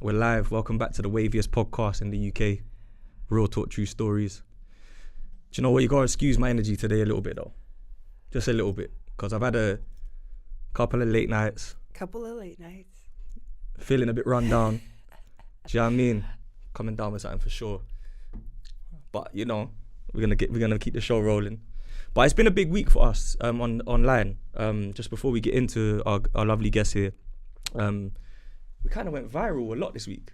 We're live. Welcome back to the waviest podcast in the UK. Real talk, true stories. Do you know what? You got to excuse my energy today a little bit though. Just a little bit. Because I've had a couple of late nights. Feeling a bit run down. Do you know what I mean? Coming down with something for sure. But you know, we're gonna keep the show rolling. But it's been a big week for us online. Just before we get into our lovely guest here, we kind of went viral a lot this week.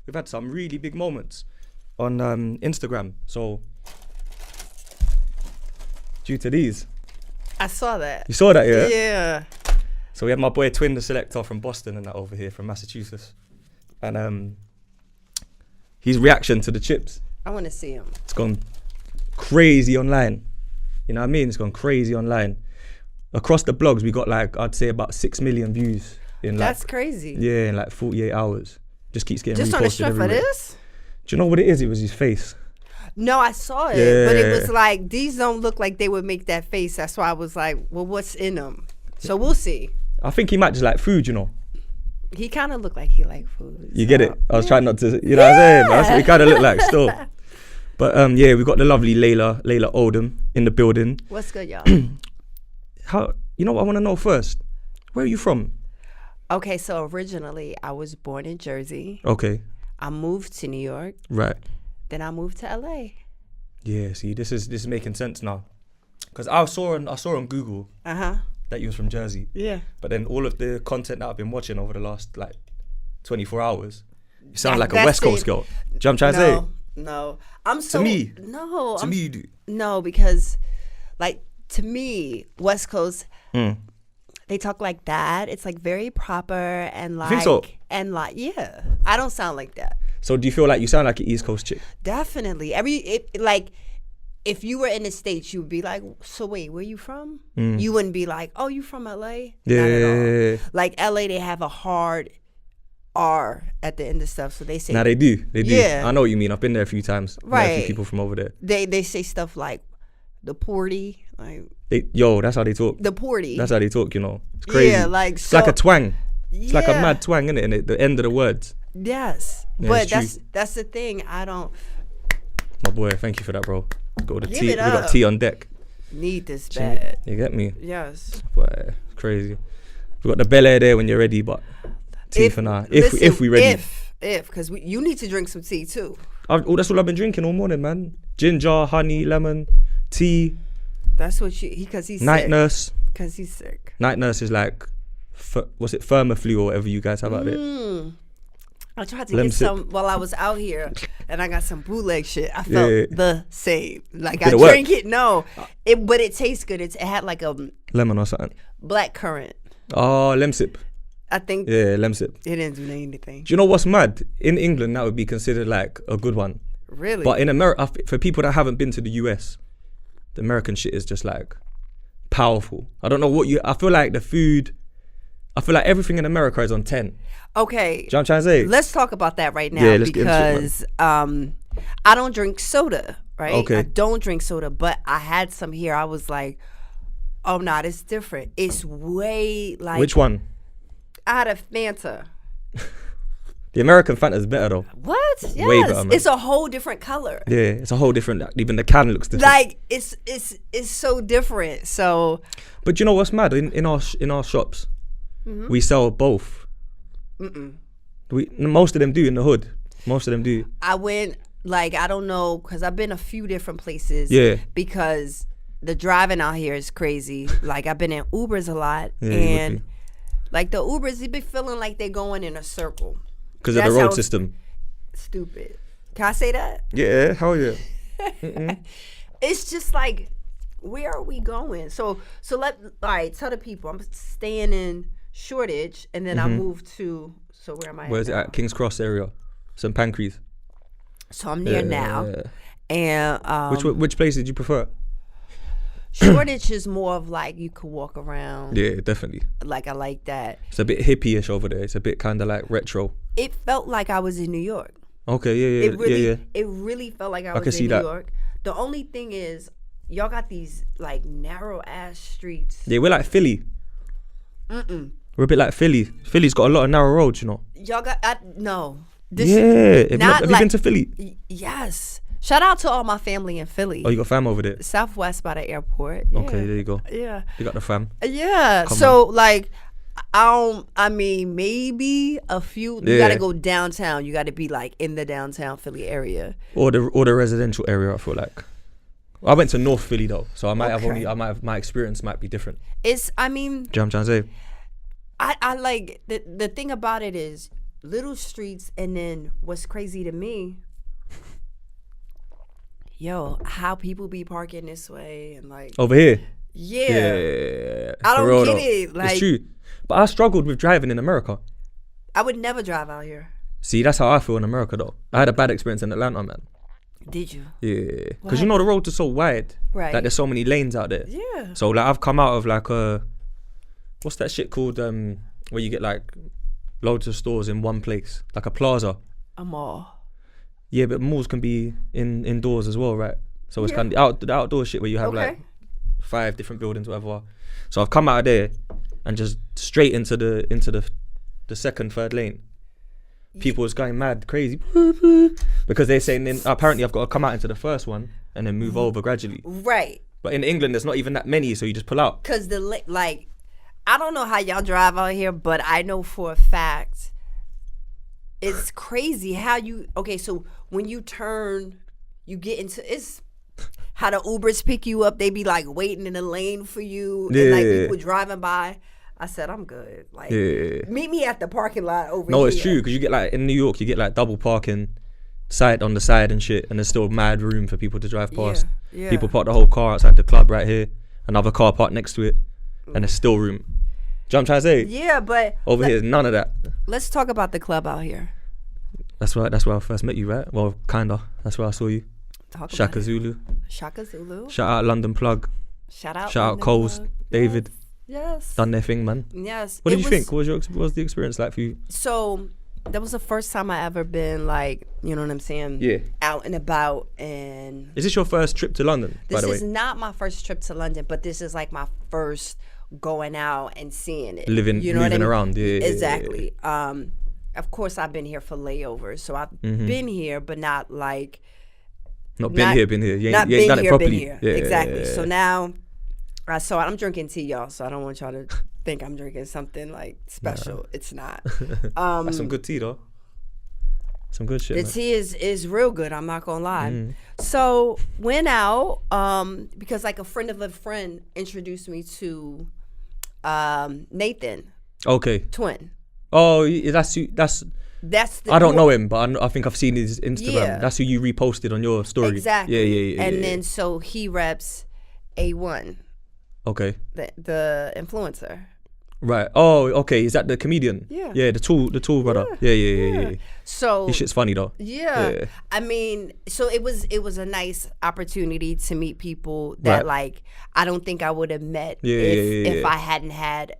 We've had some really big moments on Instagram. So due to these, I saw that. You saw that, yeah? Yeah. So we had my boy Twin, the selector from Boston, and that over here from Massachusetts, and his reaction to the chips. I want to see him. It's gone crazy online. You know what I mean? It's gone crazy online. Across the blogs, we got like, I'd say about 6 million views in That's like, crazy. yeah, in like 48 hours. Just keeps getting Just reposted on the strength of everywhere. this? Do you know what it is? It was his face. No, I saw it, Yeah. but it was like, these don't look like they would make that face. That's why I was like, well, what's in them? So we'll see. I think he might just like food, you know. He kind of looked like he liked food. You get it? I was trying not to, you know what I'm saying? That's what he kind of looked like still. But yeah, we got the lovely Laila Odom in the building. What's good, y'all? You know what I want to know first? Where are you from? Okay, so originally I was born in Jersey. Okay. I moved to New York. Right. Then I moved to LA. Yeah, see, this is making sense now. Because I saw on Google that you was from Jersey. Yeah. But then all of the content that I've been watching over the last like 24 hours, you sound like a West Coast girl. Do you know what I'm trying to say? No. I'm so... To me? No. To me you do. No, because like to me, West Coast, they talk like that. It's like very proper and like... You think so? And like, yeah. I don't sound like that. So do you feel like you sound like an East Coast chick? Definitely. If you were in the States, you would be like, so wait, where you from? You wouldn't be like, oh, you from LA? Yeah. Not at all. Like LA, they have a hard R at the end of stuff, so they say... Nah, they do. Yeah. I know what you mean. I've been there a few times. Met a few Right. people from over there. They say stuff like the porty, like That's how they talk. the porty. That's how they talk, you know. It's crazy. Yeah, like it's so, like a twang. It's like a yeah. mad twang, isn't it? And the end of the words. Yes, Yeah, but it's that's the thing. I don't My boy, thank you for that, bro. Got the Give tea. We it got up. tea on deck. need this bad. You get me? Yes. But it's crazy. We got the Bel Air there when you're ready, but tea for now. If we ready. Because you need to drink some tea too. That's all I've been drinking all morning, man. Ginger, honey, lemon, tea. That's what because he's Night sick. Nurse. Because he's sick. Night Nurse is like, what's it, Thermoflu or whatever you guys have out there. I tried to Lemon get sip. some while I was out here, and I got some bootleg shit. I felt Yeah. the same. Like Did I it work? drink it. No, but it tastes good. It had like a Lemon or something. black currant. Oh, Lemsip. I think Yeah, Lemsip. it didn't do anything. Do you know what's mad? In England, that would be considered like a good one. Really? But in America, for people that haven't been to the US, the American shit is just like powerful. I don't know I feel like the food, I feel like everything in America is on 10. Okay. Do you know what I'm trying to say? Let's talk about that right now Yeah, let's get into it, because I don't drink soda, right? Okay. I don't drink soda, but I had some here. I was like, oh, no, it's different. It's way like... Which one? I had a Fanta. The American Fanta is better though. What? Yes. Way better, man. It's a whole different color. Yeah, it's a whole different, even the can looks different. Like, it's so different. So... But you know what's mad? In our shops, we sell both. Most of them do in the hood. Most of them do. I went, like, I don't know, because I've been a few different places. Yeah. Because the driving out here is crazy. Like, I've been in Ubers a lot. Yeah, you would and, be. like, the Ubers, you be feeling like they're going in a circle. Because of the That's road how system. Stupid. Can I say that? Yeah, hell yeah. It's just like, where are we going? So all right, tell the people, I'm staying in Shoreditch, and then I moved to, so where am I? Where is it at? King's Cross area, St Pancras. So I'm there now, and Which place did you prefer? Shoreditch is more of like you could walk around. Yeah, definitely. Like I like that. It's a bit hippie-ish over there. It's a bit kind of like retro. It felt like I was in New York. Okay, yeah. It really felt like I can was see in New that. York. The only thing is, y'all got these like narrow ass streets. Yeah, we're like Philly. We're a bit like Philly. Philly's got a lot of narrow roads, you know. Y'all got no. Have you been to Philly? Yes. Shout out to all my family in Philly. Oh, you got fam over there? Southwest by the airport. Yeah. Okay, there you go. Yeah. You got the fam. Yeah. Come so like, I mean, maybe a few. You got to go downtown. You got to be like in the downtown Philly area. Or the residential area. I feel like. I went to North Philly though, so my experience might be different. Do you know what I'm trying to say? I like the thing about it is little streets, and then what's crazy to me. Yo, how people be parking this way and like over here. Yeah. I don't get it. Like, it's true. But I struggled with driving in America. I would never drive out here. See, that's how I feel in America though. I had a bad experience in Atlanta, man. Did you? Yeah. Because you know the roads are so wide. Right. Like there's so many lanes out there. Yeah. So like I've come out of like what's that shit called where you get like loads of stores in one place, like a plaza. A mall. Yeah, but malls can be indoors as well, right? So it's kind of the outdoor shit where you have like 5 different buildings, whatever. So I've come out of there and just straight into the second, third lane. People was going mad, crazy, because they're saying then apparently I've got to come out into the first one and then move over gradually. Right. But in England, there's not even that many, so you just pull out. Cause I don't know how y'all drive out here, but I know for a fact. It's crazy how so when you turn, you get into, it's how the Ubers pick you up. They be like waiting in the lane for you. And like people driving by. I said, I'm good. Like, meet me at the parking lot over here. No, it's true. Because you get like, in New York, you get like double parking on the side and shit. And there's still mad room for people to drive past. Yeah. People park the whole car outside the club right here. Another car parked next to it. And there's still room. Do you know what I'm trying to say? Yeah, but over here, none of that. Let's talk about the club out here. That's where I first met you, right? Well, kinda. That's where I saw you. Shaka Zulu. Shaka Zulu. Shout out London Plug. Shout out Coles. Plug. David. Yes. Done their thing, man. Yes. What did you think? What was the experience like for you? So that was the first time I ever been like, you know what I'm saying? Yeah. Out and about. And is this your first trip to London, by the way? This is not my first trip to London, but this is like my first going out and seeing it. Moving around. Yeah. Exactly. Of course, I've been here for layovers, so I've been here, but not like. Been here. You ain't done it properly. Yeah, exactly. Yeah. So now, I'm drinking tea, y'all. So I don't want y'all to think I'm drinking something like special. Nah. It's not. That's some good tea, though. Some good shit. The tea is real good. I'm not gonna lie. So went out because like a friend of a friend introduced me to Nathan. Okay. Twin. Oh, that's you. That's I don't know him, but I think I've seen his Instagram. Yeah. That's who you reposted on your story. Exactly. Yeah. And then so he reps A1. Okay. The influencer. Right. Oh, okay. Is that the comedian? Yeah. Yeah, the tall brother. Yeah. So his shit's funny though. Yeah. I mean, so it was a nice opportunity to meet people that like I don't think I would have met if I hadn't had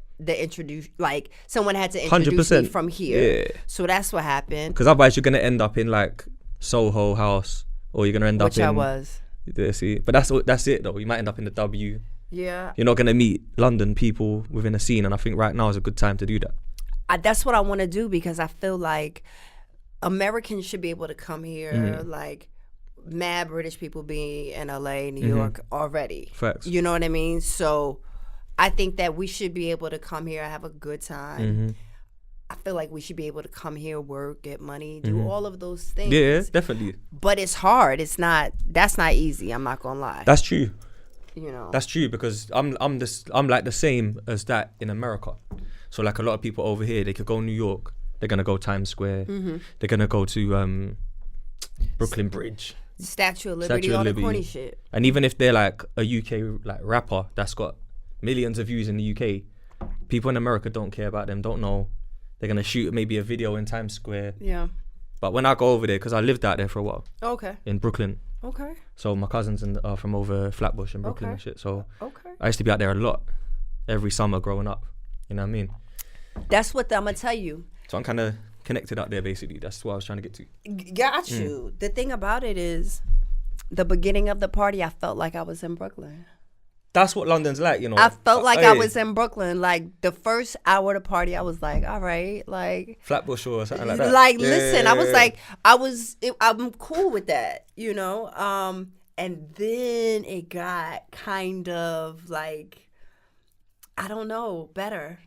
someone had to introduce 100%. Me from here. Yeah. So that's what happened. Because otherwise you're gonna end up in like Soho House, or you're gonna end up in. Which I was. Yeah, see, but that's it though. You might end up in the W. Yeah. You're not gonna meet London people within a scene, and I think right now is a good time to do that. That's what I want to do because I feel like Americans should be able to come here, like mad British people being in LA, New York already. Facts. You know what I mean? So I think that we should be able to come here, have a good time. I feel like we should be able to come here, work, get money, do all of those things. Yeah, definitely. But it's hard. That's not easy. I'm not gonna lie. That's true. You know. That's true because I'm like the same as that in America. So like a lot of people over here, they could go New York, they're gonna go Times Square, they're gonna go to Brooklyn Bridge, Statue of Liberty, all the corny shit. And even if they're like a UK like rapper that's got millions of views in the UK, people in America don't care about them, don't know. They're gonna shoot maybe a video in Times Square. Yeah. But when I go over there, because I lived out there for a while. Okay. In Brooklyn. Okay. So my cousins are from over Flatbush in Brooklyn and shit. So I used to be out there a lot, every summer growing up. You know what I mean? That's what I'm gonna tell you. So I'm kind of connected out there, basically. That's what I was trying to get to. Got you. The thing about it is, the beginning of the party, I felt like I was in Brooklyn. That's what London's like, you know. I felt like I was in Brooklyn. Like the first hour of the party, I was like, all right, like Flatbush or something like that. Like, listen, I was like, I'm cool with that, you know. And then it got kind of like, I don't know, better.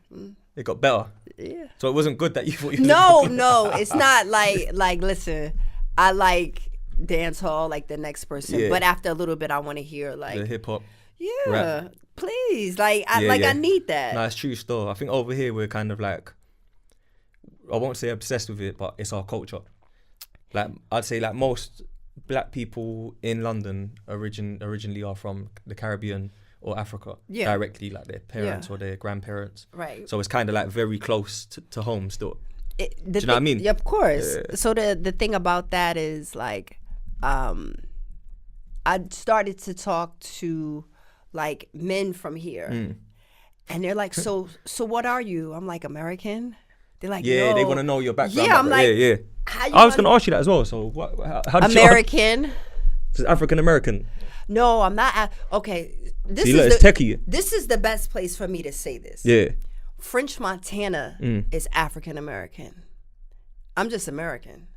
It got better. Yeah. So it wasn't good that you thought you. No, it's not like listen, I like dance hall like the next person, but after a little bit, I want to hear like the hip hop. Yeah, rap. please. Like, I need that. No, it's true still. I think over here we're kind of like, I won't say obsessed with it, but it's our culture. Like, I'd say like most black people in London originally are from the Caribbean or Africa. Yeah. Directly, like their parents or their grandparents. Right. So it's kind of like very close to home still. Do you know what I mean? Yeah, of course. Yeah. So the thing about that is like, I started to talk to like men from here, and they're like, so what are you? I'm like, American. They're like, yeah, no. they want to know your background. Yeah, I'm like, yeah. I was gonna ask you that as well. So how did American? Is African American? No, I'm not. Okay, this is the best place for me to say this. Yeah, French Montana is African American. I'm just American.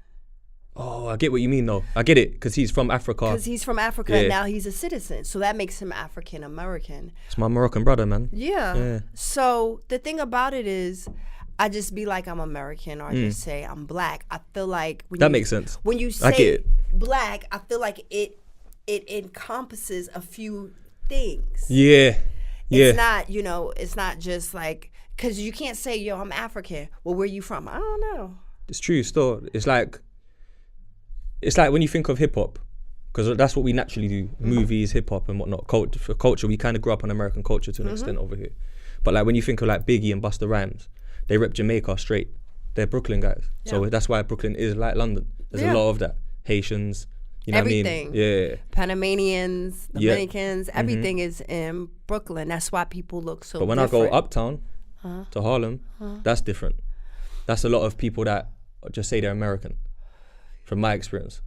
Oh, I get what you mean, though. I get it, because he's from Africa. Because he's from Africa, and now he's a citizen. So that makes him African American. It's my Moroccan brother, man. Yeah. So the thing about it is, I just be like, I'm American, or I just say I'm black. I feel like makes sense. When you say black, I feel like it encompasses a few things. Yeah. It's not, it's not just like, because you can't say, yo, I'm African. Well, where you from? I don't know. It's true. Still, it's like when you think of hip hop, because that's what we naturally do: movies, hip hop, and whatnot. For culture, we kind of grew up on American culture to an extent over here. But like when you think of like Biggie and Busta Rhymes, they rep Jamaica straight. They're Brooklyn guys, so that's why Brooklyn is like London. There's a lot of that. Haitians, you know everything. What I mean? Yeah. Panamanians, Dominicans, everything is in Brooklyn. That's why people look so. But when different. I go uptown to Harlem, that's different. That's a lot of people that just say they're American, from my experience.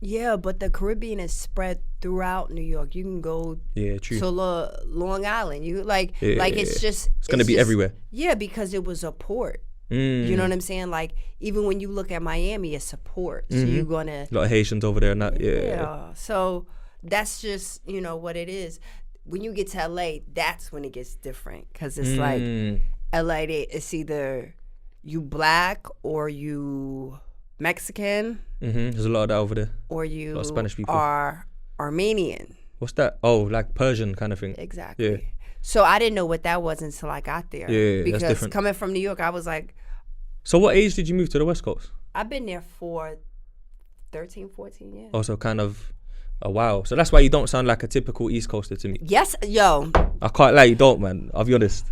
Yeah, but the Caribbean is spread throughout New York. You can go to Long Island. It's gonna be everywhere. Yeah, because it was a port. You know what I'm saying? Like, even when you look at Miami, it's a port. So you're gonna a lot of Haitians over there and that. Yeah. So that's just what it is. When you get to LA, that's when it gets different, because it's like LA. It's either you black or you Mexican. There's a lot of that over there. Or you a lot of Spanish people. Are Armenian. What's that? Oh, like Persian kind of thing. Exactly. Yeah. So I didn't know what that was until I got there. Yeah, because that's different. Coming from New York, I was like. So what age did you move to the West Coast? I've been there for 13, 14 years. Oh, so kind of a while. So that's why you don't sound like a typical East Coaster to me. Yes, yo. I can't lie, you don't, man. I'll be honest.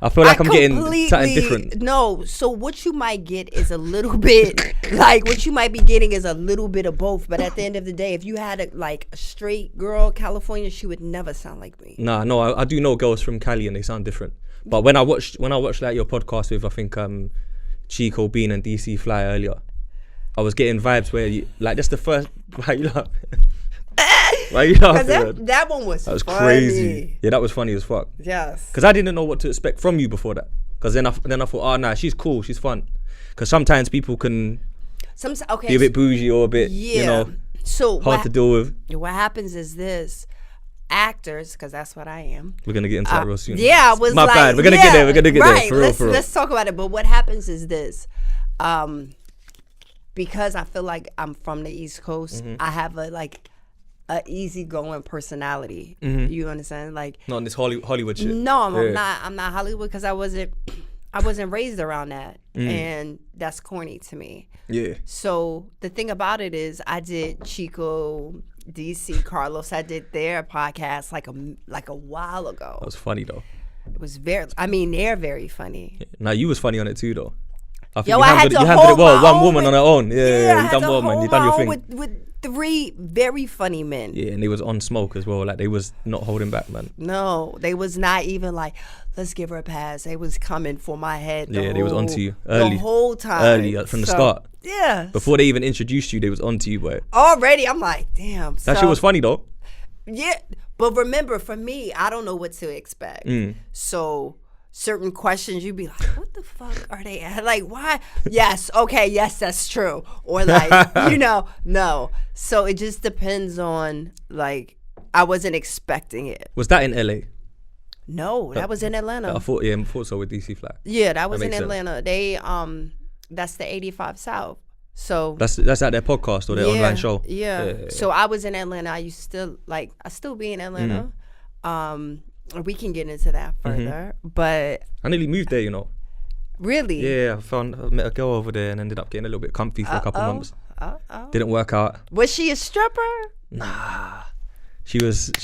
I feel like I'm getting something different. No, so what you might get is a little bit, like what you might be getting is a little bit of both. But at the end of the day, if you had a straight girl, California, she would never sound like me. Nah, no, I do know girls from Cali and they sound different. But when I watched like your podcast with, I think, Chico Bean and DC Fly earlier, I was getting vibes where you, like, that's the first, why you laugh? Why you laughing? That one was funny. Crazy. Yeah, that was funny as fuck. Yes. Because I didn't know what to expect from you before that. Because then I thought, oh, nah, she's cool, she's fun. Because sometimes people can be a bit bougie or a bit, hard to deal with. What happens is this. Actors, because that's what I am. We're going to get into that real soon. Yeah, I was my bad. We're going to get there. We're going to get there. For real. Let's talk about it. But what happens is this. Because I feel like I'm from the East Coast, I have a easygoing personality. You understand? Like, not in this Hollywood shit. No, I'm not Hollywood, because I wasn't raised around that, and that's corny to me. Yeah. So the thing about it is, I did Chico, DC, Carlos. I did their podcast like a while ago. That was funny though. It was they're very funny. Yeah. Now you was funny on it too though. I think you handled it well. One woman on her own. Yeah, you done well, man. You done your thing. With 3 very funny men. Yeah, and they was on smoke as well. Like, they was not holding back, man. No, they was not even like, let's give her a pass. They was coming for my head. They was onto you early. The whole time. Early, from the start. Yeah. Before they even introduced you, they was onto you, boy. Already, I'm like, damn. That shit was funny though. Yeah, but remember, for me, I don't know what to expect. So certain questions, you'd be like, what the fuck are they at? Like, why? Yes, okay, yes, that's true. Or like, no. So it just depends on, like, I wasn't expecting it. Was that in LA? No, that was in Atlanta. I thought so with DC Fly. Yeah, that was in makes Atlanta. sense. They that's the 85 South. So that's at their podcast or their online show. Yeah. So I was in Atlanta. I still be in Atlanta. We can get into that further. But I nearly moved there, you know. Really? Yeah, I met a girl over there and ended up getting a little bit comfy for a couple months. Didn't work out. Was she a stripper? Nah. She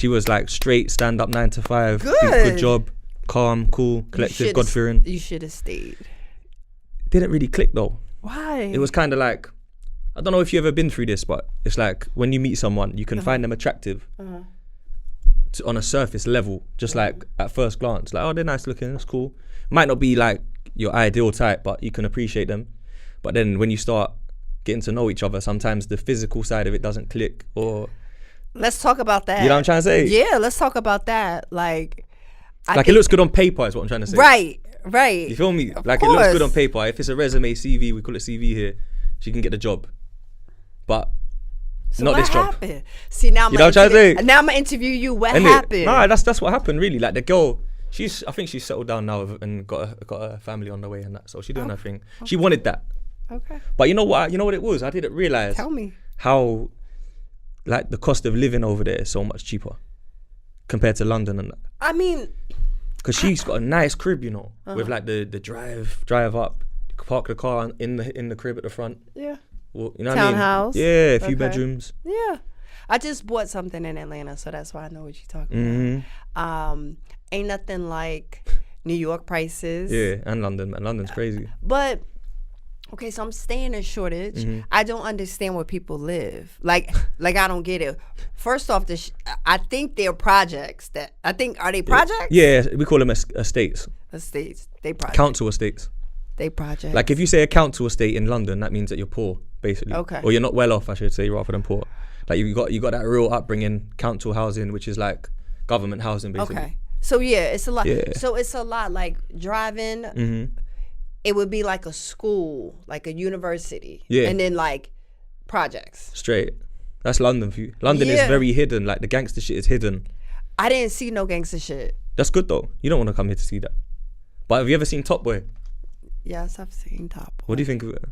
was like straight stand up 9 to 5. Good job. Calm, cool, collective, God fearing. You should have stayed. Didn't really click though. Why? It was kind of like, I don't know if you've ever been through this, but it's like when you meet someone, you can find them attractive on a surface level, just like at first glance. Like, oh, they're nice looking, that's cool. Might not be like your ideal type, but you can appreciate them. But then when you start getting to know each other, sometimes the physical side of it doesn't click. Or let's talk about that. You know what I'm trying to say? Yeah, let's talk about that. Like it looks good on paper is what I'm trying to say. Right. You feel me? Of like course. It looks good on paper. If it's a resume, CV, we call it CV here, she can get the job. But so not this job. What happened? See, now you know what I'm trying to say? Now I'm gonna interview you. What Isn't happened? It? Nah, that's what happened really. Like the girl, I think she's settled down now and got a family on the way and that. So she's doing her thing. Okay. She wanted that. Okay. But you know what? You know what it was? I didn't realize. Tell me. How, like, the cost of living over there is so much cheaper compared to London and that. I mean, because she's got a nice crib, you know, with like the drive up, park the car in the crib at the front. Yeah. Well, you know Townhouse. what I mean? Yeah, a few bedrooms. Yeah. I just bought something in Atlanta, so that's why I know what you're talking about. Ain't nothing like New York prices. Yeah, and London, man. London's crazy. But okay, so I'm staying in Shortage. I don't understand where people live. Like I don't get it. First off, I think they're projects. Are they projects? Yeah, we call them estates. Estates. They projects. Council estates. They projects. Like if you say a council estate in London, that means that you're poor, basically. Okay. Or you're not well off, I should say, rather than poor. Like you got that real upbringing, council housing, which is like government housing, basically. Okay. So yeah, it's a lot. Yeah. So it's a lot like driving. It would be like a school, like a university. Yeah. And then like projects. Straight. That's London for you. London is very hidden. Like the gangster shit is hidden. I didn't see no gangster shit. That's good though. You don't want to come here to see that. But have you ever seen Top Boy? Yes, I've seen Top Boy. What do you think of it?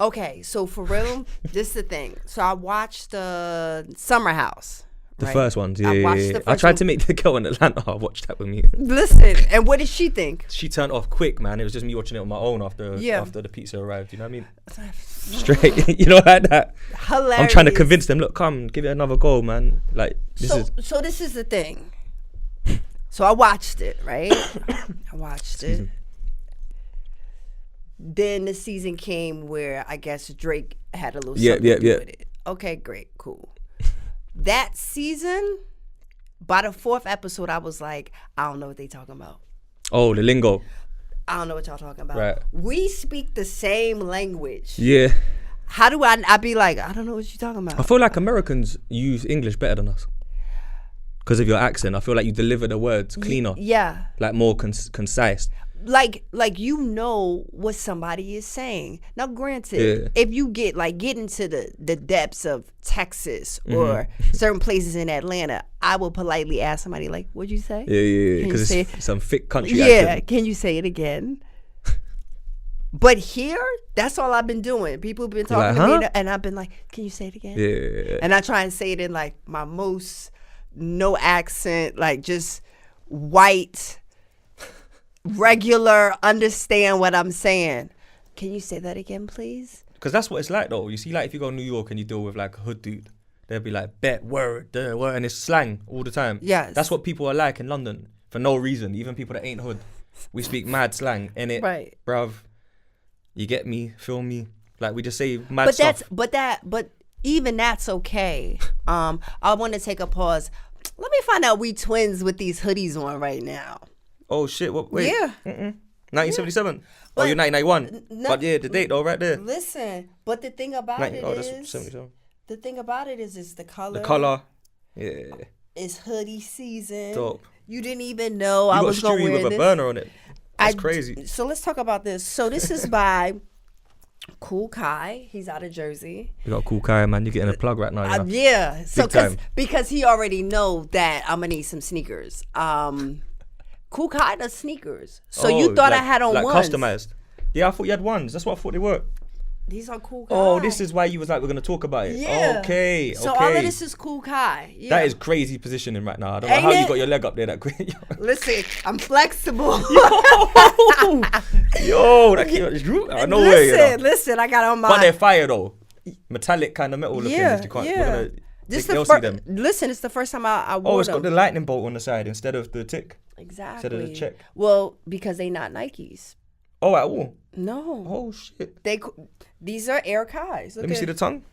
Okay, so for real, this is the thing. So I watched Summer House. The right? first ones, I watched the yeah. first I tried one. to make the girl in Atlanta watch that with me. Listen, and what did she think? She turned off quick, man. It was just me watching it on my own after the pizza arrived. You know what I mean? Straight, you know, like that. Hilarious. I'm trying to convince them. Look, come, give it another go, man. Like So this is the thing. So I watched it, right? I watched it. Then the season came where I guess Drake had a little something to do with it. Okay, great, cool. That season, by the 4th episode, I was like, I don't know what they talking about. Oh, the lingo. I don't know what y'all talking about. Right. We speak the same language. Yeah. How do I be like, I don't know what you talking about? I feel like Americans use English better than us. Because of your accent. I feel like you deliver the words cleaner. Yeah. Like more concise. Like you know what somebody is saying. Now granted, if you get into the depths of Texas or certain places in Atlanta, I will politely ask somebody like, what'd you say? Yeah. Because it's some thick country accent. Can you say it again? But here, that's all I've been doing. People have been talking to me and I've been like, can you say it again? Yeah. And I try and say it in like my most no accent, like just white, regular, understand what I'm saying. Can you say that again, please? Because that's what it's like though. You see, like if you go to New York and you deal with like a hood dude, they'll be like, bet, word, word, and it's slang all the time. Yes. That's what people are like in London for no reason. Even people that ain't hood. We speak mad slang, innit? Right. Bruv, you get me, feel me? Like we just say mad stuff. But even that's okay. I want to take a pause. Let me find out we twins with these hoodies on right now. Oh shit! What? Wait. Yeah. 1977. Yeah. Oh, you're 1991. But yeah, the date though, right there. Listen, but the thing about it is, that's 77. the thing about it is the color. The color. Yeah. It's hoodie season. Dope. You didn't even know You I got was going to Stewie wear with this. a burner on it. That's crazy. So let's talk about this. So this is by Cool Kai. He's out of Jersey. You got Cool Kai, man. You're getting a plug right now. You know? Yeah. So Big time. because he already know that I'm gonna need some sneakers. Cool Kai does sneakers. So you thought I had on like ones. customized. Yeah, I thought you had ones. That's what I thought they were. These are Cool Kai. Oh, this is why you was like, we're going to talk about it. Yeah. Okay. So all of this is Cool Kai. Yeah. That is crazy positioning right now. I don't know Ain't how it? you got your leg up there that quick. Listen, I'm flexible. Yo, that came out of nowhere, you know. Listen, I got on my... But they're fire though. Metallic kind of metal looking. Yeah, You can't, yeah. We're gonna This they'll the see them. Listen, it's the first time I wore Oh, it's them. got the lightning bolt on the side instead of the tick. Exactly. Instead of the check. Well, because they not Nikes. Oh, at all? No. Oh, shit. These are Air Kais. Let me see the tongue.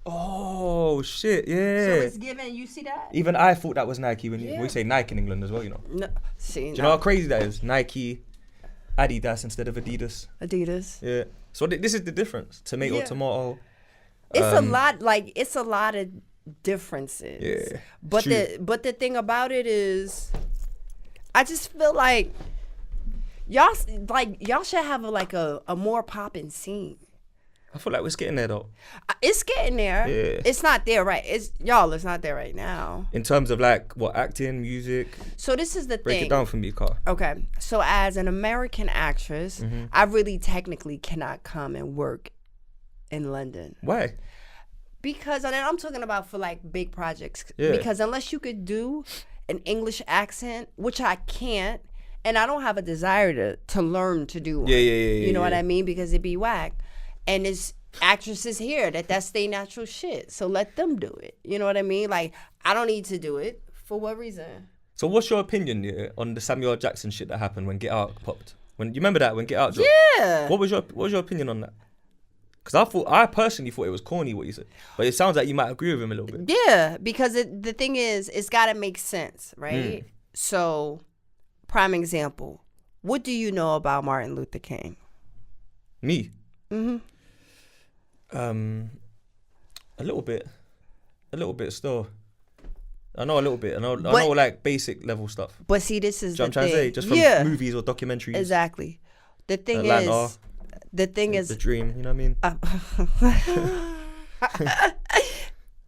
Oh, shit, yeah. So it's given, you see that? Even I thought that was Nike when Yeah. we say Nike in England as well, you know. No. See, Do you know how crazy that is? Nike, Adidas instead of Adidas. Adidas. Yeah. So this is the difference. Tomato, Yeah. tomato. It's a lot, like, it's a lot of differences. Yeah. But True. the thing about it is, I just feel like y'all should have a more popping scene. I feel like we're getting there though. It's getting there. Yeah. It's not there right. It's not there right now. In terms of like what acting, music. So this is the Break thing. it down for me, Car. Okay. So as an American actress, Mm-hmm. I really technically cannot come and work in London. Why? Because, and I'm talking about for like big projects. Yeah. Because unless you could do an English accent, which I can't, and I don't have a desire to learn to do one. Yeah. You know what yeah. I mean? Because it'd be whack. And it's actresses here that's their natural shit. So let them do it. You know what I mean? Like, I don't need to do it. For what reason? So what's your opinion on the Samuel L. Jackson shit that happened when Get Out popped? When you remember that when Get Out dropped? Yeah. What was your opinion on that? Because I personally thought it was corny what you said, but it sounds like you might agree with him a little bit. Yeah, because the thing is, it's got to make sense, right? So, prime example, what do you know about Martin Luther King? Me? Mm-hmm. A little bit still. I know a little bit. I know like basic level stuff. But see, this is Do you know what I'm the trying to say? thing. Just from movies or documentaries. Exactly. The thing Atlanta, is, the dream. You know what I mean?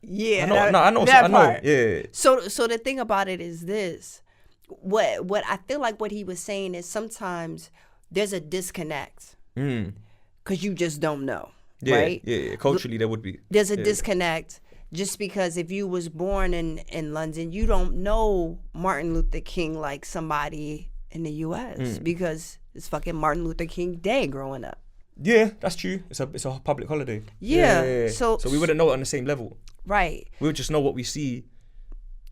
Yeah, I know. that part. Yeah. So the thing about it is this. What I feel like what he was saying is sometimes there's a disconnect because you just don't know, Yeah, right? yeah. Culturally, there would be. There's a disconnect just because if you was born in London, you don't know Martin Luther King like somebody in the U.S. because it's fucking Martin Luther King Day growing up. Yeah, that's true. It's a public holiday. Yeah. So we wouldn't know it on the same level. Right. We would just know what we see.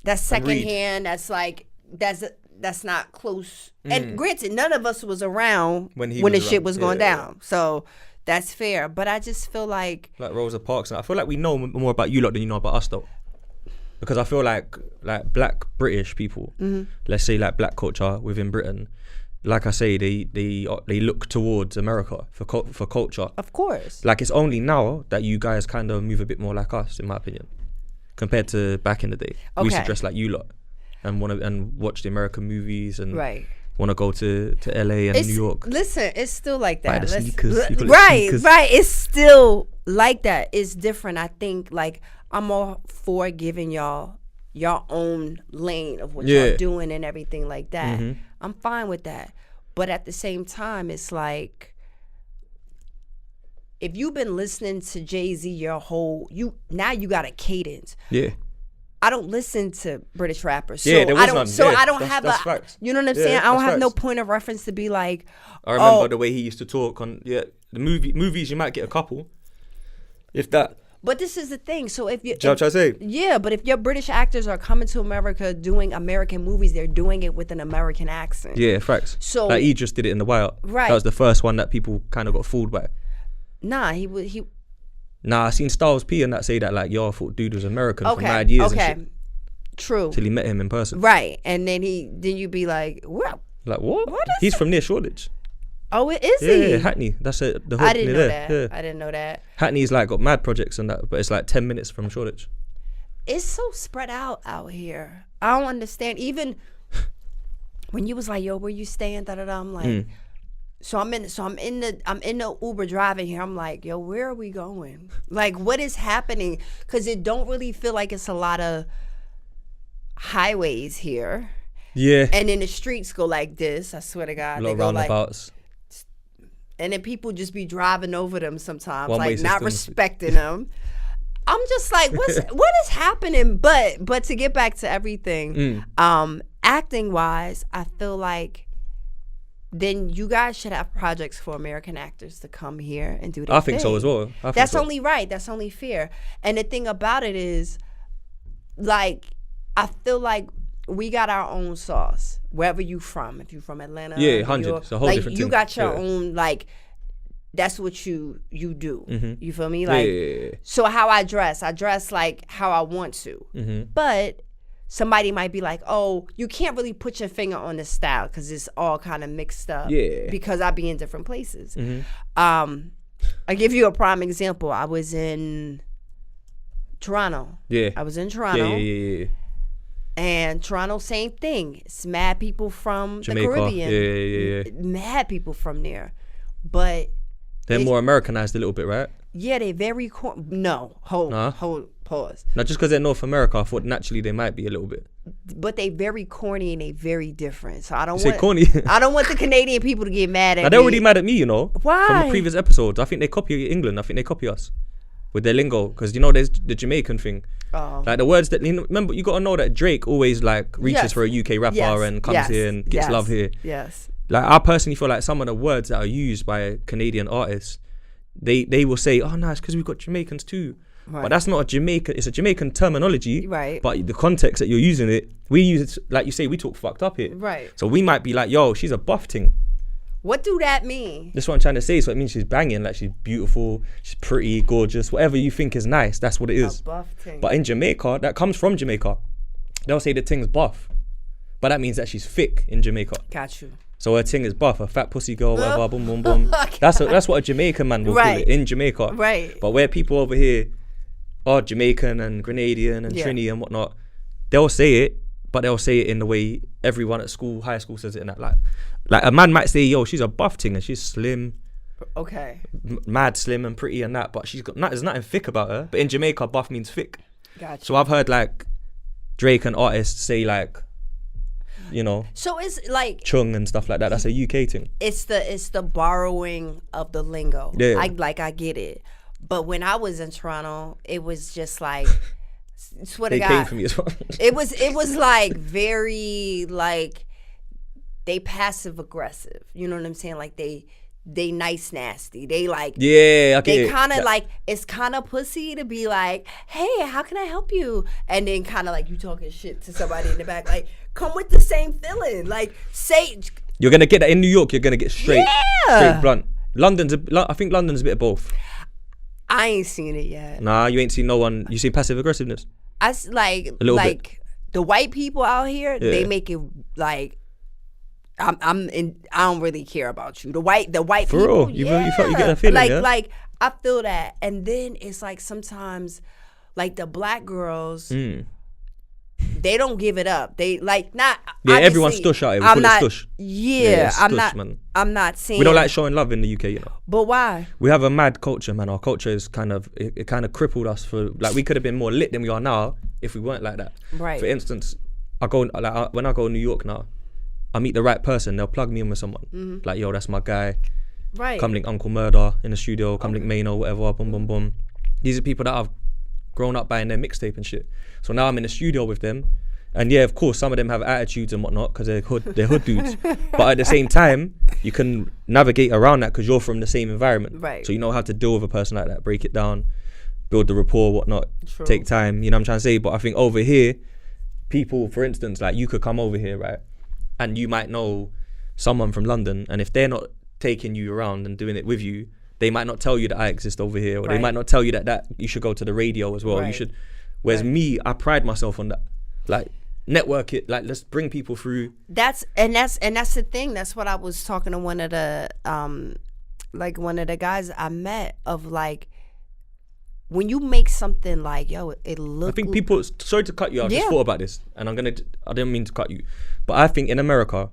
That's and read. secondhand. That's like that's not close. And granted, none of us was around when the shit was going down. So that's fair. But I just feel like Rosa Parks, and I feel like we know more about you lot than you know about us though. Because I feel like black British people, let's say like black culture within Britain, like I say, they look towards America for culture. of course. Like it's only now that you guys kind of move a bit more like us, in my opinion, compared to back in the day. We used to Okay. dress like you lot and watch the American movies and Right. want to go to LA and New York. Listen, it's still like Buy that. the sneakers. You call it Right, sneakers. right. It's still like that. It's different. I think like I'm all for giving y'all your own lane of what y'all doing and everything like that. I'm fine with that. But at the same time, it's like if you've been listening to Jay-Z you got a cadence. Yeah. I don't listen to British rappers. So Yeah, there was I don't none. so Yeah, I don't that's- have that's a facts. you know what I'm Yeah, saying? I don't that's have no facts. point of reference to be like I remember the way he used to talk on the movies. You might get a couple, if that. But this is the thing. So if you, Do you know what I'm trying to say? yeah, but if your British actors are coming to America doing American movies, they're doing it with an American accent. Yeah, facts. So- like he just did it in The Wire. Right. That was the first one that people kind of got fooled by. Nah, he. Nah, I seen Styles P and that say that like, yo, I thought dude was American for Okay. mad years Okay. and shit. True. Till he met him in person. Right, and then you be like, well, Like what? What is He's it? from near Shoreditch. oh, is Yeah, he? Hackney. That's it. The hood I didn't near know there. that. Yeah. I didn't know that. Hackney's like got mad projects and that, but it's like 10 minutes from Shoreditch. it's so spread out here. I don't understand. Even when you was like, yo, where you staying? Da da da. I'm like, so I'm in the Uber driving here. I'm like, yo, where are we going? Like, what is happening? Because it don't really feel like it's a lot of highways here. Yeah. And then the streets go like this. I swear to God, A lot they of go roundabouts. and then people just be driving over them sometimes, One-way like not systems. respecting them. I'm just like, what is happening? But to get back to everything, acting wise, I feel like then you guys should have projects for American actors to come here and do their I think so thing. as well. That's only right. That's only fair. And the thing about it is, like, I feel like we got our own sauce wherever you from. If you from Atlanta, Yeah, New 100. York, It's a whole like, different you thing. got your Yeah. own, like, that's what you do. You feel me? Yeah, Like, yeah. so how I dress like how I want to. But somebody might be like, oh, you can't really put your finger on the style because it's all kind of mixed up. Yeah. Because I be in different places. I'll give you a prime example. I was in Toronto. Yeah. I was in Toronto. Yeah. And Toronto, same thing. It's mad people from Jamaica. the Caribbean. Yeah. Mad people from there. But They're more Americanized a little bit, right? yeah, they very hold pause. Not just because they're North America, I thought naturally they might be a little bit. But they very corny and they very different. So I don't You say want corny? I don't want the Canadian people to get mad at Now, me. they're already mad at me, you know. Why? From the previous episodes. I think they copy England. I think they copy us with their lingo. Because, you know, there's the Jamaican thing. Oh. Like the words that, you know, remember, you got to know that Drake always like reaches Yes. for a UK rapper Yes. and comes Yes. here and gets Yes. love here. Yes. Like, I personally feel like some of the words that are used by Canadian artists, they will say, oh, no, it's because we've got Jamaicans too. Right. But that's not a Jamaican, it's a Jamaican terminology. Right. But the context that you're using it, we use it, like you say, we talk fucked up here. Right. So we might be like, yo, she's a buff ting. What do that mean? That's what I'm trying to say. So it means she's banging, like she's beautiful, she's pretty, gorgeous, whatever you think is nice, that's what it is. A buff thing. But in Jamaica, that comes from Jamaica. They'll say the thing's buff. But that means that she's thick in Jamaica. Got you. So her ting is buff, a fat pussy girl, whatever, boom, boom, boom. That's what a Jamaican man will call Right. it in Jamaica. Right. But where people over here are Jamaican and Grenadian and Yeah. Trini and whatnot, they'll say it, but they'll say it in the way everyone at school, high school says it in that. Like a man might say, yo, she's a buff ting and she's slim, Okay. mad slim and pretty and that, but there's nothing thick about her. But in Jamaica, buff means thick. Got you. So I've heard like Drake and artists say like, you know, So it's like chung and stuff like that. That's a UK thing. it's the borrowing of the lingo. Yeah. I get it. But when I was in Toronto, it was just like swear to They God. came for me as well. It was like very like they passive aggressive. You know what I'm saying? Like they nice nasty. They like Yeah, I get they it. kind of Yeah. like it's kind of pussy to be like, hey, how can I help you? And then kind of like you talking shit to somebody in the back, like come with the same feeling, like say You're gonna get that in New York. You're gonna get straight blunt. I think London's a bit of both. I ain't seen it yet. Nah, you ain't seen no one. You see passive aggressiveness. Like little like the white people out here, they Yeah. make it like. I don't really care about you. The white For people. real? You felt you get a feeling, like yeah? like I feel that, and then it's like sometimes, like the black girls, they don't give it up. They like not. Yeah, obviously, everyone's stush out here. We I'm call it not. stush. Yeah, it's I'm stush, not. man. I'm not saying We don't like showing love in the UK, you know. But why? We have a mad culture, man. Our culture is kind of it kind of crippled us for like we could have been more lit than we are now if we weren't like that. Right. For instance, when I go to New York now, I meet the right person, they'll plug me in with someone. Like, yo, that's my guy. Right. Come link Uncle Murder in the studio, come link Mano, whatever, boom, boom, boom. These are people that I've grown up buying their mixtape and shit. So now I'm in the studio with them. And yeah, of course, some of them have attitudes and whatnot because they're hood dudes. But at the same time, you can navigate around that because you're from the same environment. Right. So you know how to deal with a person like that, break it down, build the rapport, whatnot, True. take time, you know what I'm trying to say? But I think over here, people, for instance, like you could come over here, right? And you might know someone from London, and if they're not taking you around and doing it with you, they might not tell you that I exist over here, or they Right. might not tell you that you should go to the radio as well. You Right. should. Whereas me, I pride myself on that. Like network it. Like let's bring people through. That's the thing. That's what I was talking to one of the guys I met of like when you make something like, yo, it looks. I think people. Sorry to cut you. I just thought about this, and I didn't mean to cut you, but I think in America,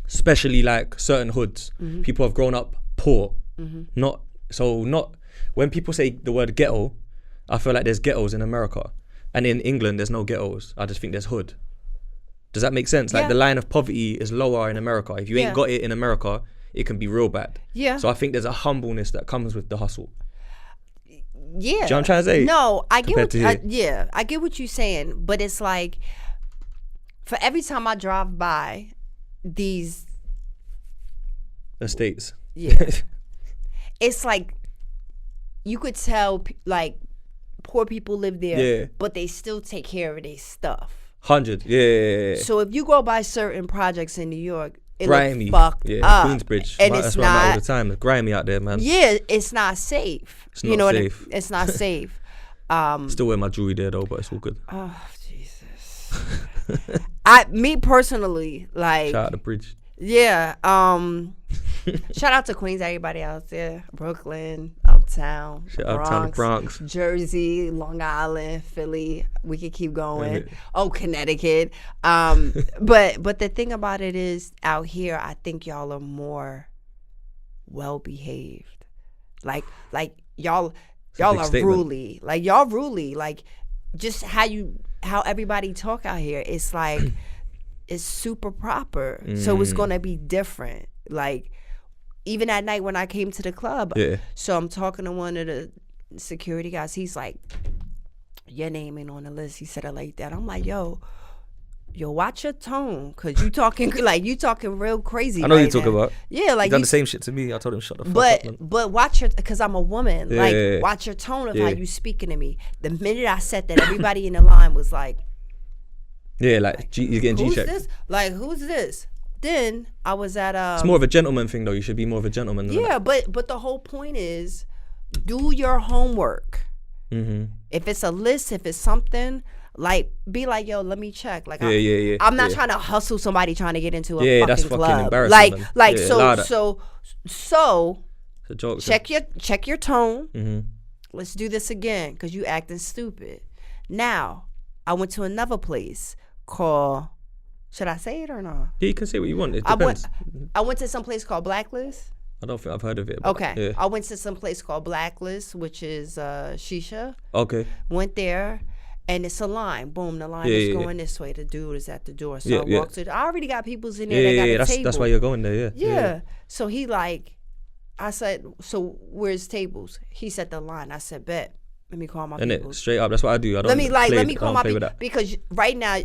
especially like certain hoods, people have grown up poor. Not when people say the word ghetto, I feel like there's ghettos in America, and in England there's no ghettos. I just think there's hood. Does that make sense? Like the line of poverty is lower in America. If you ain't got it in America, it can be real bad. Yeah. So I think there's a humbleness that comes with the hustle. Yeah. Do you know what I'm trying to say? No, I get I get what you're saying, but it's like, for every time I drive by these estates, it's like you could tell like poor people live there, but they still take care of their stuff. 100, yeah. So if you go by certain projects in New York, it grimy, fucked up. Queensbridge, and that's where I'm at all the time. It's grimy out there, man. Yeah, it's not safe. It's not safe. It's not safe. Still wear my jewelry there though, but it's all good. Oh Jesus. Me personally, like, shout out the bridge. Yeah. Shout out to Queens, everybody out there, Brooklyn, Uptown, shout out to the Bronx, Jersey, Long Island, Philly. We could keep going. Connecticut. But the thing about it is, out here, I think y'all are more well behaved. Like y'all are ruly. Like y'all ruly. Like just how everybody talk out here. It's like it's super proper. So it's gonna be different. Like, even at night when I came to the club, so I'm talking to one of the security guys. He's like, your name ain't on the list. He said it like that. I'm like, yo, watch your tone, cause you talking real crazy. I know right you talk about. Yeah, like you done the same shit to me. I told him shut the fuck up. But watch your, cause I'm a woman. Watch your tone of how you speaking to me. The minute I said that, everybody in the line was like, you're getting G-checked. Who's this? Like, who's this? Then I was at it's more of a gentleman thing though. You should be more of a gentleman than that. but the whole point is, do your homework. If it's a list, if it's something, like, be like, yo, let me check. Like, I'm not trying to hustle somebody trying to get into a fucking that's club. fucking embarrassing. So it's a joke, check your tone. Let's do this again, cause you acting stupid. Now I went to another place called. Should I say it or not? Yeah, you can say what you want. It depends. I went to some place called Blacklist. I don't think I've heard of it. Okay. Yeah. I went to some place called Blacklist, which is Shisha. Okay. Went there, and it's a line. Boom, the line is going this way. The dude is at the door. So I walked to. I already got people's in there. They got a table. That's why you're going there. Yeah. So he like, I said, so where's tables? He said the line. I said, bet. Let me call my people. And straight up, that's what I do. Let me call my people, because right now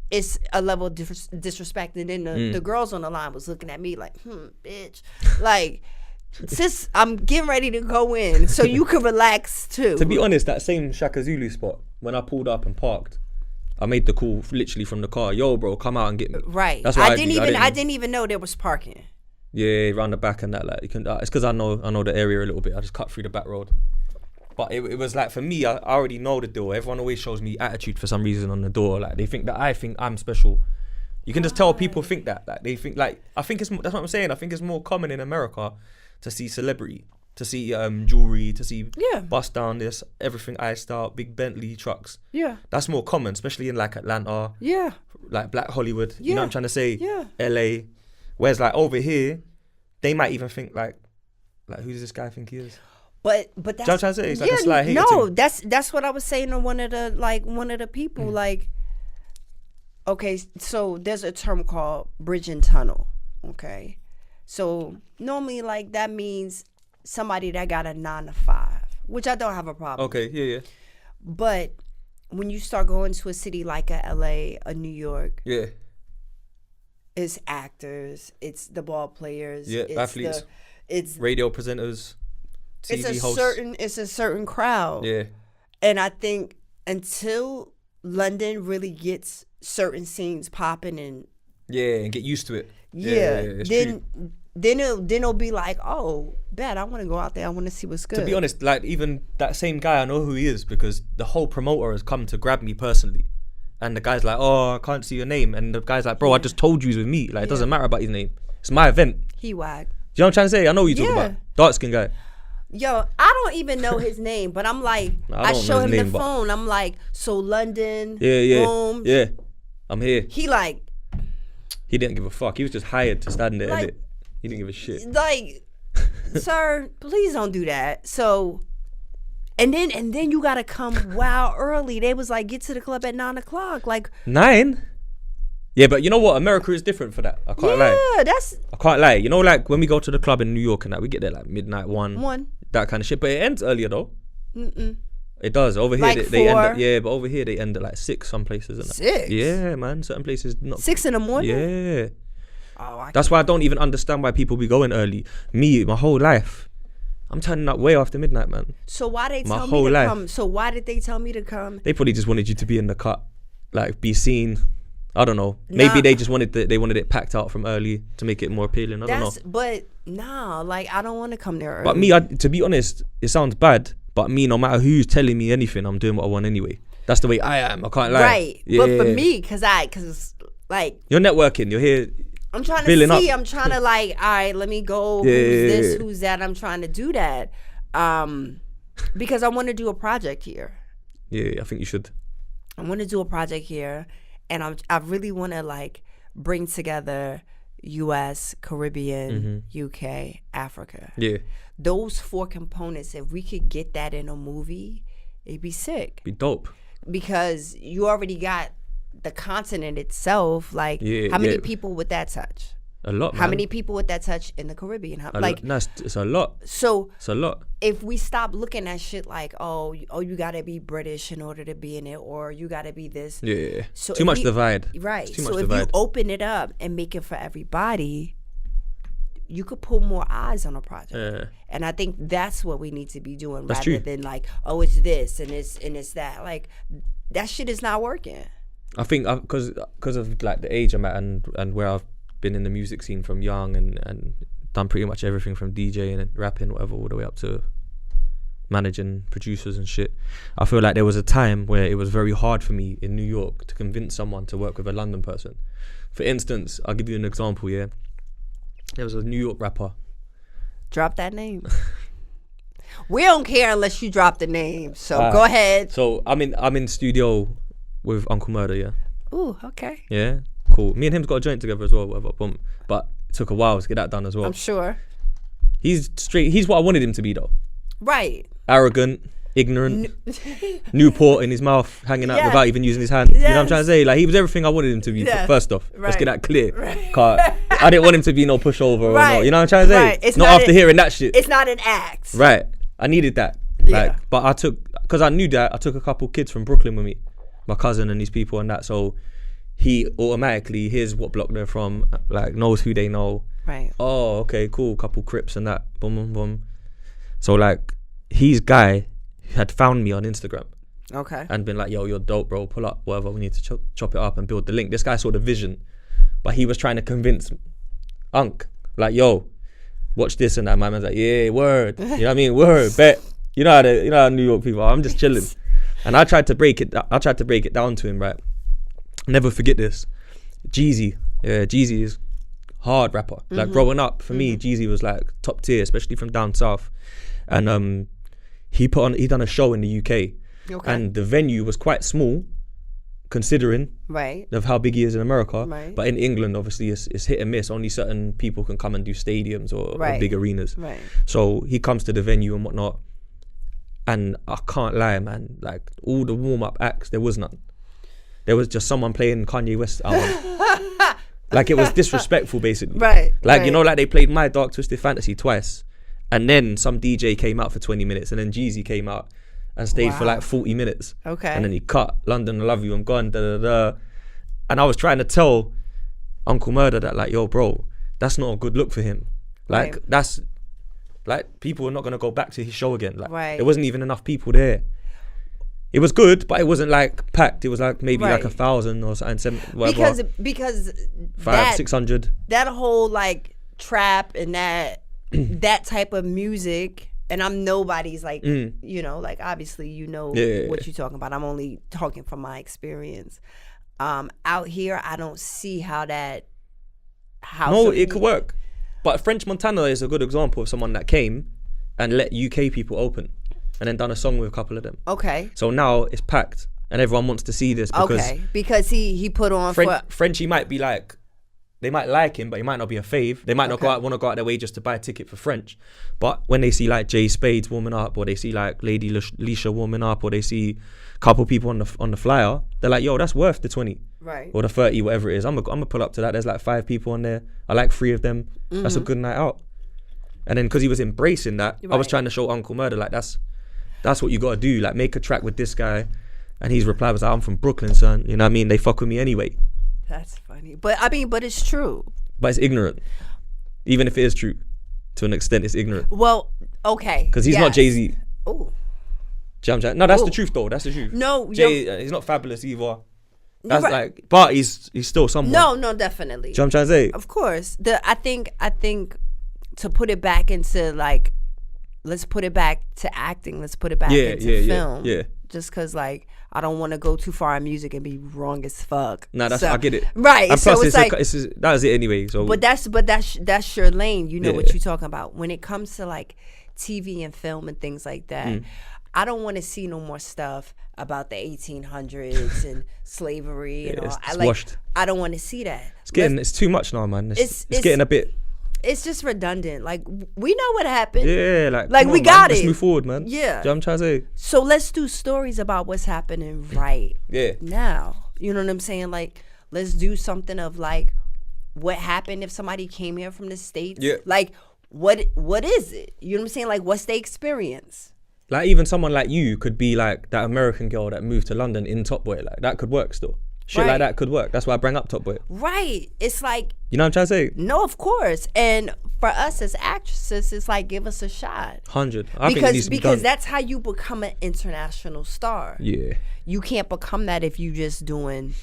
it's a level of disrespect. And then the girls on the line was looking at me like, bitch. Like, sis, I'm getting ready to go in so you can relax too. To be honest, that same Shaka Zulu spot, when I pulled up and parked, I made the call literally from the car. Yo, bro, come out and get me. Right. That's what I didn't even know there was parking. Yeah, around the back and that. Like, you can. It's because I know the area a little bit. I just cut through the back road. But it was like, for me, I already know the door. Everyone always shows me attitude for some reason on the door. Like, they think that I think I'm special. You can just tell people think that. Like, they think, like, I think that's what I'm saying. I think it's more common in America to see celebrity, to see jewelry, to see bust down this, everything iced out, big Bentley trucks. Yeah. That's more common, especially in like Atlanta. Yeah. Like Black Hollywood. Yeah. You know what I'm trying to say? Yeah. LA. Whereas like over here, they might even think like who does this guy think he is? But that's, you know what I'm trying to say? It's like a slight hater thing. That's what I was saying to one of the people. Like, okay, so there's a term called bridge and tunnel. Okay, so normally like that means somebody that got a 9 to 5, which I don't have a problem. Okay, yeah. But when you start going to a city like a LA, a New York, it's actors, it's the ball players, it's athletes, it's radio presenters. TV it's a certain crowd. Yeah. And I think until London really gets certain scenes popping and get used to it. Then it'll be like, oh, bet I want to go out there. I want to see what's good. To be honest, like even that same guy, I know who he is because the whole promoter has come to grab me personally. And the guy's like, oh, I can't see your name. And the guy's like, bro, I just told you he's with me. Like, it doesn't matter about his name. It's my event. He wag. Do you know what I'm trying to say? I know what you're talking about. Dark skin guy. Yo, I don't even know his name, but I'm like, I show him the phone. I'm like, so London, Rome. Yeah, I'm here. He like. He didn't give a fuck. He was just hired to stand there. Like, he didn't give a shit. Like, sir, please don't do that. So, and then you gotta come wow early. They was like, get to the club at 9 o'clock. Like 9? Yeah, but you know what? America is different for that. I can't lie. Yeah, I can't lie. You know, like when we go to the club in New York and that, we get there like midnight, 1. That kind of shit. But it ends earlier though. It does. Over here, like they end at, but over here they end at like 6 some places. And 6? Yeah, man. Certain places not. 6 in the morning? Yeah. Oh, that's why I don't even understand why people be going early. Me, my whole life, I'm turning up way after midnight, man. So why they tell me to come? So why did they tell me to come? They probably just wanted you to be in the cut, like be seen. I don't know. Maybe they just wanted it packed out from early to make it more appealing. I don't know. But nah, like I don't want to come there early. But me, to be honest, it sounds bad. But me, no matter who's telling me anything, I'm doing what I want anyway. That's the way I am. I can't lie. Right. Yeah. But for me, cause like you're networking. You're here. I'm trying to see. I'm trying to like, all right, let me go. Who's this? Who's that? I'm trying to do that, because I want to do a project here. Yeah, I think you should. I want to do a project here, and I really want to like bring together U.S., Caribbean, UK, Africa. Yeah. Those 4 components. If we could get that in a movie, it'd be sick. Be dope. Because you already got the continent itself. Like, how many people would that touch? A lot, man. How many people would that touch in the Caribbean? It's a lot. So it's a lot. If we stop looking at shit like, oh, you gotta be British in order to be in it, or you gotta be this. Yeah. So too much divide. Right. So if you open it up and make it for everybody, you could pull more eyes on a project. Yeah. And I think that's what we need to be doing, rather than like, oh, it's this and it's that. Like, that shit is not working. I think because of like the age I'm at and where I've been in the music scene from young and done pretty much everything from DJing and rapping, whatever, all the way up to managing producers and shit. I feel like there was a time where it was very hard for me in New York to convince someone to work with a London person. For instance, I'll give you an example, yeah. There was a New York rapper. Drop that name. We don't care unless you drop the name. So go ahead. So I'm in studio with Uncle Murder, yeah. Ooh, okay. Yeah, cool. Me and him's got a joint together as well, whatever. Boom. But it took a while to get that done as well. I'm sure. He's straight. He's what I wanted him to be, though. Right. Arrogant, ignorant, Newport in his mouth, hanging out without even using his hand. Yes. You know what I'm trying to say? Like, he was everything I wanted him to be. Yes. First off, let's get that clear. Right. I didn't want him to be no pushover or no. You know what I'm trying to say? Right. It's not after hearing that shit. It's not an act. Right. I needed that. Like, but because I knew that, I took a couple kids from Brooklyn with me, my cousin and these people and that. So he automatically hears what block they're from, like knows who they know. Right. Oh, okay, cool. Couple Crips and that. Boom, boom, boom. So like, his guy had found me on Instagram. Okay. And been like, yo, you're dope, bro. Pull up, whatever. We need to chop it up and build the link. This guy saw the vision, but he was trying to convince Unc, like, yo, watch this and that. My man's like, yeah, word. You know what I mean? Word, bet. You know how New York people are. I'm just chilling. And I tried to break it down to him, right? Never forget this. Jeezy. Yeah, Jeezy is hard rapper. Like growing up, for me, Jeezy was like top tier, especially from down south. And he done a show in the UK. Okay. And the venue was quite small, considering of how big he is in America. Right. But in England, obviously, it's hit and miss. Only certain people can come and do stadiums or big arenas. Right. So he comes to the venue and whatnot. And I can't lie, man. Like, all the warm-up acts, there was none. There was just someone playing Kanye West album. Like, it was disrespectful, basically. Right. Like, you know, like they played My Dark Twisted Fantasy twice. And then some DJ came out for 20 minutes. And then Jeezy came out and stayed for like 40 minutes. Okay. And then he cut, London, I love you, I'm gone, da-da-da. And I was trying to tell Uncle Murder that, like, yo, bro, that's not a good look for him. Like, that's... Like, people are not going to go back to his show again. Like, there wasn't even enough people there. It was good, but it wasn't like packed. It was like maybe like 1,000 or something. Because 500-600. That whole like trap and that type of music, and I'm nobody's like, you know, like obviously you know what you're talking about. I'm only talking from my experience. Out here, I don't see how that. No, it could work. But French Montana is a good example of someone that came and let UK people open, and then done a song with a couple of them. Okay. So now it's packed, and everyone wants to see this because he put on Frenchie might be like, they might like him, but he might not be a fave. They might not want to go out their way just to buy a ticket for French. But when they see like Jay Spades warming up, or they see like Lady Leisha warming up, or they see a couple people on the flyer, they're like, yo, that's worth the 20. Right. Or the 30, whatever it is. I'm gonna pull up to that. There's like 5 people on there. I like 3 of them. That's a good night out. And then because he was embracing that, I was trying to show Uncle Murder, like, that's what you got to do. Like, make a track with this guy. And his reply was like, I'm from Brooklyn, son. You know what I mean? They fuck with me anyway. That's funny. But it's true. But it's ignorant. Even if it is true. To an extent, it's ignorant. Well, okay. Because he's not Jay-Z. Oh. No, that's the truth, though. That's the truth. No. He's not fabulous either. That's like, but he's still someone. No, definitely. Do you know what I'm trying to say? Of course. I think to put it back into like, let's put it back to acting. Let's put it back into film. Yeah. Just because like I don't want to go too far in music and be wrong as fuck. Nah, I get it. Right. And so plus it's like that was it anyway. So, but that's your lane. You know what you're talking about. When it comes to like TV and film and things like that, I don't want to see no more stuff about the 1800s and slavery and all. I don't want to see that. It's too much now, man. It's getting a bit. It's just redundant. Like, we know what happened. Yeah, like we got it. Let's move forward, man. Yeah. Do you know what I'm trying to say? So let's do stories about what's happening now. You know what I'm saying? Like, let's do something of like what happened if somebody came here from the States. Yeah. Like, what is it? You know what I'm saying? Like, what's the experience? Like, even someone like you could be like that American girl that moved to London in Top Boy. Like, that could work still. Shit like that could work. That's why I bring up Top Boy. Right. It's like... You know what I'm trying to say? No, of course. And for us as actresses, it's like, give us a shot. 100. Because that's how you become an international star. Yeah. You can't become that if you just doing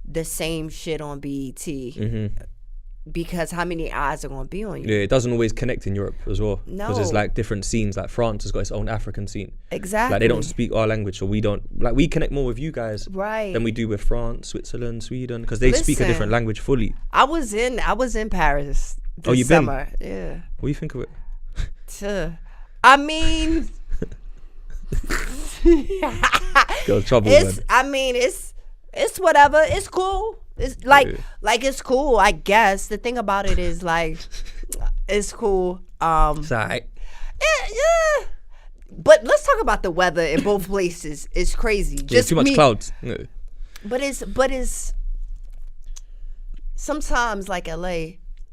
the same shit on BET. Mm-hmm. Because how many eyes are going to be on you? Yeah, it doesn't always connect in Europe as well. No. Because there's like different scenes. Like France has got its own African scene. Exactly. Like they don't speak our language, so we don't. Like we connect more with you guys than we do with France, Switzerland, Sweden, because they speak a different language fully. I was in Paris this summer. Yeah. What do you think of it? I mean, got trouble, man. I mean, it's whatever. It's cool. It's like it's cool, I guess. The thing about it is like it's cool. It's alright. Yeah. But let's talk about the weather in both places. It's crazy. Just too much clouds. Yeah. But it's sometimes like LA,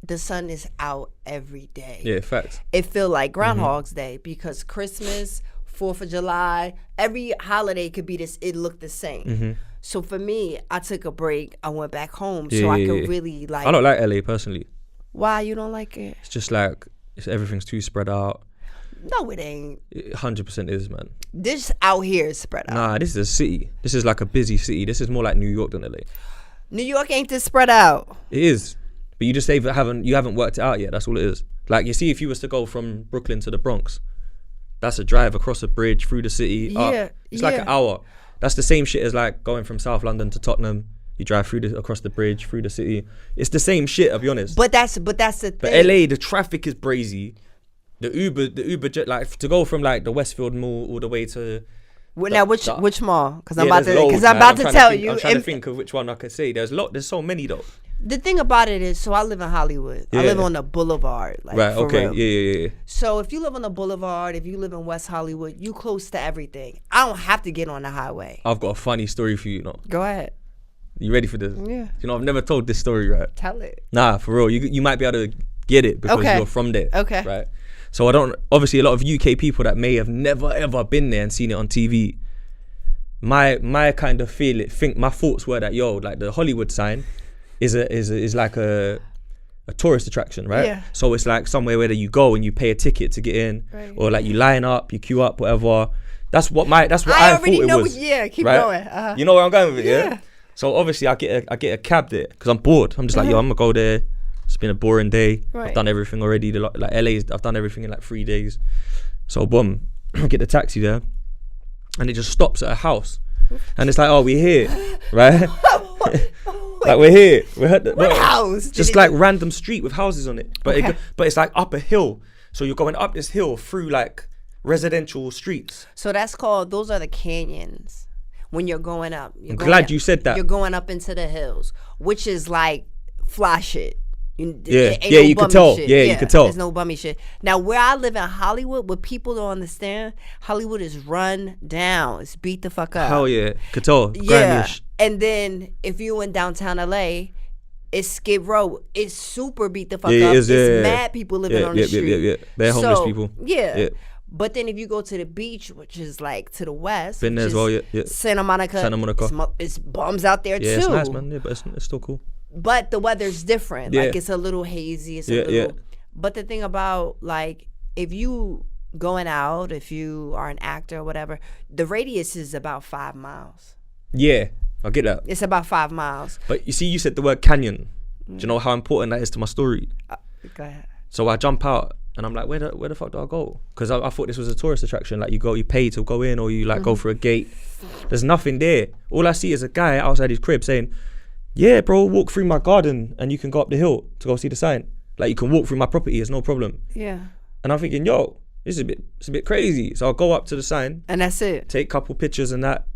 the sun is out every day. Yeah, facts. It feel like Groundhog's Day because Christmas, 4th of July, every holiday could be this. It looked the same. Mm-hmm. So for me, I took a break. I went back home so I could really like. I don't like LA personally. Why you don't like it? It's just like everything's too spread out. No, it ain't. 100% is, man. This out here is spread out. Nah, this is a city. This is like a busy city. This is more like New York than LA. New York ain't this spread out. It is, but you just haven't worked it out yet. That's all it is. Like you see, if you was to go from Brooklyn to the Bronx, that's a drive across a bridge through the city. It's like an hour. That's the same shit as like going from South London to Tottenham. You drive across the bridge through the city. It's the same shit, I'll be honest. But that's the thing. But LA, the traffic is brazy. The Uber jet, like to go from like the Westfield Mall all the way to. Which mall? Because I'm about to tell you. I'm trying to think of which one I could say. There's so many though. The thing about it is, so I live in Hollywood. I live on the boulevard. Like, right, okay, real. Yeah. So if you live on the boulevard, if you live in West Hollywood, you close to everything. I don't have to get on the highway. I've got a funny story for you, Go ahead. You ready for this? Yeah. You know, I've never told this story, right? Tell it. Nah, for real. You might be able to get it because you're from there. Okay. Right? So obviously a lot of UK people that may have never ever been there and seen it on TV, my kind of my thoughts were that, like the Hollywood sign is like a tourist attraction, right? Yeah. So it's like somewhere where you go and you pay a ticket to get in, right. Or like you line up, you queue up, whatever. That's what I thought it was. Yeah, keep right? going. You know where I'm going with it, yeah? So obviously I get a cab there because I'm bored. I'm just like, I'm gonna go there. It's been a boring day. Right. I've done everything already. Like LA, I've done everything in like 3 days. So boom, I get the taxi there, and it just stops at a house, and it's like, oh, we're here, right? Like we're here. What house? Just like random street with houses on it, but it's like up a hill. So you're going up this hill through like residential streets. So those are the canyons. When you're going up. I'm glad you said that. You're going up into the hills, which is like fly shit. You could tell. Shit. Yeah, you could tell. There's no bummy shit. Now, where I live in Hollywood, what people don't understand, Hollywood is run down. It's beat the fuck up. Hell yeah. Could tell. Yeah. Grimy-ish. And then if you in downtown LA, it's Skid Row. It's super beat the fuck up. It's mad people living on the street. Yeah. They're homeless people. Yeah. But then if you go to the beach, which is like to the west, been there as well, Santa Monica. It's bums out there too. Yeah, it's nice, man. Yeah, but it's still cool. But the weather's different. Yeah. Like it's a little hazy. It's a little. But the thing about like if you going out, if you are an actor or whatever, the radius is about 5 miles. Yeah, I get that. It's about 5 miles. But you see, you said the word canyon. Do you know how important that is to my story? Go ahead. So I jump out and I'm like, where the fuck do I go? Because I thought this was a tourist attraction. Like you pay to go in, or you like go through a gate. There's nothing there. All I see is a guy outside his crib saying, yeah, bro, walk through my garden and you can go up the hill to go see the sign. Like you can walk through my property, it's no problem. Yeah. And I'm thinking, yo, it's a bit crazy. So I'll go up to the sign. And that's it. Take a couple pictures and that.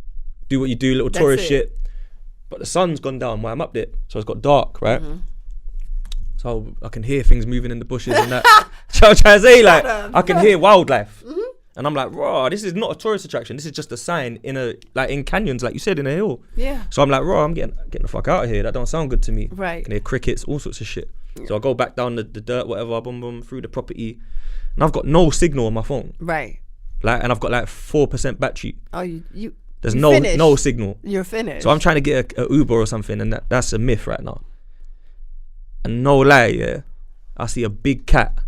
Do what you do, little tourist shit. But the sun's gone down while I'm up there. So it's got dark, right? So I can hear things moving in the bushes and that. So I'm trying to say, like, I can hear wildlife. And I'm like, raw, this is not a tourist attraction. This is just a sign in canyons, like you said, in a hill. Yeah. So I'm like, raw, I'm getting the fuck out of here. That don't sound good to me. Right. I can hear crickets, all sorts of shit. So I go back down the dirt, whatever, boom, boom, through the property. And I've got no signal on my phone. Right. Like, and I've got like 4% battery. Oh, There's you no finished. no signal. You're finished. So I'm trying to get a Uber or something, and that's a myth right now. And no lie, yeah, I see a big cat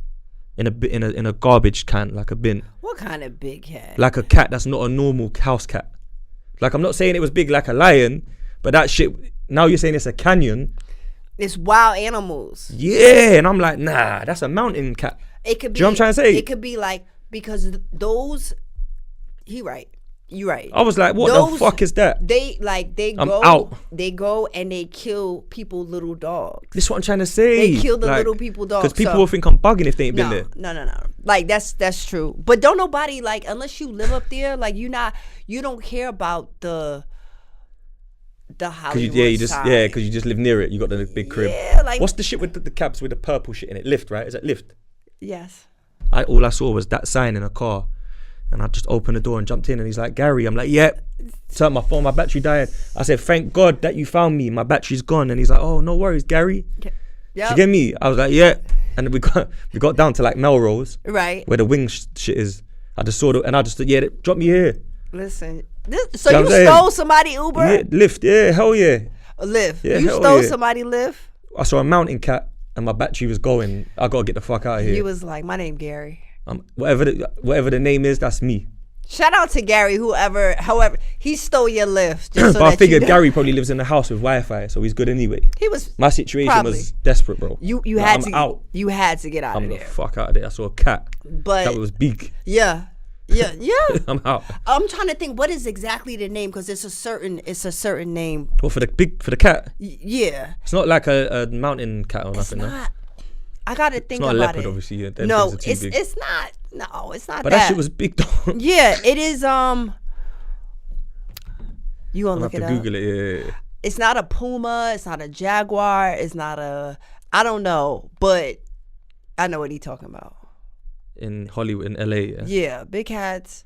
in a garbage can, like a bin. What kind of big cat? Like a cat that's not a normal house cat. Like I'm not saying it was big like a lion, but that shit. Now you're saying it's a canyon. It's wild animals. Yeah, and I'm like, nah, that's a mountain cat. It could be. Do you know what I'm trying to say? It could be like because those. You right. I was like, what the fuck is that? They go and they kill people, little dogs. This is what I'm trying to say. They kill the little people dogs. Because people will think I'm bugging if they ain't been there. No. Like that's true. But don't nobody like unless you live up there, like you don't care about the Hollywood side. Because you just live near it. You got the big crib. Yeah, like what's the shit with the cabs with the purple shit in it? Lift, right? Is that Lift? Yes. All I saw was that sign in a car. And I just opened the door and jumped in, and he's like, Gary. I'm like, yeah. Turned my phone, my battery died. I said, thank God that you found me. My battery's gone. And he's like, oh, no worries, Gary. Yep. You get me? I was like, yeah. And we got down to like Melrose, right, where the wing shit is. I just saw and I just said, yeah, drop me here. Listen, so you stole somebody Uber? Yeah, Lyft, yeah, hell yeah. Lyft. Yeah, you stole somebody Lyft? I saw a mountain cat and my battery was going. I gotta get the fuck out of here. He was like, my name Gary. Whatever the name is, that's me. Shout out to Gary, however, he stole your Lyft. Just so but I figured Gary probably lives in a house with Wi-Fi, so he's good anyway. My situation was desperate, bro. You had to get out of there. I'm the fuck out of there. I saw a cat that was big. Yeah. I'm out. I'm trying to think what is exactly the name because it's a certain name. Well, for the cat. Yeah. It's not like a mountain cat or nothing. Not. I gotta think about it. It's not a leopard, obviously. Yeah, no, it's not. No, it's not. But that shit was big, though. Yeah, it is. You gonna look it up? Google it. Yeah. It's not a puma. It's not a jaguar. It's not a. I don't know, but I know what he's talking about. In Hollywood, in LA. Yeah. Yeah, big cats.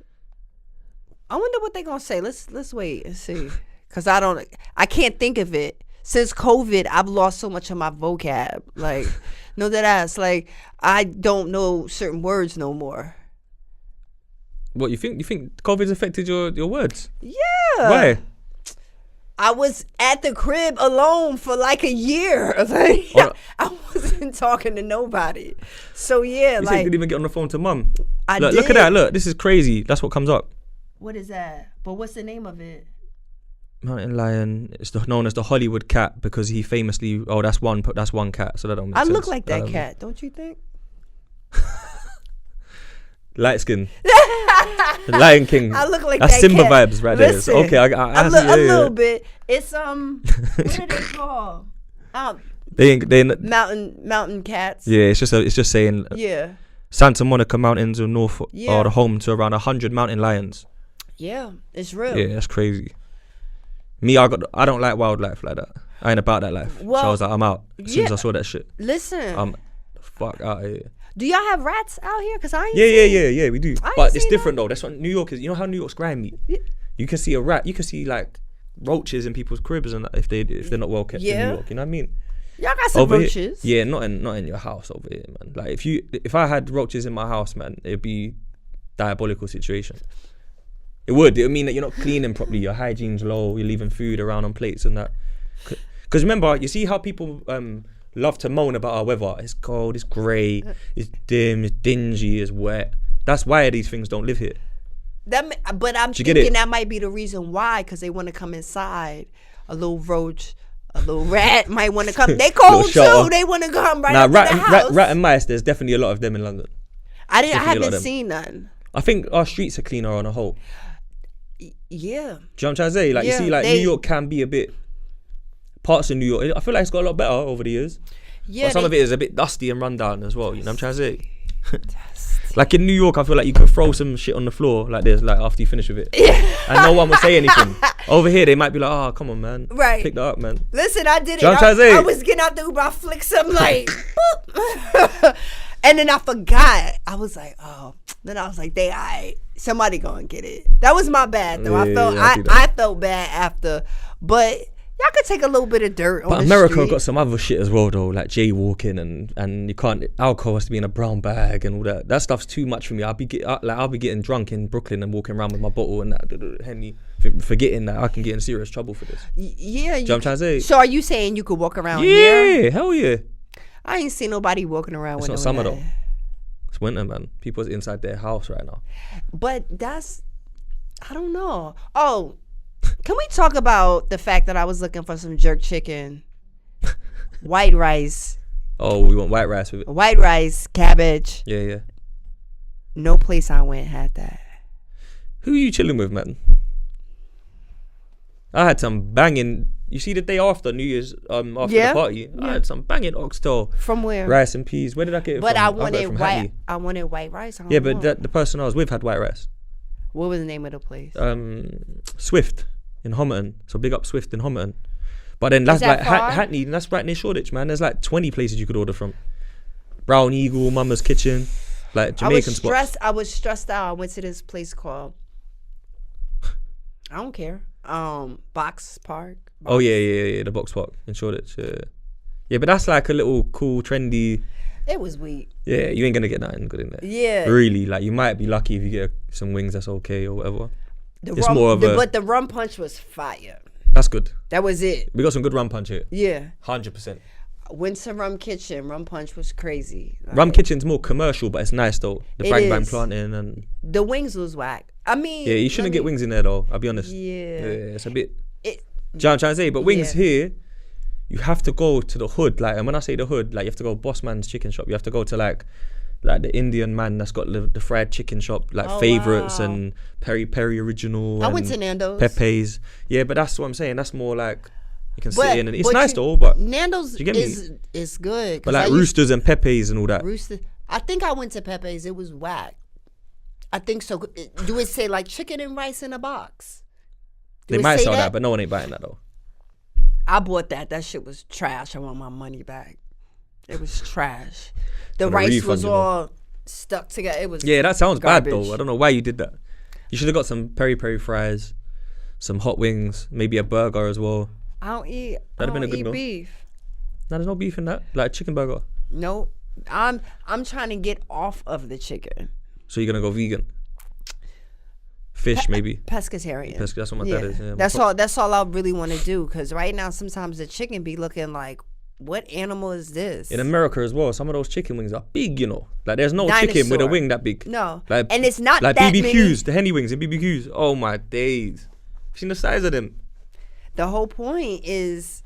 I wonder what they gonna say. Let's wait and see, cause I can't think of it. Since COVID, I've lost so much of my vocab. Like, no that ass. Like, I don't know certain words no more. What you think? You think COVID's affected your words? Yeah. Why? I was at the crib alone for like a year. Like, I wasn't talking to nobody. So yeah, you like. You didn't even get on the phone to mum. I did. Look at that. Look, this is crazy. That's what comes up. What is that? But what's the name of it? Mountain lion. It's known as the Hollywood cat because he famously. Oh, that's one cat. So that don't make sense. I look like that cat, don't you think? Light skin. The Lion King. I look like that's that Simba cat. vibes right Listen, there. Okay, I see, a little bit. It's what are they called? They mountain cats. Yeah, it's just saying. Yeah. Santa Monica Mountains in Norfolk Yeah. are the home to around 100 mountain lions. Yeah, it's real. Yeah, that's crazy. Me, I don't like wildlife like that. I ain't about that life. Well, so I was like, I'm out. As soon as yeah. I saw that shit, Listen, I'm fuck out of here. do y'all have rats out here? Cause I ain't Yeah, we do. I ain't But it's seen different though. That's what New York is. You know how New York's grimy? Yeah. You can see a rat. You can see like roaches in people's cribs and that if they're not well kept in Yeah. New York. You know what I mean? Y'all got some Over roaches. Here, yeah, not in your house over here, man. Like if I had roaches in my house, man, it'd be diabolical situation. It would. It would mean that you're not cleaning properly. Your hygiene's low. You're leaving food around on plates and that. Because remember, you see how people love to moan about our weather. It's cold. It's grey. It's dim. It's dingy. It's wet. That's why these things don't live here. But I'm thinking that might be the reason why, because they want to come inside. A little roach, a little rat might want to come. They cold too. They want to come right up to the house. Rat and mice. There's definitely a lot of them in London. I haven't seen none. I think our streets are cleaner on a whole. Yeah. Do you know what I'm trying to say? Like Yeah, you see, like New York can be a bit. Parts of New York, I feel like it's got a lot better over the years. Yeah. But some of it is a bit dusty and run down as well. You know what I'm trying to say? Like in New York, I feel like you could throw some shit on the floor like this, like after you finish with it, and no one would say anything. Over here, they might be like, "Oh, come on, man, Right. pick that up, man." Listen, I did it. Do you know what I'm trying to say? I was getting out the Uber, I flicked something like, boop. And then I forgot. I was like, oh. Then I was like, somebody gonna get it. That was my bad though. I felt bad after, but y'all could take a little bit of dirt on the America street. got some other shit as well though, like jaywalking and you can't. Alcohol has to be in a brown bag and all that. That stuff's too much for me. I'll be getting drunk in Brooklyn and walking around with my bottle and that Henny, forgetting that I can get in serious trouble for this. Yeah. Do you know what I'm trying to say? So are you saying you could walk around here? Yeah, hell yeah. I ain't seen nobody walking around It's with not summer though. It's winter, man. People's inside their house right now. But I don't know. Oh, can we talk about the fact that I was looking for some jerk chicken, white rice? Oh, we want white rice with it. White rice, cabbage. Yeah. No place I went had that. Who are you chilling with, man? I had some banging. You see the day after New Year's, after the party, I had some banging oxtail. From where? Rice and peas. Where did I get it but from? I got it wanted from white. Hackney. I wanted white rice. Yeah, but the person I was with had white rice. What was the name of the place? Swift in Homerton. So big up Swift in Homerton. But then that's that like far? Hackney. That's right near Shoreditch, man. There's like 20 places you could order from. Brown Eagle, Mama's Kitchen, like Jamaican spots. I was stressed out. I went to this place called, I don't care. Box Park. Oh yeah, the Box Park in Shoreditch. Yeah, but that's like a little cool, trendy. It was weak. Yeah, you ain't gonna get nothing good in there. Yeah. Really, like you might be lucky if you get some wings. That's okay or whatever. But the rum punch was fire. That's good. That was it. We got some good rum punch here. Yeah. 100%. Went to Rum Kitchen. Rum punch was crazy. Rum Kitchen's more commercial, but it's nice though. The bang bang is. planting and The wings was whack. I mean, yeah, you shouldn't get wings in there though. I'll be honest. Yeah. It's a bit. It, Do you know what I'm trying to say? But wings Yeah. here, you have to go to the hood. Like, and when I say the hood, like you have to go Boss Man's chicken shop. You have to go to like the Indian man that's got the fried chicken shop, like favorites wow. and peri original. I and went to Nando's. Pepe's. Yeah, but that's what I'm saying. That's more like you can But- sit in and it's but nice you- though. But Nando's Do you get me? is good. 'cause but like I used- Roosters and Pepe's and all that. Rooster. I think I went to Pepe's. It was whack. I think so. Do it say like chicken and rice in a box? Do They it might say sell that, but no one ain't buying that though. I bought that. That shit was trash. I want my money back. It was trash. The For the rice refund, was you know. all stuck together. It was Yeah, that sounds bad garbage. though. I don't know why you did that. You should have got some peri fries, some hot wings, maybe a burger as well. I don't eat. That'd have been a I good don't meal. eat beef. No, there's no beef in that. Like chicken burger. Nope. I'm trying to get off of the chicken. So you're gonna go vegan? Fish maybe. Pescatarian. That's what my dad is. Yeah, That's all I really want to do. Cause right now sometimes the chicken be looking like, what animal is this? In America as well, some of those chicken wings are big, you know. Like there's no chicken with a Dinosaur. wing that big. No. Like, And it's not like that BBQs, many. the Henny wings and BBQs. Oh my days. You seen the size of them? The whole point is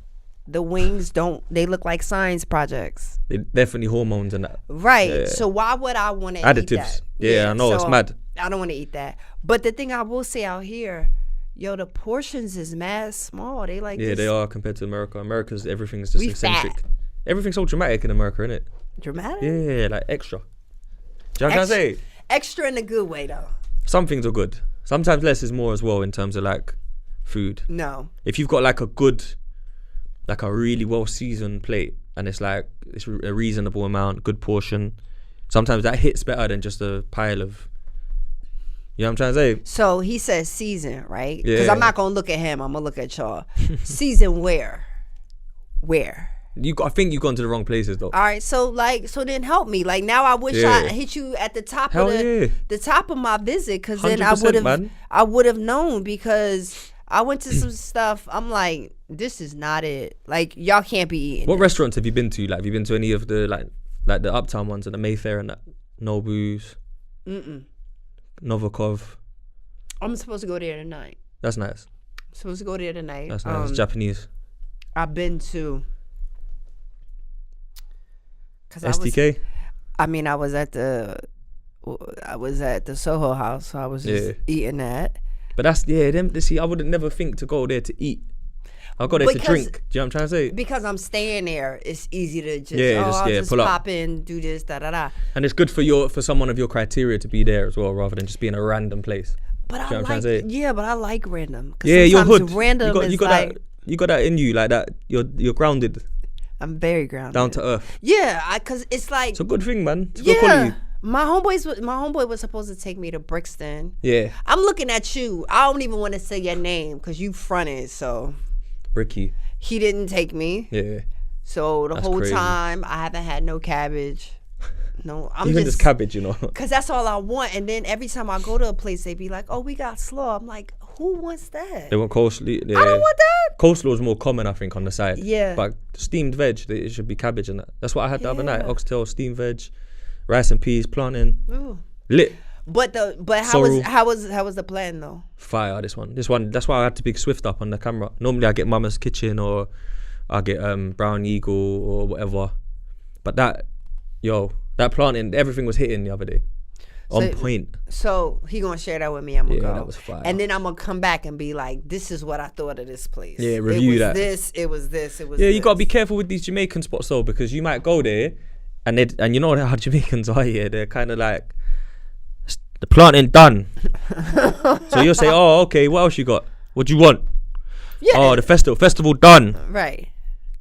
the wings they look like science projects. They definitely hormones and that. Right. Yeah. So why would I want to eat Additives. that? Yeah, I know, it's mad. I don't want to eat that. But the thing I will say out here, yo, the portions is mad small. They like Yeah, this they are compared to America. America's everything's just We eccentric. fat. Everything's so dramatic in America, isn't it? dramatic. Yeah, like extra. Do you know what I'm trying to say? Extra in a good way, though. Some things are good. Sometimes less is more as well in terms of like food. No. If you've got like a good, like a really well seasoned plate, and it's like it's a reasonable amount, good portion, sometimes that hits better than just a pile of. You know what I'm trying to say? So he says season, right? Yeah. Because I'm not gonna look at him. I'm gonna look at y'all. Season where? Where? I think you've gone to the wrong places though. All right, so then help me. Like now, I wish I hit you at the top Hell of yeah. the top of my visit, because then 100%, I would have known, because I went to some stuff. I'm like, this is not it. Like y'all can't be eating. What it. restaurants have you been to? Like, have you been to any of the like the uptown ones and the Mayfair and that? Nobu's, Novikov. I'm supposed to go there tonight. That's nice. Supposed to go there tonight. That's nice. It's Japanese. I've been to. STK. I was at the Soho House, so I was just eating that. But that's see, I would never think to go there to eat. I'll go there to drink. Do you know what I'm trying to say? Because I'm staying there, it's easy to just pop in, do this, da da da. And it's good for someone of your criteria to be there as well, rather than just being a random place. But I like random. Yeah, you're hood. Random you got that in you, like that. You're grounded. I'm very grounded. Down to earth. Yeah, because it's like it's a good thing, man. It's good quality. My homeboy was supposed to take me to Brixton. Yeah. I'm looking at you. I don't even want to say your name because you fronted. So. Bricky. He didn't take me. Yeah. So that's whole crazy. Time I haven't had no cabbage. No, I'm even just cabbage, you know. Cause that's all I want. And then every time I go to a place, they be like, "Oh, we got slaw." I'm like, who wants that? They want coleslaw. Yeah. I don't want that. Coleslaw is more common, I think, on the side. Yeah. But steamed veg, it should be cabbage in that. That's what I had the other night. Oxtail, steamed veg, rice and peas, plantain. Ooh. Lit. But how was the plan though? Fire, this one. That's why I had to be swift up on the camera. Normally I get Mama's Kitchen or I get Brown Eagle or whatever. But that plantain, everything was hitting the other day. On point. So he gonna share that with me. I'm gonna go. Yeah, that was fire. And then I'm gonna come back and be like, this is what I thought of this place. Yeah, review that. It was this. Yeah, you gotta be careful with these Jamaican spots though, because you might go there and you know how Jamaicans are here. They're kind of like, the plantain done. So you'll say, oh, okay, what else you got? What do you want? Yeah. Oh, the festival done. Right.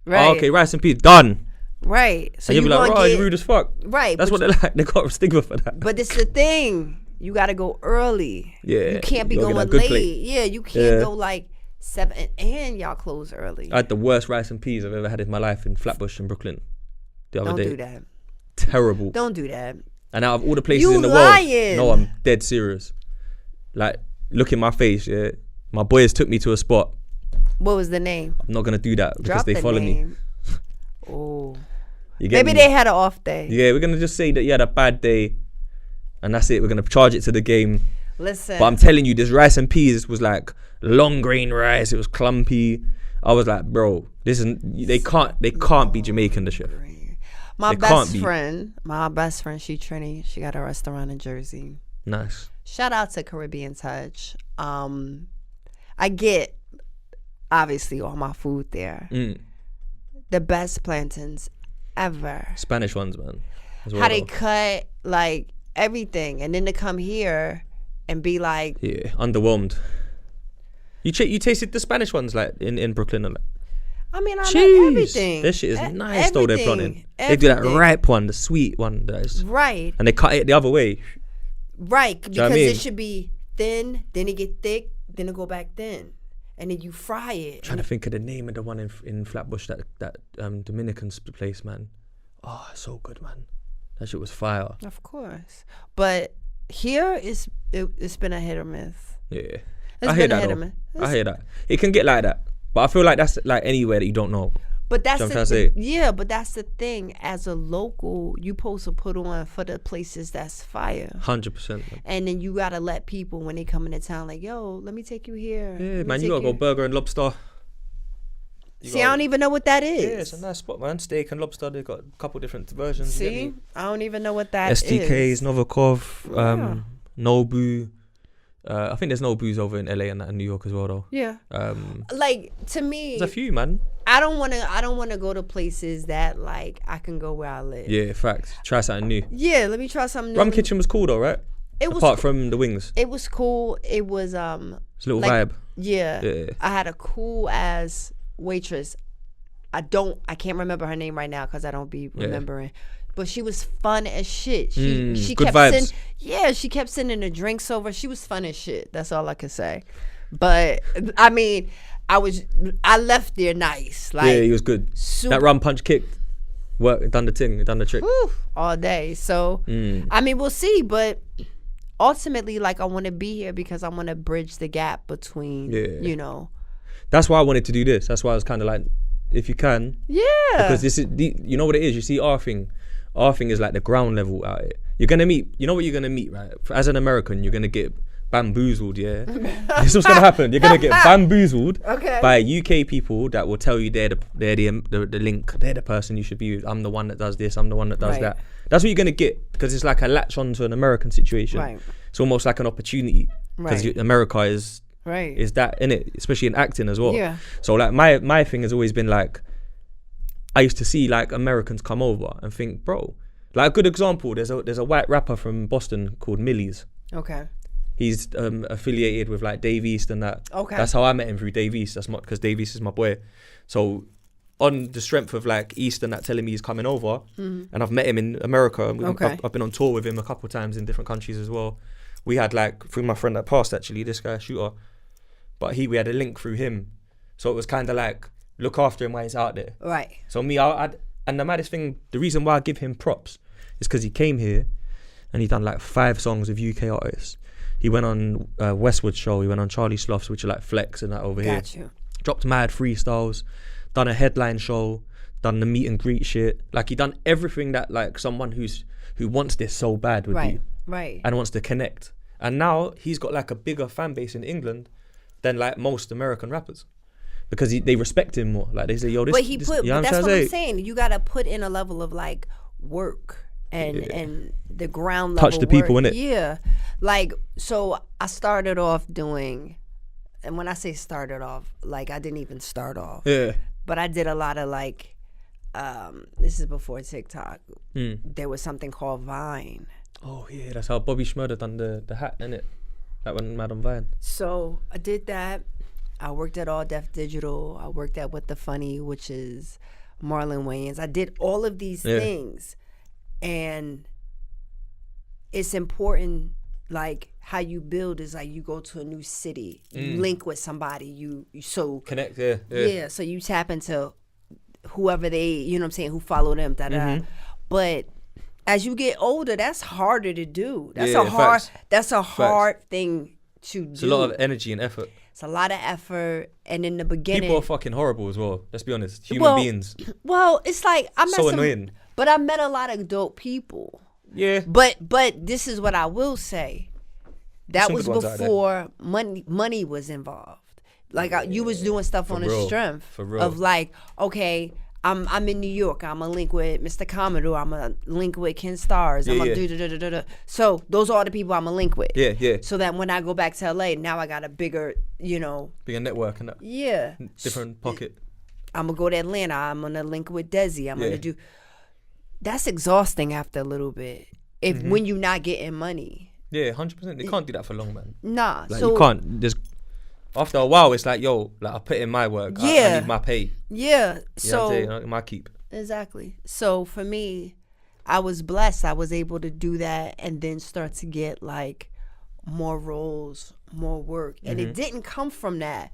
Oh, okay, rice and peas done. Right. So you'll be like, oh, you're rude as fuck. Right. That's what they're like. They got a stigma for that. But it's the thing. You got to go early. Yeah. You can't be going late. Plate. Yeah, you can't go like 7 and y'all close early. I had the worst rice and peas I've ever had in my life in Flatbush in Brooklyn the other day. Don't do that. Terrible. Don't do that. And out of all the places in the world, no, I'm dead serious. Like, look in my face, yeah. My boys took me to a spot. What was the name? I'm not gonna do that because they follow me. Oh. Maybe they had an off day. Yeah, we're gonna just say that you had a bad day, and that's it. We're gonna charge it to the game. Listen. But I'm telling you, this rice and peas was like long grain rice. It was clumpy. I was like, bro, this is they can't be Jamaican, the chef. My best friend, she Trini, she got a restaurant in Jersey. Nice. Shout out to Caribbean Touch. I get, obviously, all my food there. The best plantains ever. Spanish ones, man. How they cut, like, everything. And then to come here and be like... Yeah, underwhelmed. You tasted the Spanish ones, like, in Brooklyn and that? I mean, I like everything. This shit is nice though, they're planting. They do that ripe one, the sweet one. Right. And they cut it the other way. Right, because it should be thin, then it get thick, then it go back thin. And then you fry it. I'm trying to think of the name of the one in Flatbush, that Dominican place, man. Oh, so good, man. That shit was fire. Of course. But here, it's been a hit or miss. Yeah. I hear that though. I hear that. It can get like that. But I feel like that's like anywhere that you don't know. But that's but that's the thing. As a local, you supposed to put on for the places that's fire. 100%. And then you gotta let people when they come into town, like, yo, let me take you here. Yeah, man, you gotta go Burger and Lobster. I don't even know what that is. Yeah, it's a nice spot, man. Steak and lobster. They've got a couple different versions. See, I don't even know what that is. STKs, Novikov, Nobu. I think there's no booze over in LA and New York as well, though. Yeah. Like, to me, there's a few, man. I don't want to go to places that like I can go where I live. Yeah, facts. Try something new. Yeah, let me try something new. Rum Kitchen was cool though, right? It was apart from the wings. It was cool. It was It's a little vibe. Yeah. I had a cool ass waitress. I can't remember her name right now because I don't be remembering. But she was fun as shit. She good kept vibes. she kept sending the drinks over. She was fun as shit. That's all I can say. But I mean, I left there nice. Like, yeah, he was good. That rum punch kicked. Done the trick. Whew, all day. So I mean, we'll see. But ultimately, like, I want to be here because I want to bridge the gap between, you know. That's why I wanted to do this. That's why I was kind of like, if you can. Yeah. Because this is, you know what it is? You see our thing is like the ground level out here. You're going to meet, you know what you're going to meet, right? As an American, you're going to get bamboozled, yeah? This is what's going to happen. You're going to get bamboozled by UK people that will tell you they're the link, they're the person you should be with. I'm the one that does this, I'm the one that does that. That's what you're going to get because it's like a latch onto an American situation. Right. It's almost like an opportunity because America is that in it, especially in acting as well. Yeah. So like my thing has always been like, I used to see like Americans come over and think, bro, like a good example, there's a white rapper from Boston called Millies. Okay. He's affiliated with like Dave East and that. Okay. That's how I met him, through Dave East. That's because Dave East is my boy. So on the strength of like East and that telling me he's coming over, and I've met him in America. I've been on tour with him a couple of times in different countries as well. We had like, through my friend that passed actually, this guy, Shooter, but we had a link through him. So it was kind of like, look after him while he's out there. Right. So me, and the maddest thing, the reason why I give him props is because he came here and he done like 5 songs with UK artists. He went on Westwood's show. He went on Charlie Sloth's, which are like Flex and that over here. You. Dropped mad freestyles, done a headline show, done the meet and greet shit. Like he done everything that like someone who wants this so bad would do. Right. And wants to connect. And now he's got like a bigger fan base in England than like most American rappers. Because they respect him more. Like they say, yo, this. But that's what I'm saying. You gotta put in a level of like work and the ground level. Touch the people, innit? Yeah. Like, so I started off doing, and when I say started off, like I didn't even start off. Yeah. But I did a lot of like, this is before TikTok. There was something called Vine. Oh yeah, that's how Bobby Schmurder done the hat, innit? That went mad on Vine. So I did that. I worked at All Def Digital. I worked at What the Funny, which is Marlon Wayans. I did all of these things. And it's important, like, how you build is like you go to a new city, you link with somebody, you so connect, so you tap into whoever they, you know what I'm saying, who follow them, But as you get older, that's harder to do. That's a hard thing to do. It's a lot of energy and effort. It's a lot of effort, and in the beginning, people are fucking horrible as well. Let's be honest, human beings. Well, it's like I met annoying. But I met a lot of dope people. Yeah. But this is what I will say. That was before money was involved. Like you was doing stuff on the strength of like, okay, I'm in New York. I'm a link with Mr. Commodore. I'm a link with Ken Stars. I'm a do. So those are the people I'm a link with. Yeah, yeah. So that when I go back to LA, now I got a bigger, bigger network and that. Yeah. Different pocket. I'm gonna go to Atlanta. I'm gonna link with Desi. I'm gonna do. That's exhausting after a little bit. When you're not getting money. Yeah, 100%. They can't do that for long, man. Nah. Like, so you can't. After a while, it's like, yo, like I put in my work. Yeah. I need my pay. Yeah. So my keep. Exactly. So for me, I was blessed. I was able to do that and then start to get like more roles, more work. And it didn't come from that,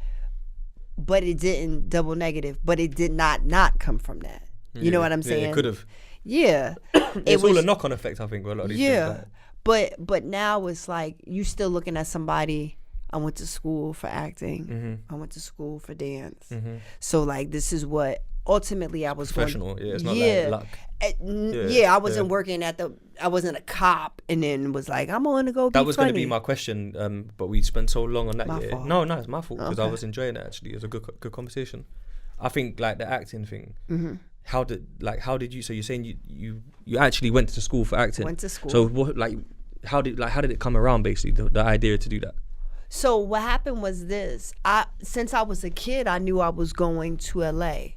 but it didn't double negative, but it did not come from that. You know what I'm saying? It could have. Yeah. It's all a knock-on effect, I think, with a lot of these things. Like. But now it's like you still looking at somebody. I went to school for acting. I went to school for dance. So like this is what ultimately I was professional. It's not like luck. I wasn't working I wasn't a cop and then was like, I'm going to go be That was going to be my question, but we spent so long on that. My fault. No, it's my fault because I was enjoying it actually. It was a good conversation. I think like the acting thing. How did you? So you're saying you actually went to school for acting? Went to school. So what? Like, how did it come around? Basically, the idea to do that. So what happened was this. Since I was a kid, I knew I was going to LA.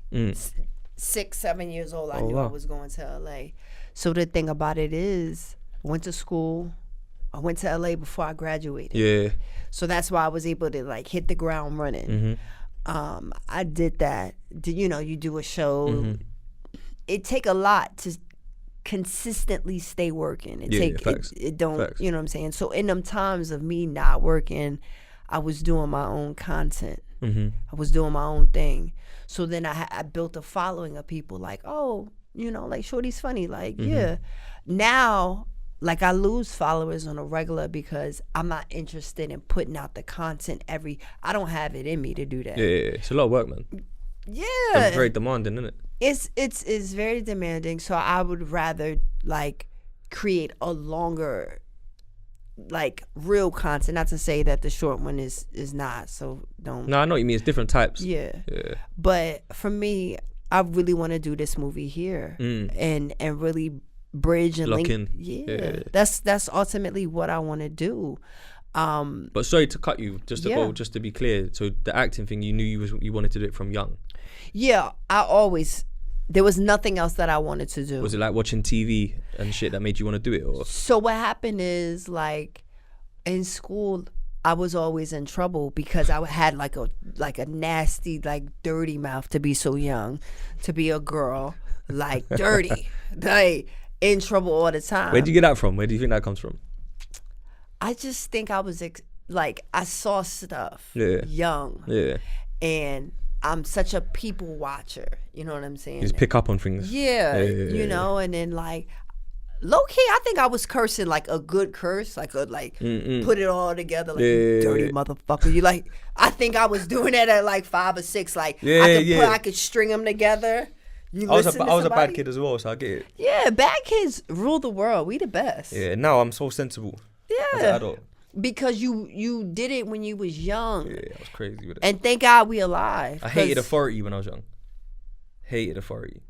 6, 7 years old, I knew I was going to LA. So the thing about it is, I went to school. I went to LA before I graduated. Yeah. So that's why I was able to like hit the ground running. I did that. You do a show. It take a lot to consistently stay working. It don't. Facts. You know what I'm saying? So in them times of me not working, I was doing my own content. I was doing my own thing. So then I built a following of people like, oh, like Shorty's funny. Like, yeah. Now, like, I lose followers on a regular because I'm not interested in putting out the content I don't have it in me to do that. Yeah. It's a lot of work, man. Yeah. It's very demanding, isn't it? It's very demanding. So I would rather like create a longer, like, real content. Not to say that the short one is not. So don't. No, I know what you mean. It's different types. Yeah. But for me, I really want to do this movie here and really bridge and lock link. in. Yeah. That's ultimately what I want to do. But sorry to cut you. Just to be clear. So the acting thing, you knew you wanted to do it from young. Yeah, there was nothing else that I wanted to do. Was it like watching TV and shit that made you want to do it? Or so what happened is, like, in school, I was always in trouble because I had like a nasty, like, dirty mouth to be so young, to be a girl, like, dirty, like, in trouble all the time. Where do you get that from? Where do you think that comes from? I just think I was like, I saw stuff young. Yeah. And I'm such a people watcher. You know what I'm saying? You just pick up on things. Yeah. And then, like, low key, I think I was cursing like a good curse, like put it all together, like, you dirty motherfucker. You like, I think I was doing that at like 5 or 6. Like, I could string them together. I was a bad kid as well, so I get it. Yeah, bad kids rule the world. We the best. Yeah, now I'm so sensible. Yeah. As an adult. Because you did it when you was young. Yeah, I was crazy with it. And thank God we alive. I hated authority when I was young. Hated authority.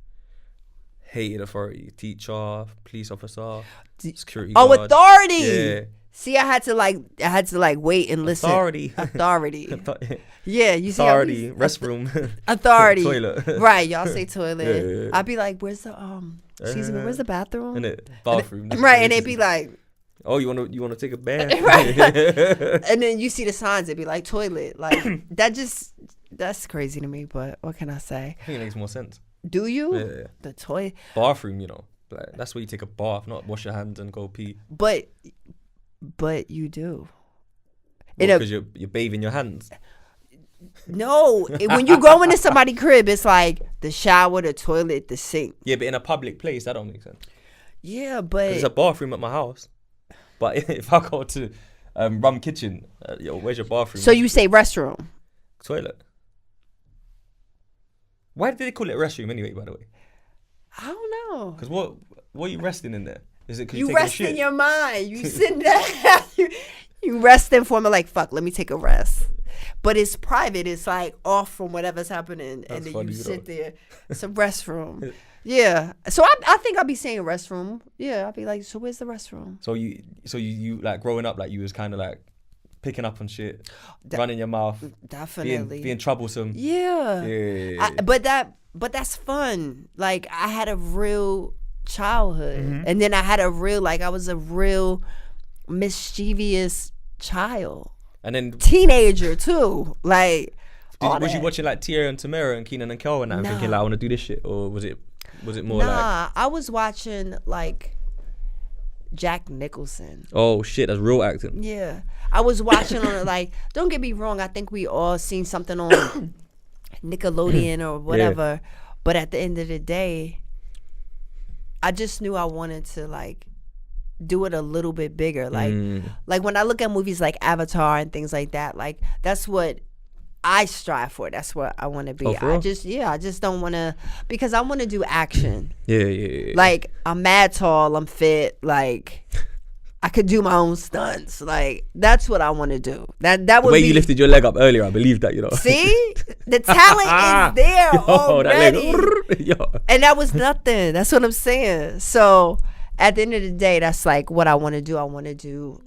Teacher, police officer, security guard. Authority. Yeah. See, I had to wait and listen. Authority. Yeah, you see. Authority. Restroom. Authority. Toilet. Right, y'all say toilet. Yeah. I'd be like, where's the excuse me, where's the bathroom? In it. Bathroom. Right, and they'd be like, oh, you wanna take a bath? Right. And then you see the signs, it'd be like toilet. Like, that's crazy to me, but what can I say? I think it makes more sense. Do you? Yeah. The toilet. Bathroom, like, that's where you take a bath, not wash your hands and go pee. But you do. Because you're bathing your hands. No, when you go into somebody's crib, it's like the shower, the toilet, the sink. Yeah, but in a public place, that don't make sense. Yeah, but there's a bathroom at my house. But if I go to Rum Kitchen, where's your bathroom? So you say restroom? Toilet. Why did they call it a restroom anyway, by the way? I don't know. Because what are you resting in there? Is it because you rest in your mind? You sitting there, you resting for me, like, fuck, let me take a rest. But it's private. It's like off from whatever's happening, and then you sit there. It's a restroom. Yeah. So I think I'll be saying restroom. Yeah, I'll be like, so where's the restroom? So you like growing up, like, you was kind of like picking up on shit, running your mouth, definitely being troublesome. Yeah. But that's fun. Like, I had a real childhood, and then I had I was a real mischievous child, and then teenager too. Like, was you watching like Tia and Tamara and Keenan and Kel and that, and thinking like, I want to do this shit, or was it more like? I was watching like Jack Nicholson. Oh shit, that's real acting. Yeah, I was watching on like. Don't get me wrong. I think we all seen something on Nickelodeon or whatever. Yeah. But at the end of the day, I just knew I wanted to like do it a little bit bigger. Like when I look at movies like Avatar and things like that, like that's what I strive for. That's what I want to be. I just don't want to, because I want to do action. Yeah. Like, I'm mad tall, I'm fit, like I could do my own stunts. Like, that's what I want to do. That would be the way you lifted your leg up earlier. I believe that, See? The talent is there already. And that was nothing. That's what I'm saying. So at the end of the day, that's like what I want to do. I want to do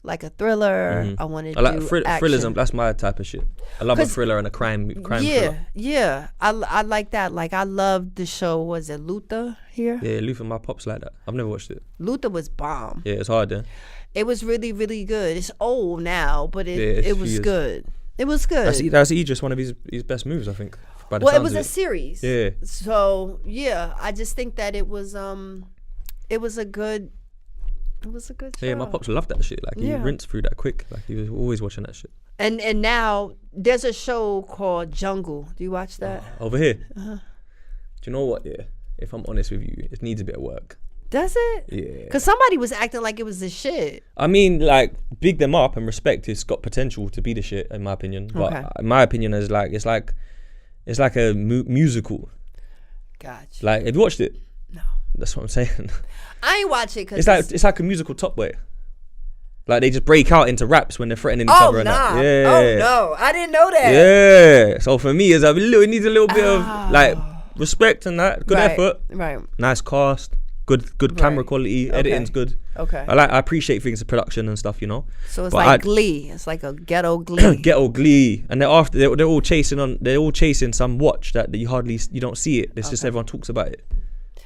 like a thriller. I want to do I like action. thrillers. That's my type of shit. I love a thriller and a crime thriller. Yeah. I like that. Like I love the show. Was it Luther here? Yeah, Luther, my pops like that. I've never watched it. Luther was bomb. Yeah, it's hard then. It was really, really good. It's old now, but it was good. It was good. That's Idris, one of his best moves, I think. Well, it was a series. Yeah. So yeah, I just think that it was a good show. Yeah, my pops loved that shit. Like he rinsed through that quick. Like he was always watching that shit. And now there's a show called Jungle. Do you watch that? Over here. Do you know what? Yeah. If I'm honest with you, it needs a bit of work. Does it? Yeah. Because somebody was acting like it was the shit. I mean, like, big them up and respect. It's got potential to be the shit, in my opinion. But in my opinion, is like it's like a musical. Gotcha. Like, have you watched it? No. That's what I'm saying. I ain't watch it because it's like a musical Top Boy. Like they just break out into raps when they're threatening each other. Nah. Yeah. Oh no, I didn't know that. Yeah. So for me, it needs a little bit of like respect and that. Good effort. Right. Nice cast. Good camera quality. Editing's good. Okay. I appreciate things of production and stuff, you know. So it's like Glee. It's like a ghetto Glee. Ghetto Glee, and they're all chasing some watch that you don't see it. It's just everyone talks about it.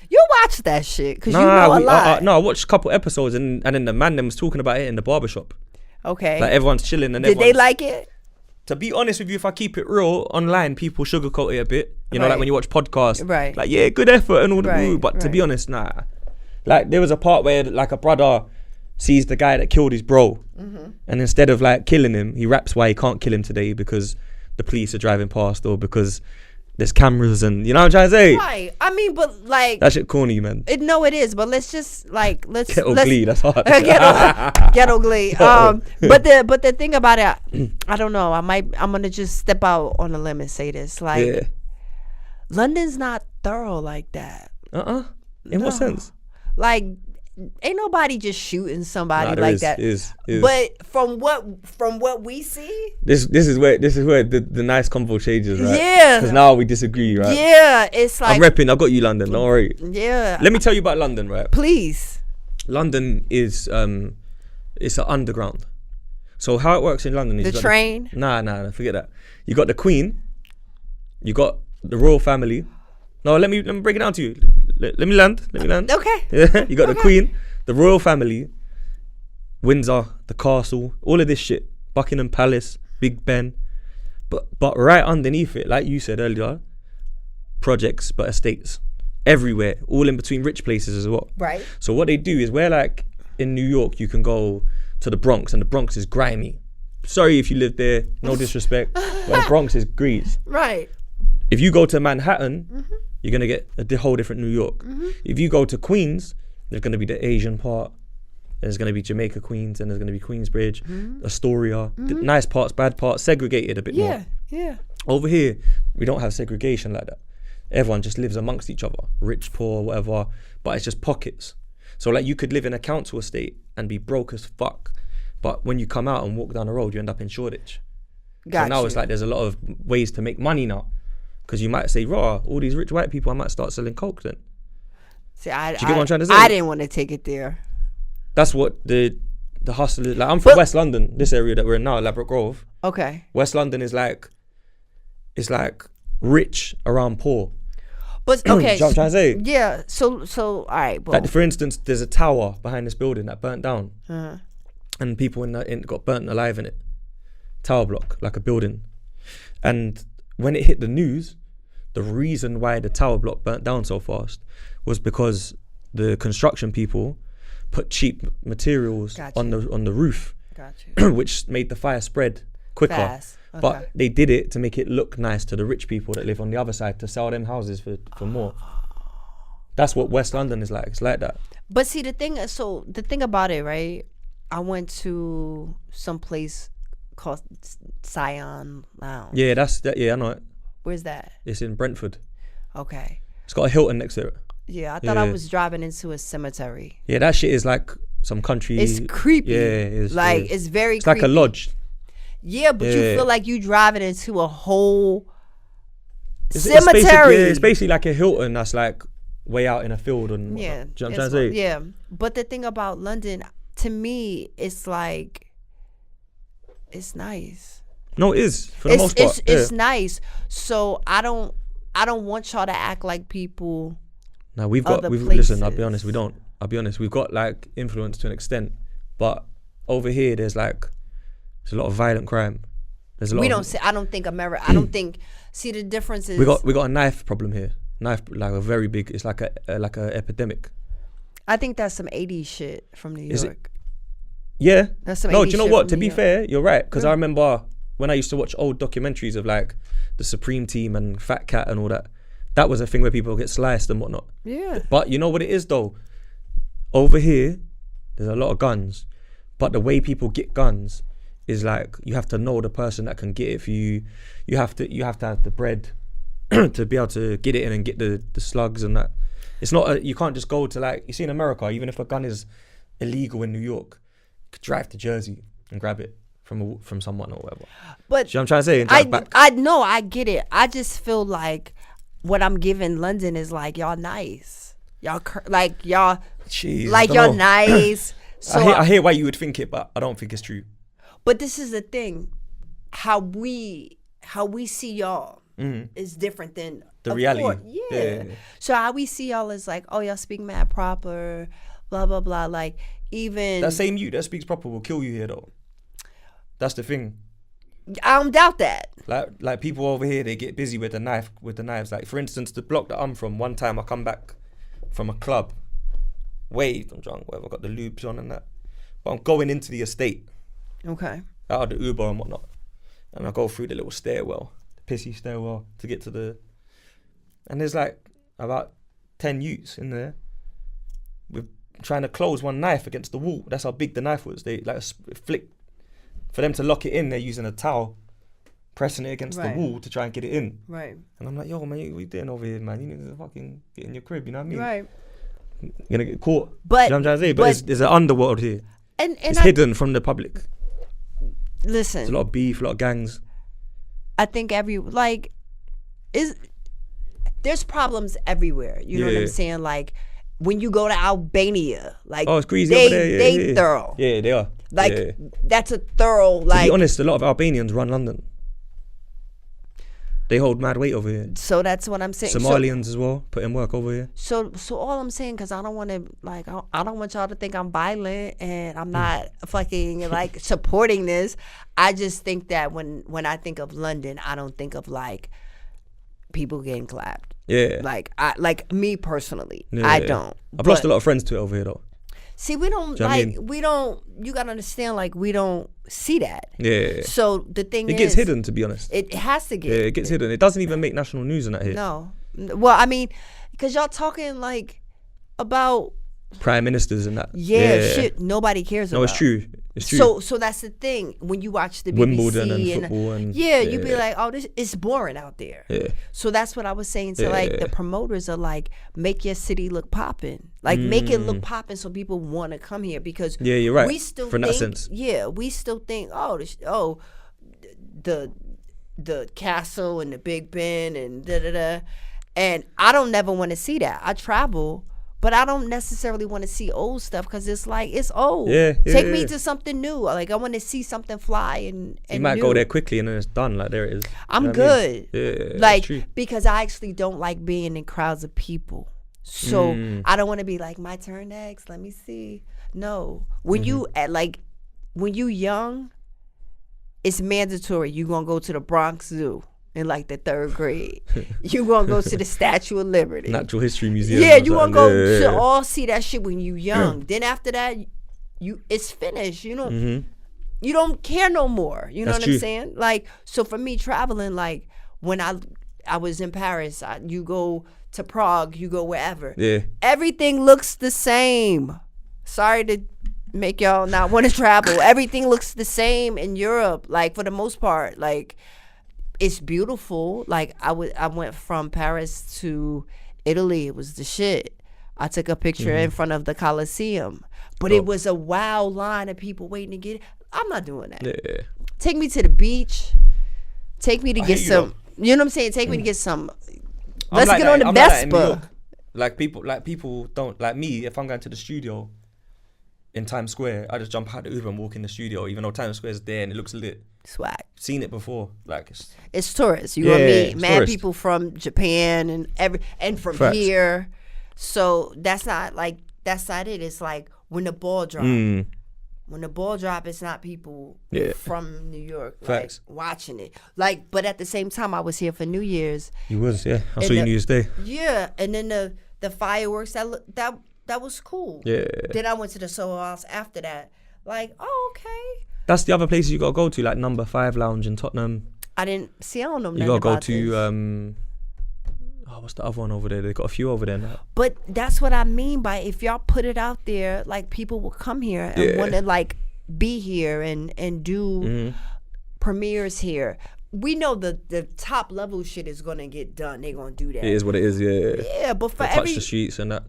You watch that shit because you know a lot. I watched a couple episodes and then the man them was talking about it in the barbershop. Okay. Like everyone's chilling and did they like it? To be honest with you, if I keep it real, online people sugarcoat it a bit. You know, like when you watch podcasts. Right. Like, yeah, good effort and all the woo. But to be honest, nah. Like, there was a part where, like, a brother sees the guy that killed his bro. And instead of, like, killing him, he raps why he can't kill him today because the police are driving past or because there's cameras and, you know what I'm trying to say? Right. I mean, but, like... That shit corny, man. No, it is. But let's just, like... Ghetto Glee, that's hard. Ghetto Glee. But the thing about it, I don't know. I'm going to just step out on a limb and say this. Like, London's not thorough like that. In what sense? Like, ain't nobody just shooting somebody like that. Is. But from what we see, this is where the nice convo changes, right? Yeah. Because now we disagree, right? Yeah, it's like I'm repping. I got you, London. Don't worry. Yeah. Let me tell you about London, right? Please. London is it's an underground. So how it works in London is the train. Nah, forget that. You got the Queen. You got the royal family. No, let me break it down to you. Let me land. Okay. Yeah, you got the Queen, the royal family, Windsor, the castle, all of this shit, Buckingham Palace, Big Ben, but right underneath it, like you said earlier, projects but estates everywhere, all in between rich places as well. Right. So what they do is where like in New York you can go to the Bronx and the Bronx is grimy. Sorry if you live there, no disrespect, but the Bronx is grease. Right. If you go to Manhattan, you're going to get a whole different New York. If you go to Queens, there's going to be the Asian part. There's going to be Jamaica Queens, and there's going to be Queensbridge, Astoria. Nice parts, bad parts, segregated a bit more. Yeah. Over here, we don't have segregation like that. Everyone just lives amongst each other, rich, poor, whatever, but it's just pockets. So like you could live in a council estate and be broke as fuck, but when you come out and walk down the road, you end up in Shoreditch. So now it's like there's a lot of ways to make money now. Because you might say, raw, all these rich white people, I might start selling coke then. See, do you get what I'm trying to say? I didn't want to take it there. That's what the hustle is. Like, I'm from West London, this area that we're in now, Ladbroke Grove. Okay. West London is like, it's like rich around poor. But okay. Do you know what I'm trying to say? Yeah. So all right. Like, for instance, there's a tower behind this building that burnt down. And people in got burnt alive in it. Tower block, like a building. And when it hit the news, the reason why the tower block burnt down so fast was because the construction people put cheap materials on the roof, which made the fire spread quicker. Fast. Okay. But they did it to make it look nice to the rich people that live on the other side to sell them houses for more. That's what West London is like. It's like that. But see, the thing about it, right? I went to some place called Scion Lounge. Yeah, yeah, I know it. Where's that? It's in Brentford. Okay. It's got a Hilton next to it. Yeah, I thought I was driving into a cemetery. Yeah, that shit is like some country. It's creepy. Yeah, it is. Like, it's very it's creepy. It's like a lodge. Yeah, but you feel like you driving into a whole cemetery. It's basically like a Hilton that's like way out in a field. And yeah. do you know what I'm trying to say? Yeah. But the thing about London, to me, it's like, it's nice. No, it is for the most part. It's nice. So I don't want y'all to act like people. Now listen. I'll be honest. We've got like influence to an extent, but over here there's a lot of violent crime. There's a lot. I don't think America. I don't think. See, the difference is we got a knife problem here. Knife, like a very big. It's like a epidemic. I think that's some 80s shit from New York. Is it? Yeah. That's some 80s No, do you know shit what? from To New be York. fair, you're right. Because I remember when I used to watch old documentaries of like the Supreme Team and Fat Cat and all that. That was a thing where people get sliced and whatnot. Yeah. But you know what it is though? Over here, there's a lot of guns. But the way people get guns is like you have to know the person that can get it for you. You have to have the bread to be able to get it in and get the slugs and that. It's not you can't just go to like, you see in America, even if a gun is illegal in New York, you could drive to Jersey and grab it from someone or whatever. But see what I'm trying to say? And drive back. I know, I get it. I just feel like what I'm giving London is like, y'all nice. Y'all Jeez, like y'all nice. So I hear why you would think it, but I don't think it's true. But this is the thing. How we see y'all is different than the reality. Yeah. So how we see y'all is like, oh, y'all speak mad proper, blah blah blah. Like even that same you that speaks proper will kill you here though. That's the thing. I don't doubt that. Like people over here, they get busy with the knives. Like for instance, the block that I'm from, one time I come back from a club, waved, I'm drunk, whatever, got the loops on and that. But I'm going into the estate. Okay. Out of the Uber and whatnot. And I go through the little stairwell, the pissy stairwell to get to the... And there's like about 10 youths in there. We're trying to close one knife against the wall. That's how big the knife was. They like flick. For them to lock it in, they're using a towel, pressing it against the wall to try and get it in. Right. And I'm like, yo, man, what you doing over here, man? You need to fucking get in your crib, you know what I mean? Right. You're gonna get caught. But, you know what I'm trying to say? But there's an underworld here. And it's hidden from the public. Listen. There's a lot of beef, a lot of gangs. I think there's problems everywhere. You know what I'm saying? Like when you go to Albania, like it's crazy over there. They thorough. Yeah, they are. Like that's a thorough. Like to be honest, a lot of Albanians run London. They hold mad weight over here. So that's what I'm saying. Somalians as well, put in work over here. So all I'm saying, because I don't want to I don't want y'all to think I'm violent and I'm not fucking like supporting this. I just think that when I think of London, I don't think of like people getting clapped. Yeah. Like me personally, yeah, I don't. I've lost a lot of friends to it over here though. See, we don't you gotta understand, like we don't see that. Yeah. So the thing is, it gets hidden, to be honest. It has to get. Yeah, it gets hidden. It doesn't even make national news in that here. No. Well, I mean, because y'all talking like about prime ministers and that. Yeah, shit. Nobody cares about. No, it's true. It's true. So that's the thing. When you watch the BBC Wimbledon and football and you be like, oh, this is boring out there. Yeah. So that's what I was saying to like the promoters are like, make your city look poppin'. Like make it look poppin' so people want to come here because you're right. We still from think, that sense. Yeah, we still think the castle and the Big Ben and da da da, and I don't never want to see that. I travel. But I don't necessarily want to see old stuff because it's like, it's old. Take me to something new. Like, I want to see something fly and you might go there quickly and then it's done. Like, there it is. I'm good. I mean? Yeah, like, because I actually don't like being in crowds of people. So, I don't want to be like, my turn next. Let me see. No. When you young, it's mandatory. You're going to go to the Bronx Zoo. In like the 3rd grade, you gonna go to the Statue of Liberty, Natural History Museum. Yeah, you wanna go to all see that shit when you young. Then after that, it's finished. You know, you don't care no more. You know what I'm saying? Like, so for me, traveling, like when I was in Paris, you go to Prague, you go wherever. Yeah, everything looks the same. Sorry to make y'all not want to travel. Everything looks the same in Europe, like for the most part, like. It's beautiful. Like I went from Paris to Italy. It was the shit. I took a picture in front of the Colosseum, but it was a wild line of people waiting to get it. I'm not doing that. Yeah. Take me to the beach. Take me to get some. You know what I'm saying? Take me to get some. Let's get on the Vespa. Like people don't like me. If I'm going to the studio, in Times Square, I just jump out the Uber and walk in the studio, even though Times Square is there and it looks lit. Swag. Seen it before, like it's tourists. You gonna meet mad tourist. people from Japan and from Facts. here. So that's not it. It's like when the ball drop. When the ball drop, it's not people from New York like watching it. Like, but at the same time, I was here for New Year's. You was, yeah. I saw you New Year's Day. Yeah, and then the fireworks that was cool. Yeah. Then I went to the Soho House after that. Like, oh, okay. That's the other places you gotta go to, like Number 5 Lounge in Tottenham. I don't know nothing You gotta go about to this. What's the other one over there? They got a few over there now. But that's what I mean by if y'all put it out there, like people will come here and want to like be here and do premieres here. We know the top level shit is gonna get done. They're gonna do that. It is what it is, yeah. Yeah, but for touch the streets and that.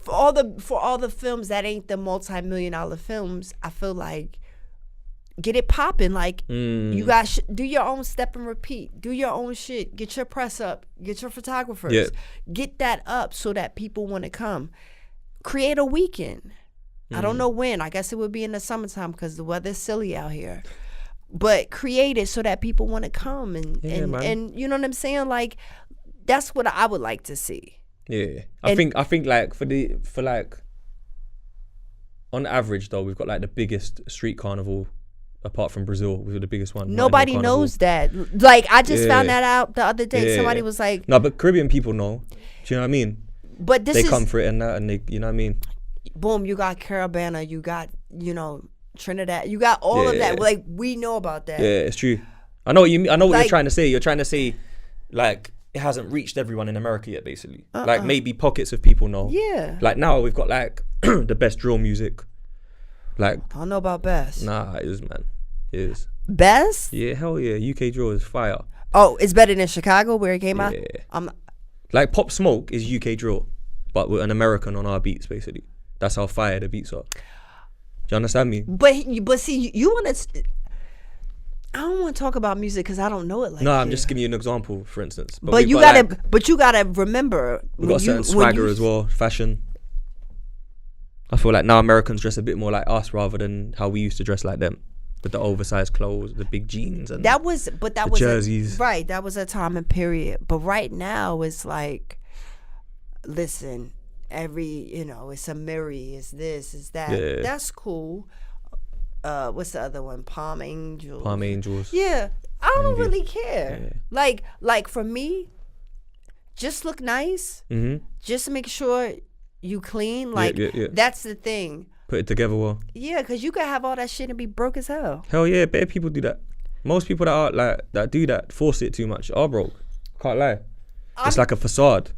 For all the films that ain't the multi-million-dollar films, I feel like get it popping. Like you guys do your own step and repeat. Do your own shit. Get your press up. Get your photographers. Yeah. Get that up so that people want to come. Create a weekend. I don't know when. I guess it would be in the summertime because the weather's silly out here. But create it so that people want to come and you know what I'm saying? Like that's what I would like to see. Yeah, I think like for like on average though, we've got like the biggest street carnival apart from Brazil. We're the biggest one. Nobody knows that. Like I just found that out the other day. Yeah. Somebody was like, no, but Caribbean people know. Do you know what I mean? But they come for it and that, and they, you know what I mean? Boom, you got Carabana, you got Trinidad, you got all of that. Like we know about that. Yeah, it's true. I know what you mean. I know what you're trying to say. You're trying to say like it hasn't reached everyone in America yet, basically. Like maybe pockets of people know. Yeah. Like now we've got like the best drill music. Like I don't know about best. Nah, it is, man. It is. Best? Yeah, hell yeah. UK drill is fire. Oh, it's better than Chicago where it came out? Yeah. Like Pop Smoke is UK drill, but we're an American on our beats, basically. That's how fire the beats are. Do you understand me? But see, you want to. I don't want to talk about music because I don't know it like that. No, I'm just giving you an example, for instance. But you gotta remember. We've got certain swagger as well, fashion. I feel like now Americans dress a bit more like us rather than how we used to dress like them, with the oversized clothes, the big jeans, and that was jerseys. Right, that was a time and period. But right now it's like, listen, it's a Mary, it's this, it's that. Yeah. That's cool. What's the other one? Palm Angels. Yeah, I don't really care. Yeah. Like for me, just look nice. Just make sure you clean. Like that's the thing. Put it together well. Yeah, because you could have all that shit and be broke as hell. Hell yeah, better people do that. Most people that do that force it too much are broke. Can't lie. It's like a facade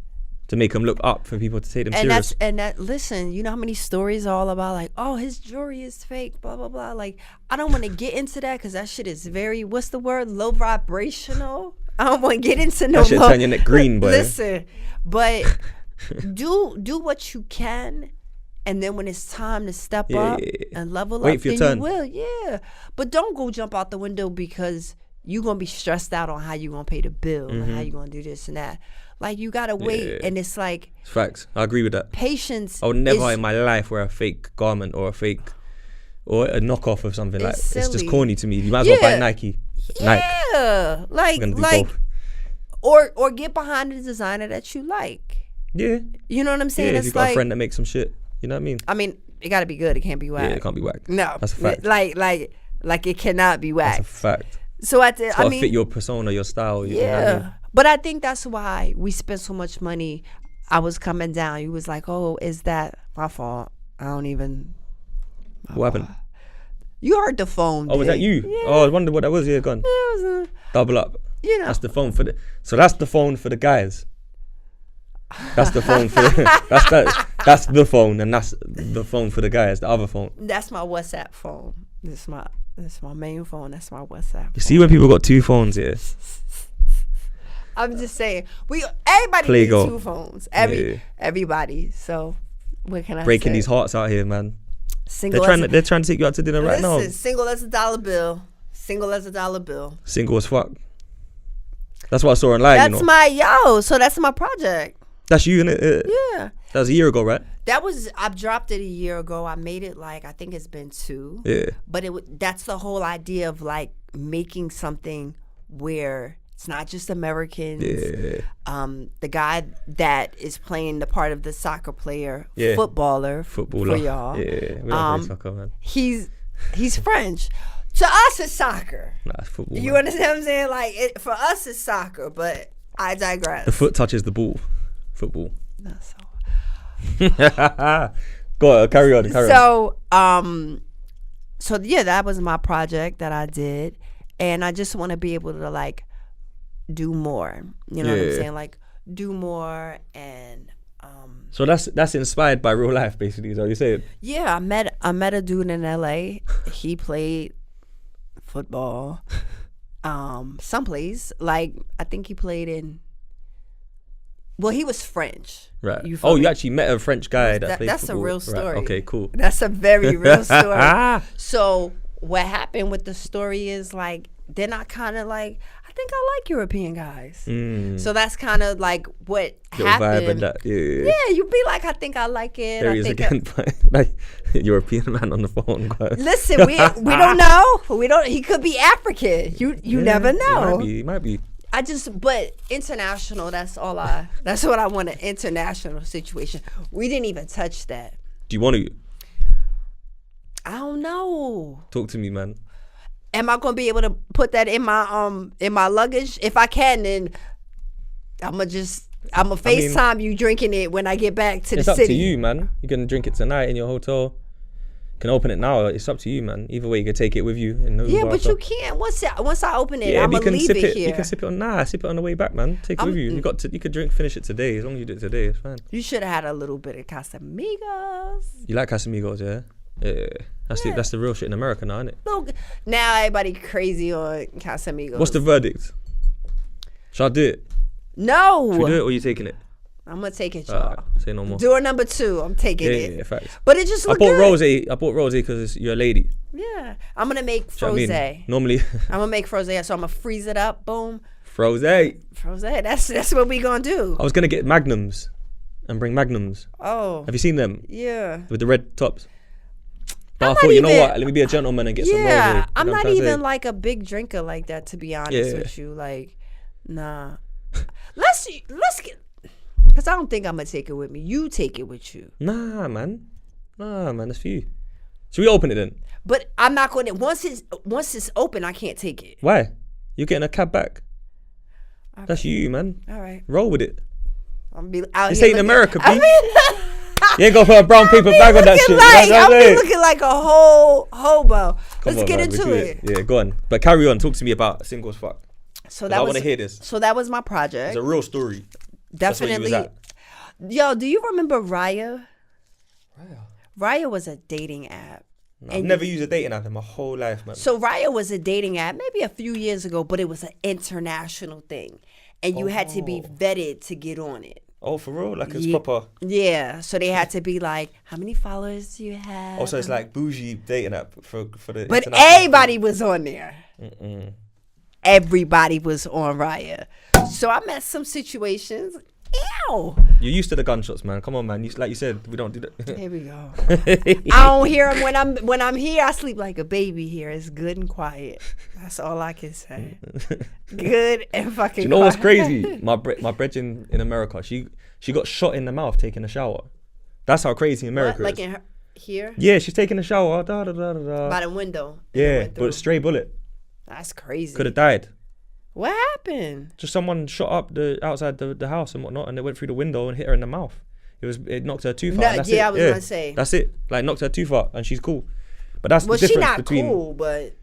to make them look up for people to take them serious. Listen, you know how many stories are all about like, oh, his jewelry is fake, blah, blah, blah. Like, I don't want to get into that because that shit is very, what's the word? Low vibrational. I don't want to get into no that shit turn your neck green, boy. Listen, but do what you can. And then when it's time to step up and level Wait up, for your then turn. You will, yeah. But don't go jump out the window because you're going to be stressed out on how you're going to pay the bill and how you're going to do this and that. Like, you got to wait, and it's like... It's facts. I agree with that. Patience. I would never in my life wear a fake garment or a knockoff of something. Like, silly. It's just corny to me. You might as well buy Nike. Yeah. Like, or get behind the designer that you like. Yeah. You know what I'm saying? Yeah, if you got a friend that makes some shit. You know what I mean? I mean, it got to be good. It can't be whack. Yeah, it can't be whack. No. That's a fact. Like it cannot be whack. That's a fact. So it's gotta fit your persona, your style. Yeah. You know what I mean? But I think that's why we spent so much money. I was coming down. You was like, oh, is that my fault? I don't even. What happened? You heard the phone. Oh, was that you? Yeah. Oh, I wondered what that was. Yeah, gone. Yeah, double up. You know. That's the phone for the. So that's the phone for the guys. That's the phone for that's the phone, and that's the phone for the guys, the other phone. That's my WhatsApp phone. This is my main phone. That's my WhatsApp. You see when people got two phones here? I'm just saying, everybody needs two phones. Everybody. So what can I say? Breaking these hearts out here, man. Single. They're trying to take you out to dinner right now. Single as a dollar bill. Single as a dollar bill. Single as fuck. That's what I saw online. That's so that's my project. That's you, innit? Yeah. That was a year ago, right? I dropped it a year ago. I made it I think it's been 2. Yeah. But that's the whole idea of like making something where it's not just Americans. Yeah. The guy that is playing the part of the soccer player, footballer for y'all. Yeah, we don't play soccer, man. He's French. To us, it's soccer. Nah, it's football. You man. understand what I'm saying? Like, for us, it's soccer, but I digress. The foot touches the ball. Football. That's so. Go on, carry on. So yeah, that was my project that I did, and I just want to be able to like do more. You know what I'm saying? Like do more and. So that's inspired by real life, basically. Is that what you're saying? Yeah, I met a dude in LA. He played football, someplace. Like I think he played in. Well, he was French. Right. You actually met a French guy that played that's football. A real story. Right. Okay, cool. That's a very real story. So what happened with the story is like, then I kind of like, I think I like European guys. So that's kind of like what happened. Vibe and that, yeah, you be like, I think I like it. There he is again, like European man on the phone. Guys. Listen, we don't know. He could be African. You never know. He might be. But international, that's what I want, an international situation. We didn't even touch that. Do you want to? I don't know. Talk to me, man. Am I gonna be able to put that in my luggage? If I can, then I'ma FaceTime you drinking it when I get back to the city. It's up to you, man. You can drink it tonight in your hotel. You can open it now. It's up to you, man. Either way, you can take it with you. Yeah, but you can't. Once I open it, I'm gonna leave it here. You can sip it sip it on the way back, man. Take it with you. You could finish it today. As long as you do it today, it's fine. You should have had a little bit of Casamigos. You like Casamigos, yeah? Yeah. That's the real shit in America now, isn't it? Now everybody crazy on Casamigos. What's the verdict? Shall I do it? No. Should we do it or are you taking it? I'm gonna take it, y'all. Say no more. Door number 2, I'm taking it. Yeah, facts. But it just looked good. I bought rosé because you're a lady. Yeah, I'm gonna make frosé. You know what I mean? Normally, I'm gonna make frosé, so I'm gonna freeze it up. Boom. Frosé. That's what we gonna do. I was gonna get Magnums and bring Magnums. Oh. Have you seen them? Yeah. With the red tops. But I thought, you know what? Let me be a gentleman and get some rosé. Yeah, I'm not even like a big drinker like that, to be honest with you. Like, nah. Let's get. Because I don't think I'm going to take it with me. You take it with you. Nah, man. That's for you. Should we open it then? But I'm not going to. Once it's open, I can't take it. Why? You're getting a cab back. Right. That's you, man. All right. Roll with it. I'm be out this here. Ain't America, B. You ain't gonna put a brown paper bag on that shit. I'll be looking like a whole hobo. Let's get into it. Yeah, go on. But carry on. Talk to me about Singles Fuck. I want to hear this. So that was my project. It's a real story. Definitely. Yo, do you remember Raya? Raya was a dating app. No, I've never used a dating app in my whole life, man. So Raya was a dating app maybe a few years ago, but it was an international thing. And you had to be vetted to get on it. Oh, for real? Like it's proper? Yeah. So they had to be like, how many followers do you have? Also, it's like bougie dating app for the But everybody was on there. Mm-mm. Everybody was on Raya. So I met some situations. Ew. You're used to the gunshots, man. Come on, man. Like you said, we don't do that. Here we go. I don't hear them when I'm here. I sleep like a baby here. It's good and quiet. That's all I can say. Good and fucking. Do you know what's crazy? My brethren in America, she got shot in the mouth taking a shower. That's how crazy America is. Like in here? Yeah, she's taking a shower. Da, da, da, da, da. By the window. Yeah, but a stray bullet. That's crazy. Could have died. What happened? Just someone shot up outside the house and whatnot, and they went through the window and hit her in the mouth. It knocked her tooth out. That's it. I was gonna say. That's it. Like knocked her tooth out, and she's cool. But that's the difference she's not between. Cool, but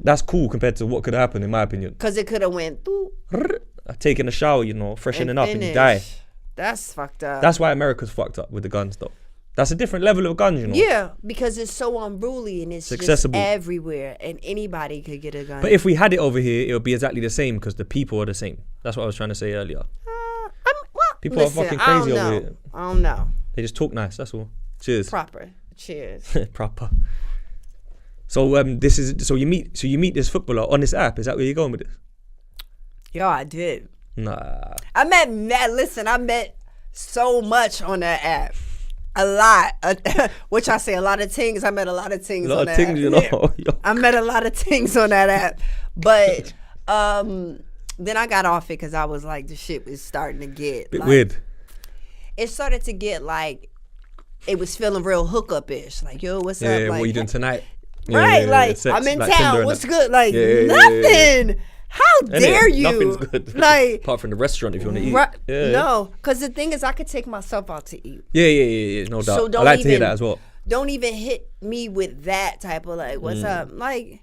that's cool compared to what could happen, in my opinion. Because it could have went through. Taking a shower, freshening up, and you die. That's fucked up. That's why America's fucked up with the guns, though. That's a different level of guns, Yeah, because it's so unruly and it's just accessible everywhere, and anybody could get a gun. But if we had it over here, it would be exactly the same because the people are the same. That's what I was trying to say earlier. People are fucking crazy over here. I don't know. They just talk nice. That's all. Cheers. Proper. Cheers. Proper. So you meet this footballer on this app. Is that where you're going with this? Yo, I did. Nah. I met so much on that app. A lot. Which I say a lot of things. I met a lot of things on that app. You know. I met a lot of things on that app. But then I got off it because I was like, the shit was starting to get Bit like, weird. It started to get like, it was feeling real hookup-ish. Like, yo, what's up? Yeah, Like, what you doing tonight? Right, like, sex, I'm in like town. Tinder What's and good? Like, Yeah. nothing. How dare you? Nothing's good. Like, apart from the restaurant if you want to eat. right, Yeah. no, because the thing is, I could take myself out to eat. Yeah, no doubt. So I don't like to hear even- that as well. Don't even hit me with that type of like, Mm. what's up? Like,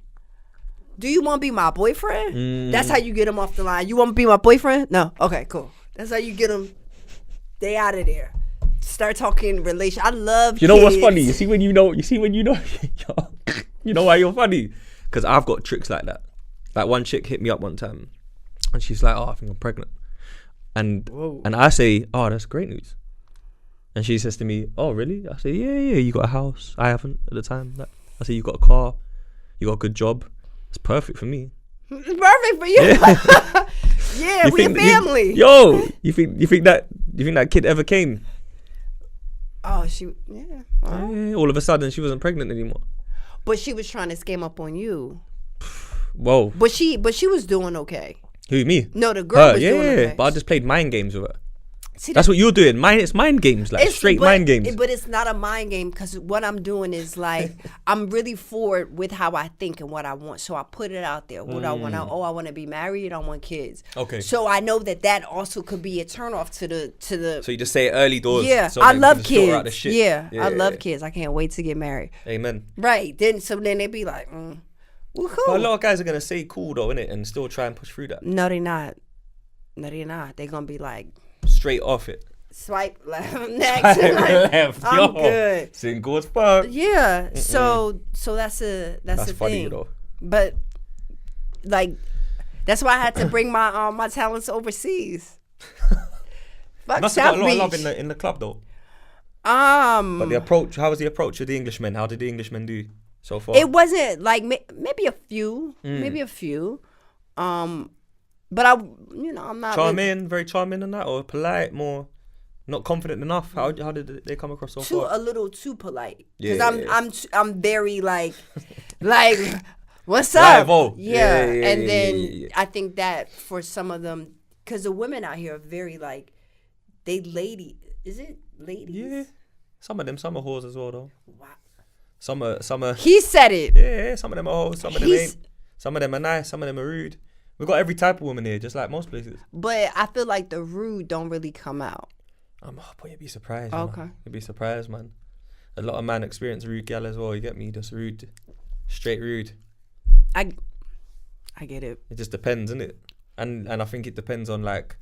do you want to be my boyfriend? That's how you get them off the line. You want to be my boyfriend? No. Okay, cool. That's how you get them. They out of there. Start talking relation. I love. You know what's kids. funny? You see when you know you know why you're funny? Because I've got tricks like that. Like one chick hit me up one time and she's like, oh, I think I'm pregnant. And I say, oh, that's great news. And she says to me, oh, really? I say, yeah, you got a house. I haven't at the time. I say, you got a car. You got a good job. It's perfect for me. It's perfect for you. Yeah, we a family. You think that kid ever came? Oh, yeah. Oh. Yeah, all of a sudden she wasn't pregnant anymore. But she was trying to scam up on you. Whoa. But she was doing okay. Who, me? No, the girl was yeah, doing okay. but I just played mind games with her. See, That's what you're doing. It's mind games, like straight mind games. But it's not a mind game because what I'm doing is like I'm really forward with how I think and what I want. So I put it out there. What I want. I want to be married. I want kids. Okay. So I know that also could be a turnoff to the. So you just say it early doors. Yeah, so I then love you can just filter out the kids. shit. Yeah, I love kids. I can't wait to get married. Amen. Right. Then they be like, well, cool. But a lot of guys are gonna say cool though, innit, and still try and push through that. No, they're not. No, they're not. They're gonna be like Straight off it. swipe left next. Like, Left. I'm good. Single as fuck. Yeah. So that's the funny, thing. you know. But like that's why I had to bring my my talents overseas. Fuck Must South have got a lot of Beach. love in the club though. But the approach, how was the approach of the Englishmen? How did the Englishmen do so far? It wasn't like maybe a few, but I'm not charming, very charming and that, or polite, more not confident enough. How did they come across so far? a little too polite Yeah, because I'm very like what's Rival. up? Yeah. And then yeah. I think that for some of them, because the women out here are very like is it ladies? Yeah, some of them, some are whores as well though. Wow. Some are. He said it. Yeah, some of them are hoes, some of them ain't. Some of them are nice, some of them are rude. We got every type of woman here, just like most places. But I feel like the rude don't really come out. But you'd be surprised. Okay. Man. You'd be surprised, man. A lot of men experience rude gal as well. You get me? Just rude, straight rude. I get it. It just depends, innit? And I think it depends on like,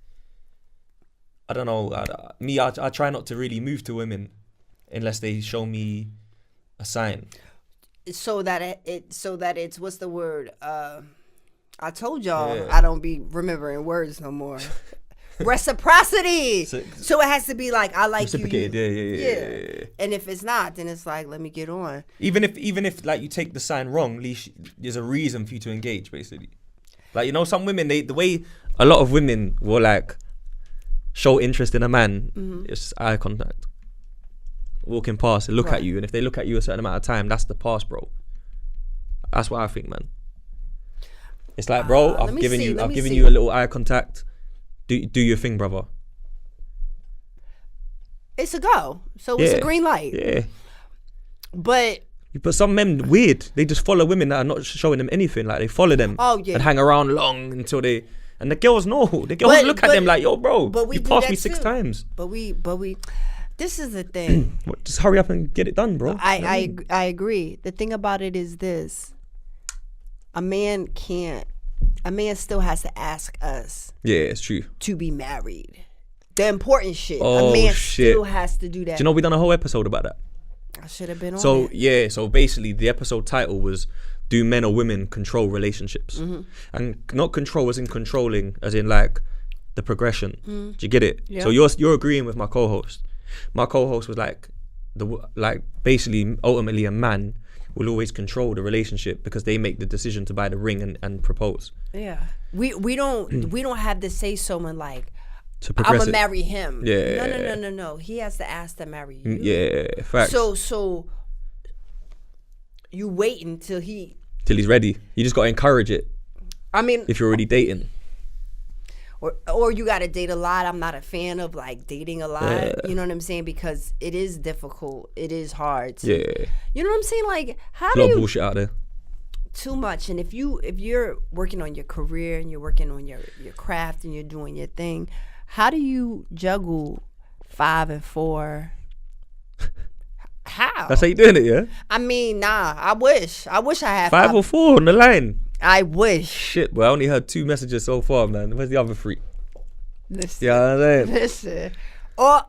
I don't know. I try not to really move to women unless they show me a sign. So that it's what's the word? I told y'all Yeah. I don't be remembering words no more. Reciprocity. So it has to be like I like you. Reciprocated, yeah. And if it's not, then it's like let me get on. Even if like you take the sign wrong, at least there's a reason for you to engage, basically. Like, you know, some women, the way a lot of women will like show interest in a man, it's eye contact. Walking past, they look at you, and if they look at you a certain amount of time, that's the pass, bro. That's what I think, man. It's like, bro, I've given you a little eye contact. Do your thing, brother. It's a go. So it's a green light. Yeah. But some men weird. They just follow women that are not showing them anything. Like they follow them and hang around long until they. And the girls know. The girls look at them like, yo, bro, you passed me 6 times. But we. This is the thing. Just hurry up and get it done, bro. I agree. The thing about it is this: a man still has to ask us. Yeah, it's true. To be married. The important shit. Oh, a man shit. still has to do that. Do you know we done a whole episode about that? I should have been on So it. yeah, so basically the episode title was "Do Men or Women Control Relationships?" And not control as in controlling, as in like the progression. Do you get it? Yeah. So you're agreeing with my co-host. My co-host was like basically ultimately a man will always control the relationship because they make the decision to buy the ring and propose. Yeah. We don't have to say so in like to progress I'm it. gonna marry him. Yeah. No. He has to ask to marry you. Yeah, facts. So you wait until till he's ready. You just gotta encourage it. I mean, if you're already dating. Or you gotta date a lot. I'm not a fan of like dating a lot. Yeah. You know what I'm saying? Because it is difficult. It is hard. Yeah. You know what I'm saying? Like how A do lot you of bullshit out there. too much? And if you're working on your career and you're working on your craft and you're doing your thing, how do you juggle 5 and 4? How? That's how you doing it, yeah? I mean, nah. I wish I had 5 or 4 on the line. I wish. Shit, well, I only heard 2 messages so far, man. Where's the other 3? Listen. Yeah, you know what I'm saying? Listen. All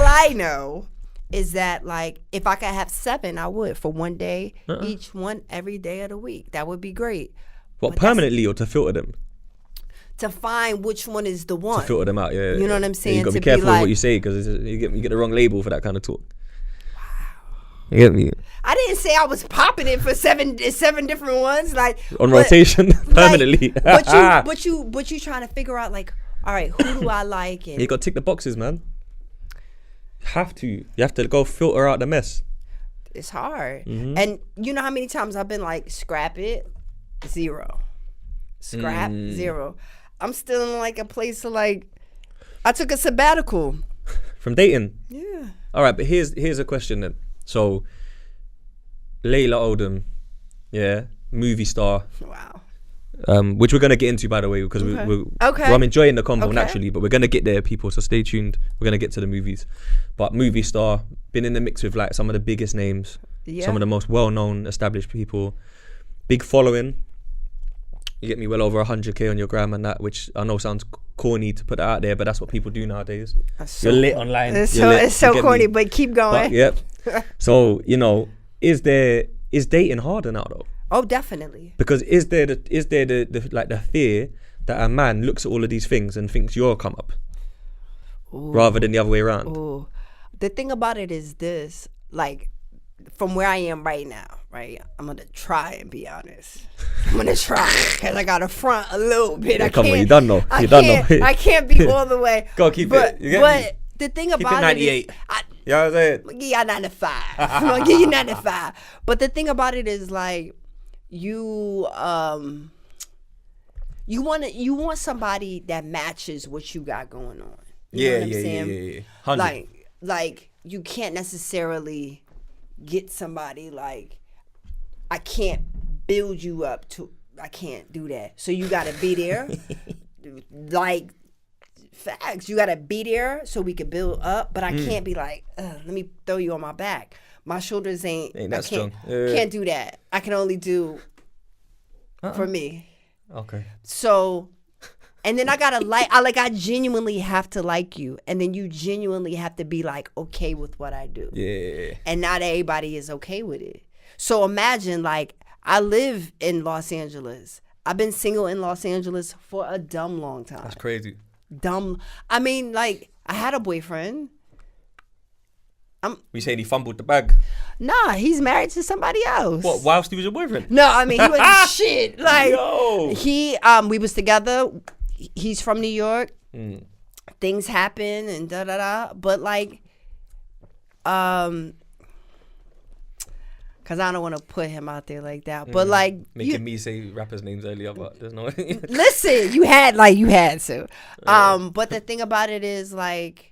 I know is that like if I could have 7, I would for one day, each one every day of the week. That would be great. What, permanently or to filter them? To find which one is the one. To filter them out, yeah. You know what I'm saying? Yeah, you gotta to be careful like, with what you say because you get the wrong label for that kind of talk. You get me? I didn't say I was popping it for seven different ones, like On rotation, permanently. Like, but you trying to figure out like, all right, who do I like? And you got to tick the boxes, man. You have to go filter out the mess. it's hard. Mm-hmm. And you know how many times I've been like, scrap it, 0. Scrap, 0. I'm still in like a place of like, I took a sabbatical. From dating? Yeah. All right, but here's a question then. So, Laila Odom, yeah, movie star. Wow. Which we're going to get into, by the way, because I'm enjoying the convo naturally, but we're going to get there, people, so stay tuned. We're going to get to the movies. But movie star, been in the mix with like some of the biggest names, some of the most well-known, established people, big following. You get me, well over 100k on your gram and that, which I know sounds corny to put that out there, but that's what people do nowadays. You're lit online. It's so corny, but keep going. But, yep. So, you know, is dating harder now though? Oh, definitely. Because is there the fear that a man looks at all of these things and thinks you're a come up, rather than the other way around? Ooh. The thing about it is this, like, from where I am right now, right? I'm gonna try and be honest. I'm gonna try because I gotta front a little bit. Yeah, come on, you done though. I can't be all the way. Go keep it. You get me? The thing Keep about it 98. it is, you know what I'm saying? I'm gonna give you 95. I'm gonna give you 95. But the thing about it is like you want somebody that matches what you got going on. You know what I'm saying? Yeah. 100. Like you can't necessarily get somebody like I can't build you up to. I can't do that. So you gotta be there. Like facts, you gotta be there so we can build up. But I can't be like, let me throw you on my back. My shoulders ain't that strong. Can't do that. I can only do for me. Okay. So, and then I gotta I genuinely have to like you, and then you genuinely have to be like okay with what I do. Yeah. And not everybody is okay with it. So imagine like I live in Los Angeles. I've been single in Los Angeles for a dumb long time. That's crazy. Dumb. I mean, like I had a boyfriend. You saying he fumbled the bag? Nah, he's married to somebody else. What? Whilst he was your boyfriend? No, I mean he was shit. Like Yo. we was together. He's from New York. Things happen and da da da. But like, cause I don't want to put him out there like that. But like, making me say rappers' names earlier, but there's no. Listen, you had to. But the thing about it is like,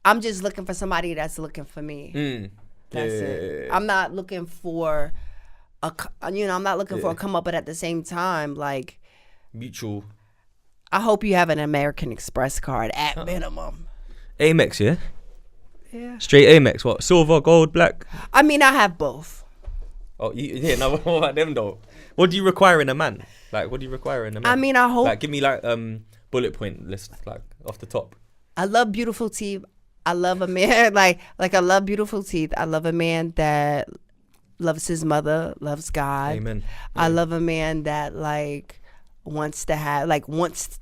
I'm just looking for somebody that's looking for me. That's it. I'm not looking for I'm not looking for a come up, but at the same time, like Mutual. I hope you have an American Express card at minimum. Amex, yeah? Yeah. Straight Amex, what? Silver, gold, black? I mean, I have both. Oh, yeah, no, what about them though? What do you require in a man? Like, what do you require in a man? I mean, I hope. Like, give me like bullet point list, like off the top. I love beautiful teeth. I love a man like I love beautiful teeth. I love a man that loves his mother, loves God. Amen. I love a man that like wants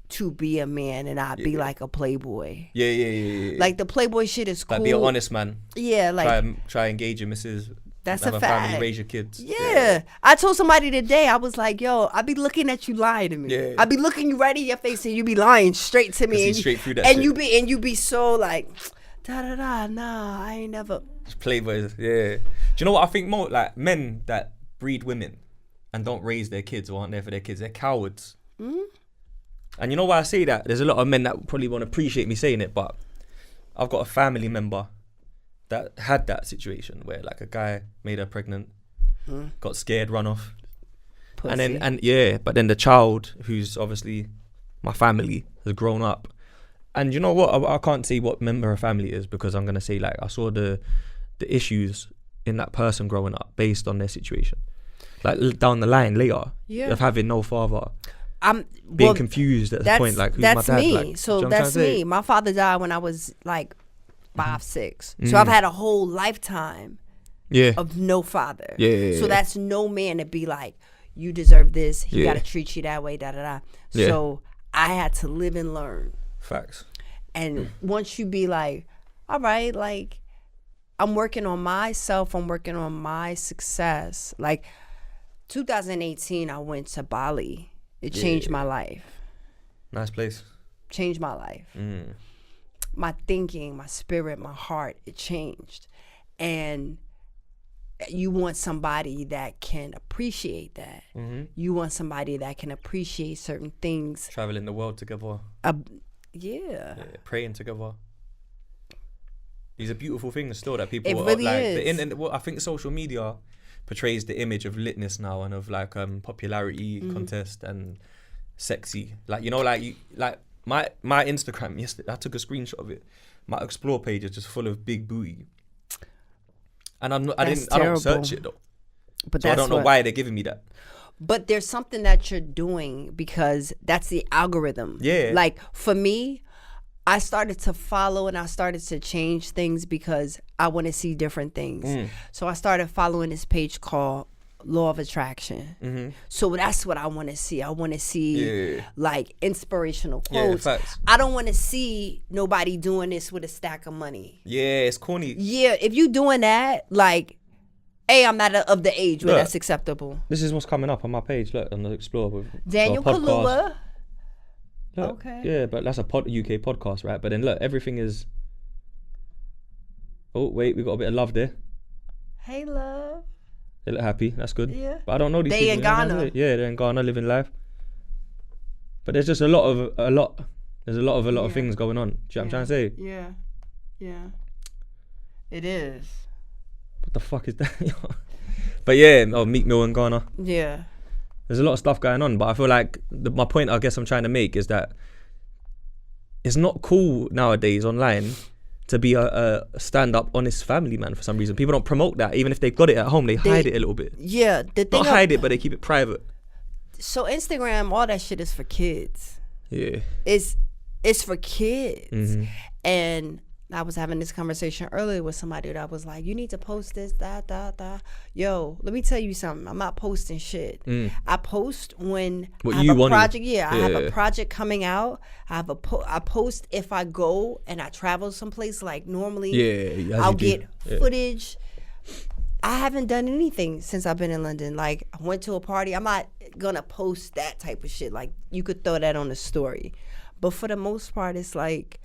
to be a man and not be like a playboy. Yeah. Like the playboy shit is cool. Like be an honest man. Yeah, like try engage your missus. That's have a family, fact. raise your kids. Yeah. I told somebody today, I was like, yo, I be looking at you lying to me. Yeah. I be looking you right in your face and you be lying straight to me. And straight through that and shit. you be so like, da-da-da, nah, I ain't never. Just playboys, yeah. Do you know what I think more? Like, men that breed women and don't raise their kids or aren't there for their kids, they're cowards. Mm-hmm. And you know why I say that? There's a lot of men that probably won't appreciate me saying it, but I've got a family member that had that situation where like a guy made her pregnant, got scared, run off. Pussy. But then the child, who's obviously my family, has grown up. And you know what? I can't say what member of family is because I'm going to say like I saw the issues in that person growing up based on their situation. Like down the line later of having no father. I'm being confused at the point like who's that's my dad? me. Like, so you know that's me. My father died when I was like 5, 6. So I've had a whole lifetime of no father. So that's no man to be like, you deserve this. He got to treat you that way. Da da da. So I had to live and learn. Facts. And once you be like, all right, like I'm working on myself. I'm working on my success. Like 2018, I went to Bali. It changed my life. Nice place. Changed my life. My thinking, my spirit, my heart, it changed. And you want somebody that can appreciate that. You want somebody that can appreciate certain things. Traveling the world together. Praying together. These are beautiful things still that people it really like. is. I think social media portrays the image of litness now and of like popularity contest and sexy. Like, you know, like my Instagram yesterday, I took a screenshot of it. My explore page is just full of big booty. And I don't search it though. But so I don't know why they're giving me that. But there's something that you're doing because that's the algorithm. Yeah. Like for me, I started to follow and I started to change things because I want to see different things. So I started following this page called Law of Attraction. So that's what I want to see. I want to see like inspirational quotes. Facts. I don't want to see nobody doing this with a stack of money. Yeah, it's corny. Yeah, if you doing that, like, I'm not of the age where that's acceptable. This is what's coming up on my page. Look, on the Explore with Daniel Kaluuya. Look, okay. Yeah, but that's a UK podcast, right? But then look, everything is. Oh wait, we got a bit of love there. Hey, love. They look happy. That's good. Yeah. But I don't know these They people. in Ghana. Yeah, they're in Ghana living life. But there's just a lot of things going on. Do you know what I'm trying to say? Yeah. It is. What the fuck is that? But yeah, Meek Mill in Ghana. Yeah. There's a lot of stuff going on, but I feel like my point I guess I'm trying to make is that it's not cool nowadays online to be a stand-up, honest family man for some reason. People don't promote that. Even if they've got it at home, they hide it a little bit. Yeah. Not hide it, but they keep it private. So Instagram, all that shit is for kids. Yeah. It's for kids. And I was having this conversation earlier with somebody that was like, you need to post this, that. Yo, let me tell you something. I'm not posting shit. I post when I have a project. I have a project coming out. I post if I go and I travel someplace like normally. I'll get footage. I haven't done anything since I've been in London. Like, I went to a party. I'm not gonna post that type of shit. Like, you could throw that on the story. But for the most part, it's like,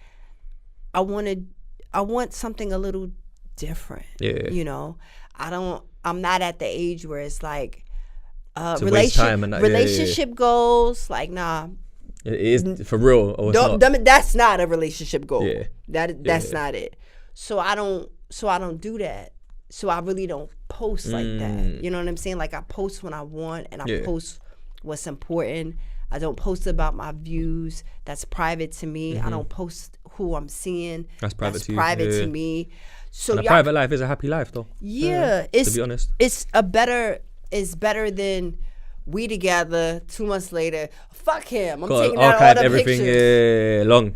I want something a little different. Yeah. You know, I'm not at the age where it's like relationship goals. Like, nah. It is for real or it's not. That's not a relationship goal. Yeah. That's not it. So I don't do that. So I really don't post like that. You know what I'm saying? Like, I post when I want and I post what's important. I don't post about my views. That's private to me. I don't post who I'm seeing. That's private to me. So and a private life is a happy life, though. Yeah, to be honest, it's better than we together 2 months later. Fuck him. I'm taking out all the everything. Pictures. Yeah, long.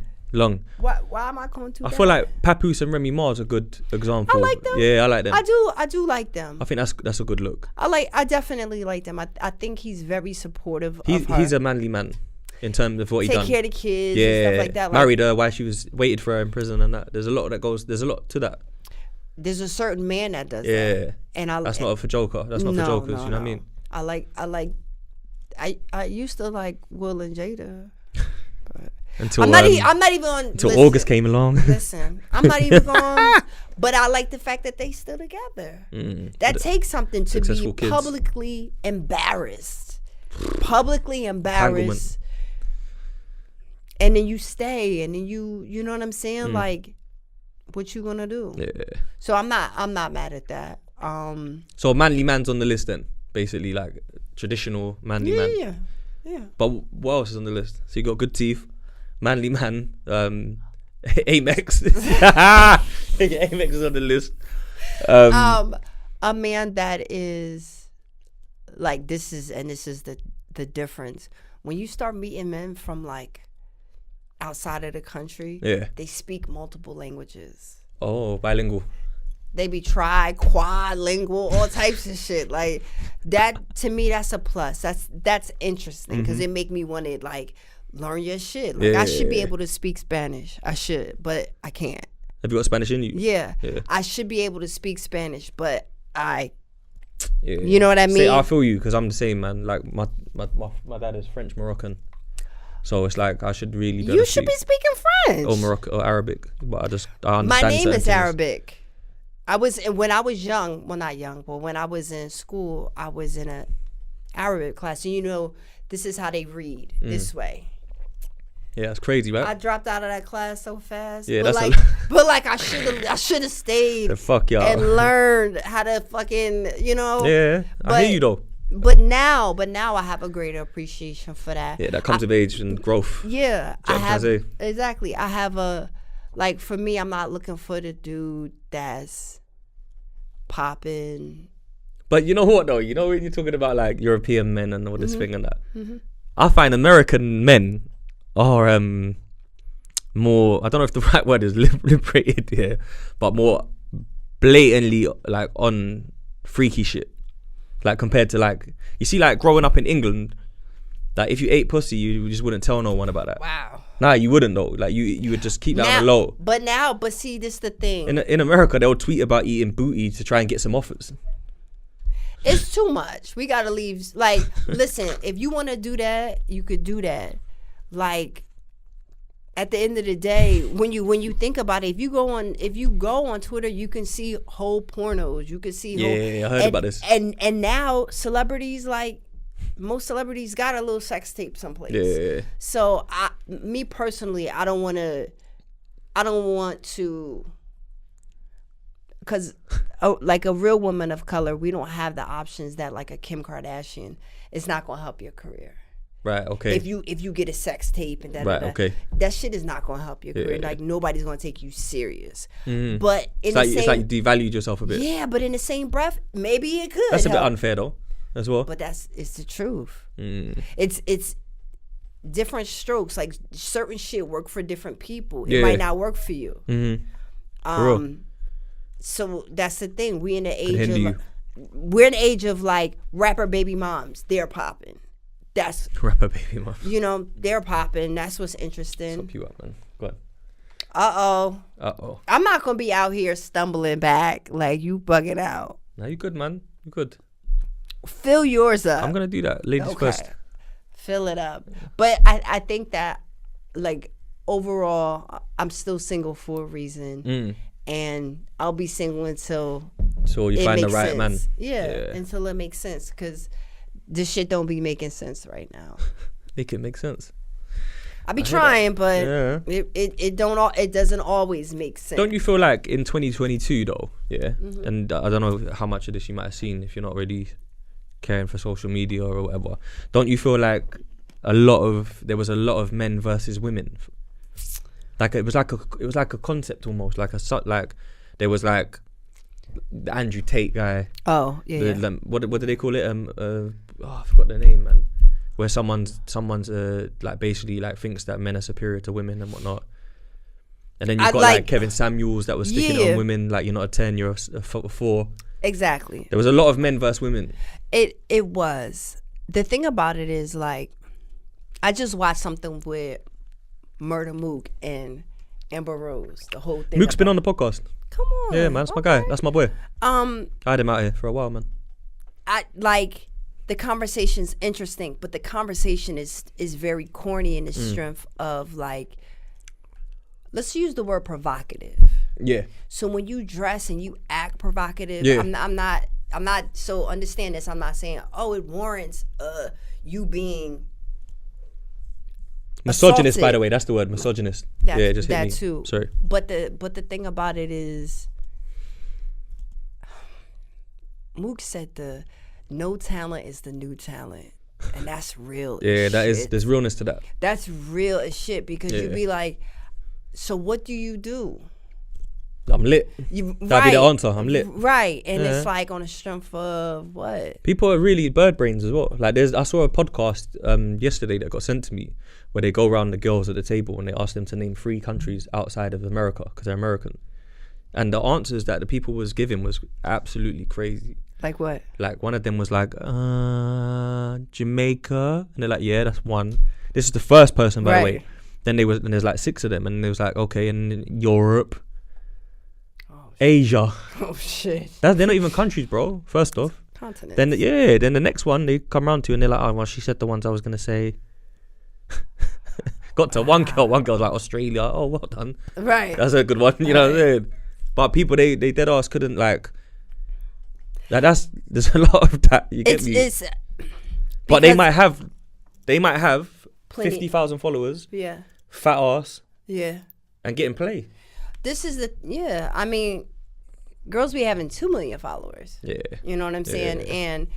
Why am I going to? I feel like Papoose and Remy Ma's a good example. I like them. Yeah, I like them. I do like them. I think that's a good look. I definitely like them. I think he's very supportive of her. He's a manly man in terms of what he done. Take care of the kids and stuff like that. Married her while she was waited for her in prison and that. There's a lot to that. there's a certain man that does Yeah. that. And That's not for joker. That's not for jokers. You know what I mean? I used to like Will and Jada. Until I'm not even on. Until August came along. Listen, I'm not even going. But I like the fact that they still together. That takes something to be kids. publicly embarrassed. Publicly embarrassed. And then you stay, and then you know what I'm saying? Like, what you gonna do? Yeah. So I'm not mad at that. So manly man's on the list then, basically, like traditional manly man. Yeah. But what else is on the list? So you got good teeth, manly man, Amex. Amex is on the list. A man that is like this is the difference. When you start meeting men from like outside of the country, they speak multiple languages. Oh, bilingual. They be quadlingual, all types of shit. Like that to me, that's a plus. That's interesting because it make me want to like learn your shit. Like I should be able to speak Spanish. I should, but I can't. Have you got Spanish in you? Yeah. I should be able to speak Spanish, but you know what I mean? See, I feel you because I'm the same, man. Like my dad is French Moroccan, so it's like I should really. You should be speaking French or Moroccan or Arabic, but I understand. My name is Arabic. When I was young, well not young, but when I was in school, I was in a Arabic class, and you know this is how they read this way. Yeah, it's crazy, right? I dropped out of that class so fast. Yeah, but that's like I should have stayed. Fuck y'all. And learned how to fucking, you know. Yeah, I hear you though. But now I have a greater appreciation for that. Yeah, that comes with age and growth. Yeah, I have exactly. I have a like for me, I'm not looking for the dude that's popping. But you know what though? You know when you're talking about like European men and all this thing and that, I find American men are more, I don't know if the right word is liberated here, but more blatantly like on freaky shit. Like compared to like, you see like growing up in England, like if you ate pussy, you just wouldn't tell no one about that. Wow. Nah, you wouldn't though. Like you would just keep that on the low. But see, this the thing. In America, they'll tweet about eating booty to try and get some offers. It's too much. We gotta leave. Like, listen, if you want to do that, you could do that. Like, at the end of the day, when you think about it, if you go on Twitter, you can see whole pornos. You can see I heard about this. And now celebrities, like most celebrities, got a little sex tape someplace. Yeah. So me personally, I don't want to, because like a real woman of color, we don't have the options that like a Kim Kardashian. It's not gonna help your career. Right. Okay. If you get a sex tape and okay, that shit is not gonna help your career. Like nobody's gonna take you serious. But it's like you devalued yourself a bit. Yeah, but in the same breath, maybe it could. That's a bit unfair though, as well. But it's the truth. It's different strokes. Like certain shit work for different people. It might not work for you. So that's the thing. We're in the age of like rapper baby moms. They're popping. That's rapper baby mom. You know, they're popping. That's what's interesting. Stop you up, man. Go on. I'm not gonna be out here stumbling back like you bugging out. No, you good, man. You good. Fill yours up. I'm gonna do that. Ladies first. Fill it up. But I think that like overall, I'm still single for a reason, and I'll be single until you find the right sense. man. Yeah, until it makes sense, because this shit don't be making sense right now. Make it make sense. I be trying, but it doesn't always make sense. Don't you feel like in 2022 though? Yeah, and I don't know how much of this you might have seen if you're not really caring for social media or whatever. Don't you feel like there was a lot of men versus women? Like it was like a concept almost, like there was like the Andrew Tate guy. Oh yeah. What do they call it? I forgot the name, man. Where someone's like basically like thinks that men are superior to women and whatnot. And then you've got like Kevin Samuels that was sticking it on women, like you're not a 10, you're a 4. Exactly. There was a lot of men versus women. It was. The thing about it is like, I just watched something with Murder Mook and Amber Rose. The whole thing. Mook's been on the podcast. Come Yeah, man, that's my guy. That's my boy. I had him out here for a while, man. like the conversation's interesting, but the conversation is very corny in the strength of like, let's use the word provocative. Yeah. So when you dress and you act provocative, Yeah. I'm not. So understand this. I'm not saying it warrants you being misogynist. assaulted. By the way, that's the word, misogynist. That, yeah, just hit that me. too. Sorry. But the thing about it is, Mook said the no talent is the new talent, and that's real. Yeah, as that shit. is. There's realness to that. That's real as shit because Yeah. you be like, so what do you do? I'm lit. That'd be the answer. I'm lit. Right, and it's like on the strength of what? People are really bird brains as well. Like I saw a podcast yesterday that got sent to me where they go around the girls at the table and they ask them to name 3 countries outside of America because they're American. And the answers that the people was giving was absolutely crazy. Like what? Like one of them was like, Jamaica. And they're like, yeah, that's one. This is the first person, by the way. Then there's like 6 of them and they was like, okay, and Europe. Asia. Oh shit. They're not even countries, bro. First off. Continents. Then the next one they come around to and they're like, oh well, she said the ones I was gonna say. Got to one girl's like Australia. Oh, well done. Right. That's a good one. You know what I'm saying? But people they dead ass couldn't like there's a lot of that. You get me? It's but they might have 50,000 followers. Yeah. Fat ass. Yeah. And getting play. This is I mean, girls be having 2 million followers. Yeah. You know what I'm saying? Yeah. And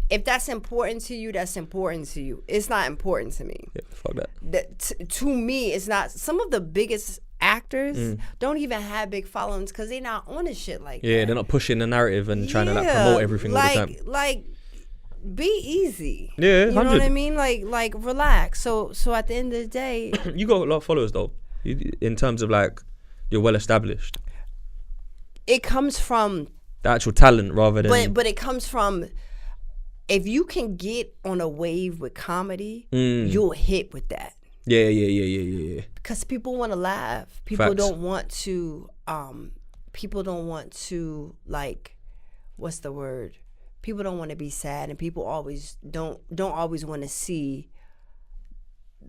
if that's important to you, that's important to you. It's not important to me. Yeah, fuck that. To me, it's not. Some of the biggest actors don't even have big followings because they're not on this shit like that. Yeah, they're not pushing the narrative and trying to like promote everything all the time. Like, be easy. Yeah, 100. You know what I mean? Like relax. So at the end of the day, You got a lot of followers though. In terms of like, you're well established. it comes from. The actual talent rather than. But it comes from. If you can get on a wave with comedy, you'll hit with that. Yeah. Because people want to laugh. People Facts. don't want to. People don't want to like. What's the word? People don't want to be sad, and people always don't always want to see.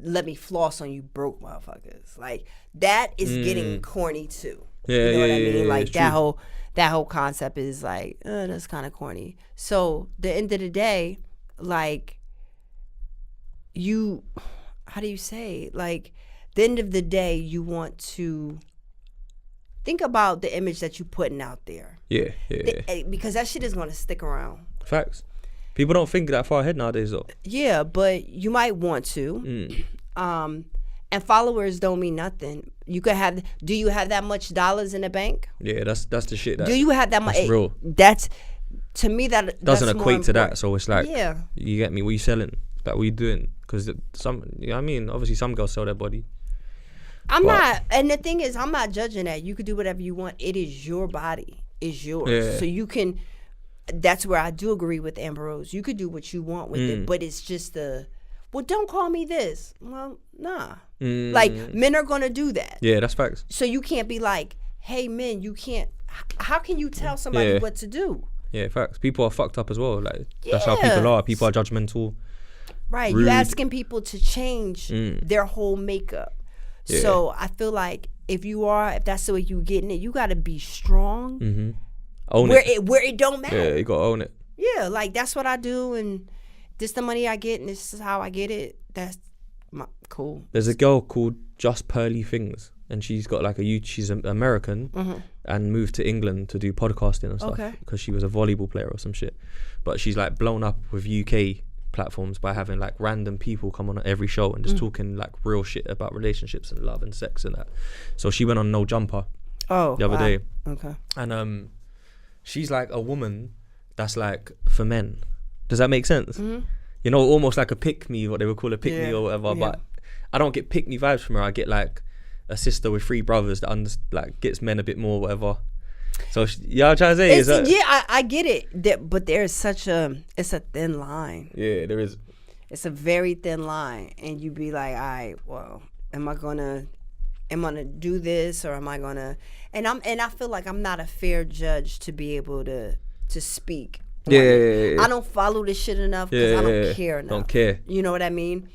Let me floss on you, broke motherfuckers. Like that is getting corny too. Yeah, you know what I mean? yeah, Like that true. whole concept is like that's kind of corny. So the end of the day, like how do you say? Like the end of the day, you want to think about the image that you're putting out there. Yeah. Because that shit is going to stick around. Facts. People don't think that far ahead nowadays though. Yeah, but you might want to. And followers don't mean nothing. You could have. Do you have that much dollars in the bank? Yeah, that's the shit. Do you have that much? That's real. That's to me that Doesn't that's equate more to that. important. So it's like, Yeah. you get me? What you selling? Like, what you doing? Because some, you know what I mean? Obviously, some girls sell their body. I'm not, and the thing is, I'm not judging that. You could do whatever you want. It is your body. It's yours. Yeah. So you can. That's where I do agree with Ambrose. You could do what you want with it, but it's just well, don't call me this. Well, nah. Like men are gonna do that. Yeah, that's facts. So you can't be like, hey, men, you can't. How can you tell somebody what to do? Yeah, facts. People are fucked up as well. Like that's how people are. People are judgmental. Right. Rude. You asking people to change their whole makeup. Yeah. So I feel like if that's the way you getting it, you got to be strong. Own where it. Where it don't matter. Yeah, you gotta own it. Yeah, like that's what I do, and this the money I get, and this is how I get it. That's cool. There's a girl called Just Pearly Things, and she's got like she's American and moved to England to do podcasting and stuff because she was a volleyball player or some shit. But she's like blown up with UK platforms by having like random people come on every show and just talking like real shit about relationships and love and sex and that. So she went on No Jumper the other day. Okay. And she's like a woman that's like for men. Does that make sense? You know, almost like a pick-me, what they would call a pick-me or whatever. But I don't get pick-me vibes from her. I get like a sister with 3 brothers that like gets men a bit more, whatever. So you know what I'm trying to say? I get it. But there's it's a thin line. Yeah, there is. It's a very thin line. And you be like, all right, well, am I going to am I gonna do this or am I gonna? And I feel like I'm not a fair judge to be able to speak. Yeah. I don't follow this shit enough because I don't care enough. Don't care. You know what I mean?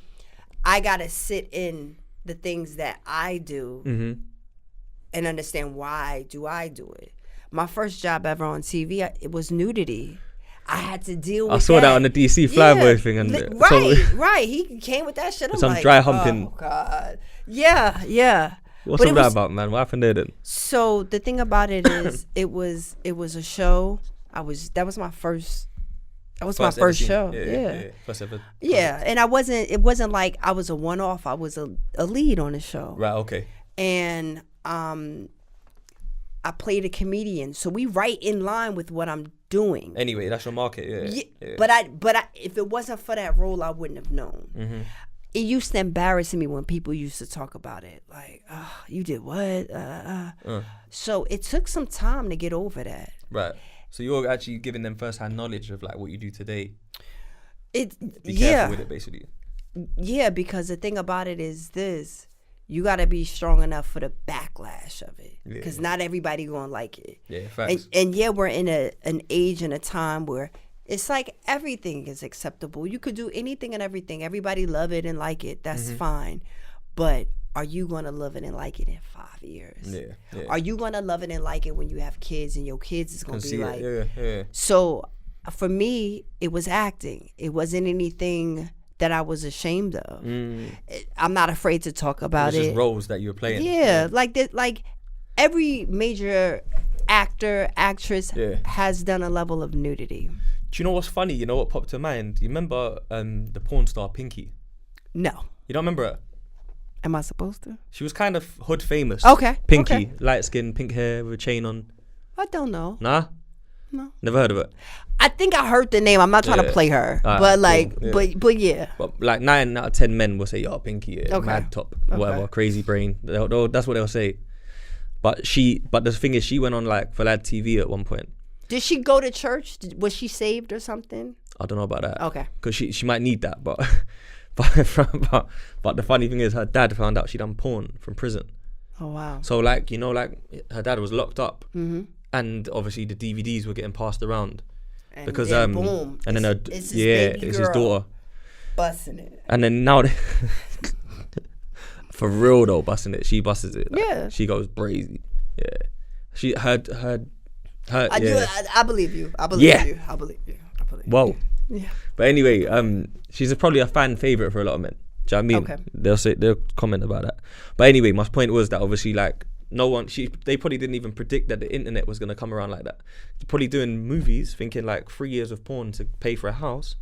I gotta sit in the things that I do and understand why do I do it. My first job ever on TV, it was nudity. I had to deal with I saw that on the DC Flyboy thing. And right. He came with that shit. I'm some like, dry humping. Oh, God. Yeah. What's all that about, man? What happened there then? So the thing about it is, it was a show. That was my first. That was my first show. Yeah. First ever. Yeah, and it wasn't like I was a one-off. I was a lead on the show. Right. Okay. And I played a comedian, so we right in line with what I'm doing. Anyway, that's your market. Yeah. But I, if it wasn't for that role, I wouldn't have known. It used to embarrass me when people used to talk about it, like, oh, you did what? So it took some time to get over that. Right. So you're actually giving them first-hand knowledge of like what you do today. Be yeah. careful with it, basically. Yeah, because the thing about it is this: you got to be strong enough for the backlash of it, because not everybody gonna like it. Yeah, facts. And yeah, we're in an age and a time where it's like everything is acceptable. You could do anything and everything. Everybody love it and like it. That's fine. But are you going to love it and like it in 5 years? Yeah. Are you going to love it and like it when you have kids and your kids is going to be like... Yeah. So for me, it was acting. It wasn't anything that I was ashamed of. I'm not afraid to talk about it. It was just roles that you were playing. Yeah. Like every major actor, actress has done a level of nudity. Do you know what's funny? You know what popped to mind? You remember the porn star Pinky? No. You don't remember her? Am I supposed to? She was kind of hood famous. Okay. Pinky, light skin, pink hair with a chain on. I don't know. Nah? No. Never heard of it? I think I heard the name. I'm not trying to play her. But like, cool. but yeah. But like 9 out of 10 men will say, yo, Pinky, mad top, whatever, crazy brain. That's what they'll say. But the thing is, she went on like for Lad TV at one point. Did she go to church? Was she saved or something? I don't know about that. Okay. Because she might need that, but the funny thing is, her dad found out she done porn from prison. Oh wow. So like, you know, like her dad was locked up, and obviously the DVDs were getting passed around, and because then boom, and then it's his daughter busting it, and then now for real though, busting it, she busts it. Like, yeah, she goes crazy. Yeah, she heard. I believe you. I believe you. I believe you. Whoa. Yeah. But anyway, she's probably a fan favorite for a lot of men. Do you know what I mean? Okay. They'll comment about that. But anyway, my point was that obviously like they probably didn't even predict that the internet was gonna come around like that. They're probably doing movies thinking like 3 years of porn to pay for a house,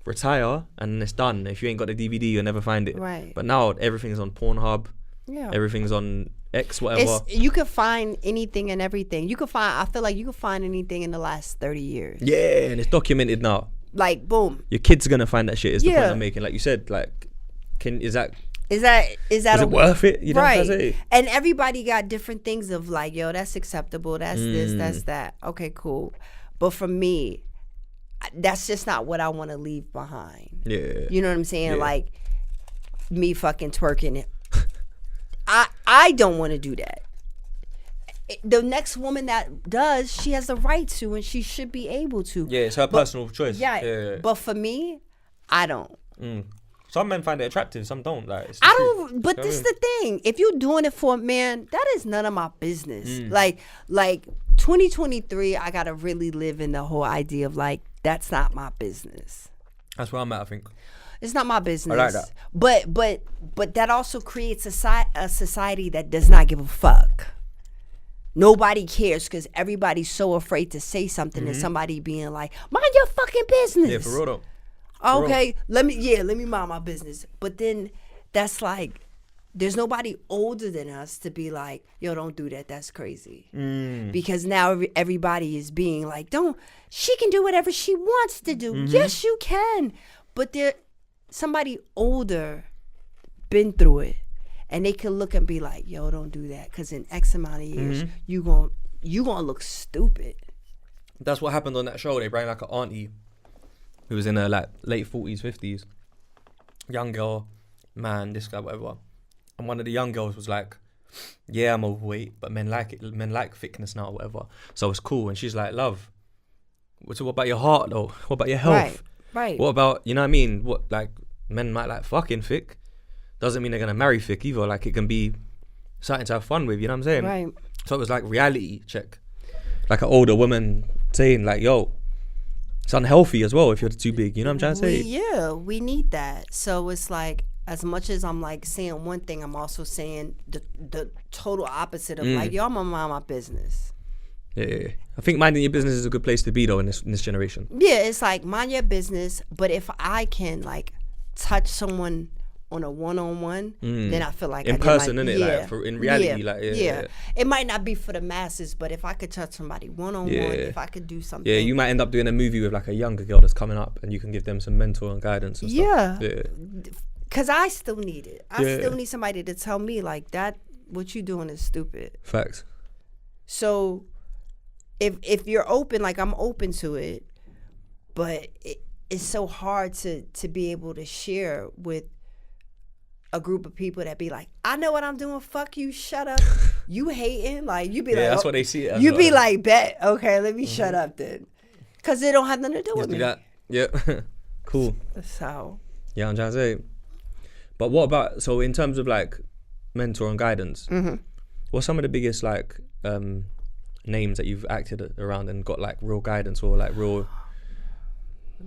retire, and it's done. If you ain't got the DVD, you'll never find it. Right. But now everything's on Pornhub. Yeah. Everything's on X, whatever. You could find anything and everything. I feel like you could find anything in the last 30 years. Yeah, and it's documented now. Like, boom. Your kid's gonna find that shit. Is the point I'm making. Like you said, like, is that it worth it? You know what I'm saying? And everybody got different things of like, yo, that's acceptable. That's this. That's that. Okay, cool. But for me, that's just not what I want to leave behind. Yeah. You know what I'm saying? Yeah. Like me fucking twerking it. I don't want to do that. The next woman that does, she has the right to, and she should be able to. Yeah, it's her personal choice. Yeah. But for me, I don't. Some men find it attractive, some don't. Like, I don't. But this is the thing. If you're doing it for a man, that is none of my business. Like 2023, I gotta really live in the whole idea of like, that's not my business. That's where I'm at, I think. It's not my business. I like that. But that also creates a society that does not give a fuck. Nobody cares because everybody's so afraid to say something and somebody being like, mind your fucking business. Yeah, for real though. Okay, let me mind my business. But then that's like, there's nobody older than us to be like, yo, don't do that. That's crazy. Because now everybody is being like, she can do whatever she wants to do. Yes, you can. But somebody older been through it, and they can look and be like, yo, don't do that, because in X amount of years you gonna look stupid. That's what happened on that show. They brought like an auntie who was in her like late 40s, 50s, young girl, man, this guy, whatever, and one of the young girls was like yeah, I'm overweight, but men like it. Men like thickness now or whatever. So it's cool. And she's like, love, what about your heart though? What about your health? Right. What about, you know what I mean? What, like, men might like fucking thick. Doesn't mean they're gonna marry thick either. Like, it can be something to have fun with, you know what I'm saying? Right. So it was like reality check. Like an older woman saying like, yo, it's unhealthy as well if you're too big, you know what I'm trying to say? We need that. So it's like, as much as I'm like saying one thing, I'm also saying the total opposite of like, yo, I'm gonna mind my business. Yeah. I think minding your business is a good place to be though in this generation. Yeah, it's like mind your business, but if I can like touch someone on a one-on-one, then I feel like in I person, get my, innit? yeah, Like in reality, like yeah. It might not be for the masses, but if I could touch somebody one-on-one, if I could do something. Yeah, you might end up doing a movie with like a younger girl that's coming up, and you can give them some mentor and guidance and stuff. Yeah. Cause I still need it. I still need somebody to tell me like that. What you doing is stupid. Facts. So, if you're open, like I'm open to it, but it's so hard to be able to share with a group of people that be like, I know what I'm doing. Fuck you. Shut up. You hating? Like you be like, that's what they see it as. You be like, bet. Okay, let me shut up then, cause it don't have nothing to do with me. That. Yeah. Cool. So. Yeah, I'm trying to say. But what about, so in terms of like mentor and guidance, what's some of the biggest like names that you've acted around and got like real guidance or like real?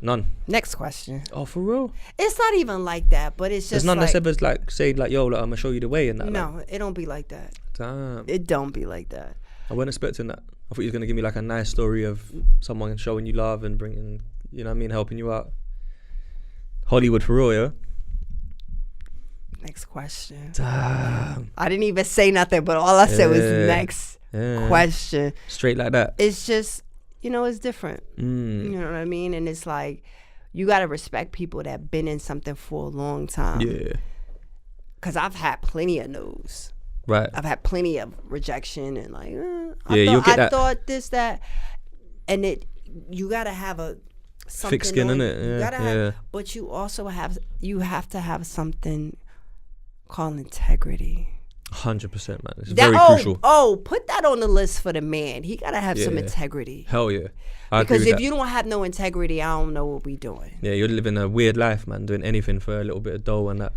None. Next question. Oh, for real? It's not even like that, but it's just there's none like, that's ever like saying like, yo, like, I'm gonna show you the way and that. No, like. It don't be like that. Damn. It don't be like that. I wasn't expecting that. I thought you was gonna give me like a nice story of someone showing you love and bringing, you know what I mean, helping you out. Hollywood for real, yeah? Next question. Damn. I didn't even say nothing, but all I said was next question. Straight like that. It's just, it's different. You know what I mean? And it's like, you got to respect people that been in something for a long time. Yeah. Because I've had plenty of no's. Right. I've had plenty of rejection and like, I thought this, that. And you got to have something thick skin, innit? You gotta have, but you also have to have something called integrity. 100%, man. It's very crucial. Oh, put that on the list for the man. He gotta have some integrity. Hell yeah. Because if you don't have no integrity, I don't know what we doing. Yeah, you're living a weird life, man. Doing anything for a little bit of dough and that.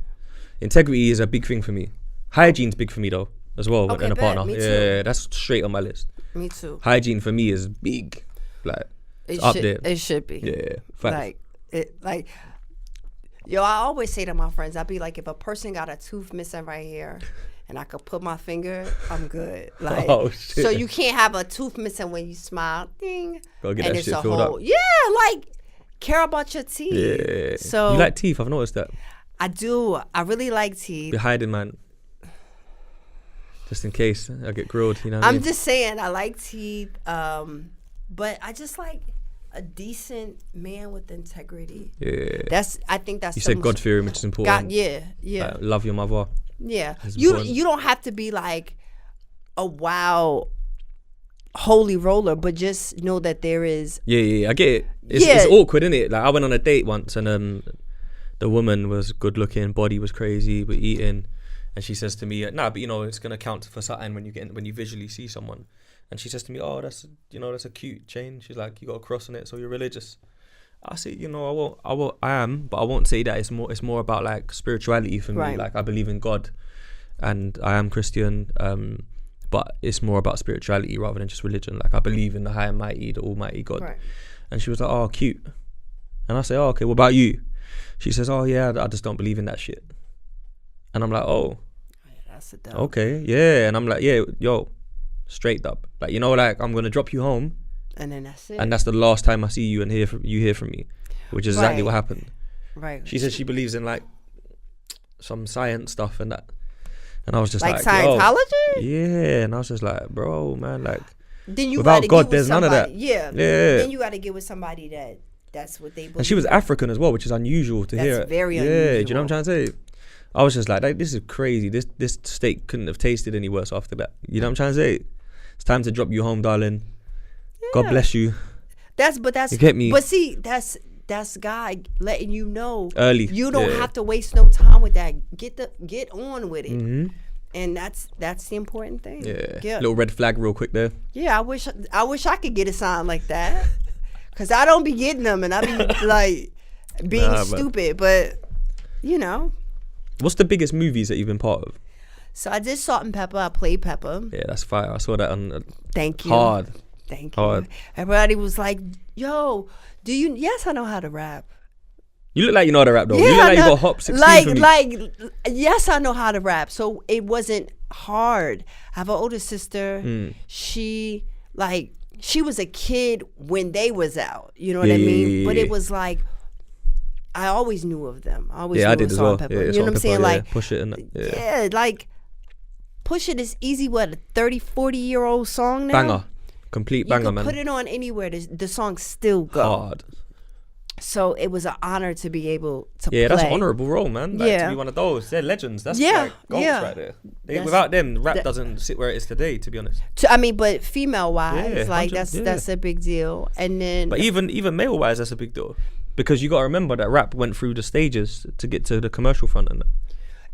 Integrity is a big thing for me. Hygiene's big for me though, as well, and a partner. Me too. Yeah, that's straight on my list. Me too. Hygiene for me is big. Like it's up there. It should be. Yeah. Fact. Yo, I always say to my friends, I be like, if a person got a tooth missing right here, and I could put my finger, I'm good. Like, shit. So you can't have a tooth missing when you smile, ding. Gotta get and that it's shit a filled whole, up. Yeah, like care about your teeth. Yeah. So you like teeth? I've noticed that. I do. I really like teeth. You're hiding, man. Just in case I get grilled, you know what I mean? I'm just saying I like teeth, but I just like a decent man with integrity. Yeah. I think that's. You said God fearing, which is important. Yeah. Like, love your mother. Yeah. You don't have to be like a wow holy roller, but just know that there is. Yeah. I get it. It's awkward, isn't it? Like I went on a date once, and the woman was good looking, body was crazy, we're eating, and she says to me, "Nah, but it's gonna count for something when you visually see someone." And she says to me, "Oh, that's a cute chain." She's like, "You got a cross on it, so you're religious." I say, I am, but I won't say that. It's more about like spirituality for me. Like I believe in God, and I am Christian, but it's more about spirituality rather than just religion. Like I believe in the high and mighty, the Almighty God. Right. And she was like, "Oh, cute." And I say, "Oh, okay. What about you?" She says, "Oh yeah, I just don't believe in that shit." And I'm like, "Oh, that's a dumb. Okay, yeah." And I'm like, "Yeah, yo, straight up, like like I'm gonna drop you home." And then that's it. And that's the last time I see you and hear from me, which is exactly what happened. Right. She says she believes in like some science stuff and that. And I was just like Scientology? Yeah. And I was just like, bro, man, like then you without God, there's none of that. Yeah. Then you got to get with somebody that's what they believe. And she was African as well, which is unusual to hear. That's very unusual. Yeah, do you know what I'm trying to say? I was just like, this is crazy. This steak couldn't have tasted any worse after that. You know what I'm trying to say? It's time to drop you home, darling. Yeah. God bless you. You get me. But see, that's God letting you know early. You don't have to waste no time with that. Get on with it. Mm-hmm. And that's the important thing. Yeah. Little red flag real quick there. Yeah, I wish I could get a sign like that. Cause I don't be getting them, and I be like being stupid. But you know. What's the biggest movies that you've been part of? So I did Salt and Pepper. I played Pepa. Yeah, that's fire. I saw that on. Thank you. Hard. Thank you. Everybody was like, "Yo, do you?" Yes, I know how to rap. You look like you know how to rap though. Yeah, you look like you got hop 16 for me. Like, yes, I know how to rap. So it wasn't hard. I have an older sister. She was a kid when they was out. You know what I mean? But it was like, I always knew of them. I always knew I did as well. Pepper. Yeah, you know what I'm saying? Like, Push It. Yeah, like, Push It is easy. What, a 30, 40-year-old song now? Banger. Complete banger, man. You can put it on anywhere. The song still go. Hard. So it was an honor to be able to play. Yeah, that's an honourable role, man. Like, to be one of those. They're legends. That's like goats right there. Without them, rap doesn't sit where it is today, to be honest. But female-wise, like that's a big deal. And then, but even male-wise, that's a big deal. Because you got to remember that rap went through the stages to get to the commercial front, and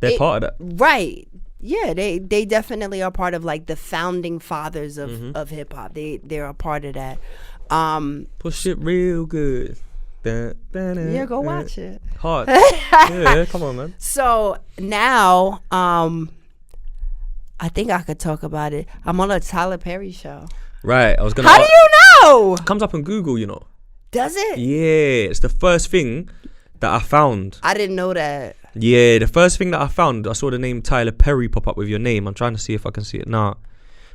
they're part of that. Right. Yeah, they definitely are part of like the founding fathers of hip hop. They're a part of that. Push it real good. Yeah, go watch it. Hard. Yeah, come on, man. So now, I think I could talk about it. I'm on a Tyler Perry show. Right, I was gonna. How do you know? It comes up on Google, you know. Does it? Yeah, it's the first thing that I found. I didn't know that. Yeah, the first thing that I found, I saw the name Tyler Perry pop up with your name. I'm trying to see if I can see it now,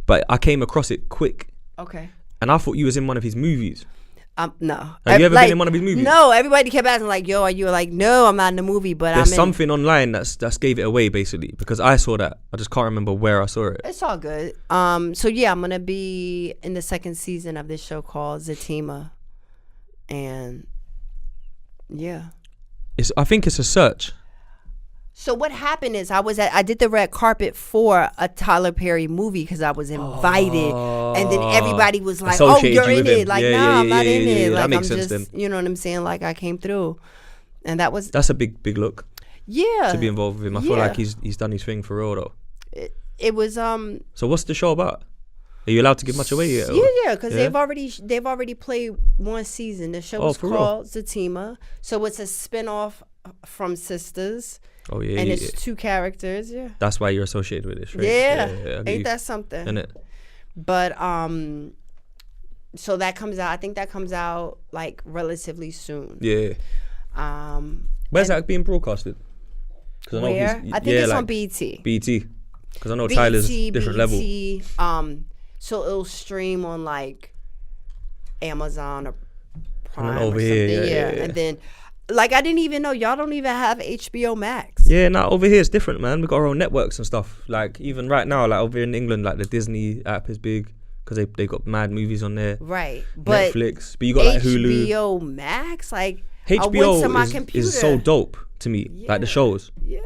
but I came across it quick. Okay. And I thought you was in one of his movies. No. Have you ever been in one of his movies? No, everybody kept asking like, "Yo, are you?" Like, no, I'm not in the movie, but there's something online that's gave it away basically, because I saw that. I just can't remember where I saw it. It's all good. So yeah, I'm gonna be in the second season of this show called Zatima, and yeah, I think it's a search. So what happened is I did the red carpet for a Tyler Perry movie because I was invited, and then everybody was like, "Oh, you're in it." Like, nah, I'm not in it. Like, I'm just, you know what I'm saying? Like, I came through, and that's a big look. Yeah, to be involved with him. I feel like he's done his thing for real though. It was So what's the show about? Are you allowed to give much away yet? Yeah, because they've already played one season. The show is called Zatima, so it's a spinoff from Sisters. Oh yeah, and it's two characters. Yeah, that's why you're associated with this, right? Yeah, ain't that something? Isn't it? But so that comes out. I think that comes out like relatively soon. Yeah. Where's that being broadcasted? Where? I think it's on BET. BET, because I know Tyler's different level. So it'll stream on like Amazon or Prime and then over or here, something. yeah. And then. Like, I didn't even know. Y'all don't even have HBO Max. Yeah, nah, over here it's different, man. We got our own networks and stuff. Like, even right now, like over in England, like the Disney app is big because they got mad movies on there. Right. But Netflix. But you got like Hulu. HBO Max? Like, HBO I went to my computer. Is so dope to me. Yeah. Like the shows. Yeah.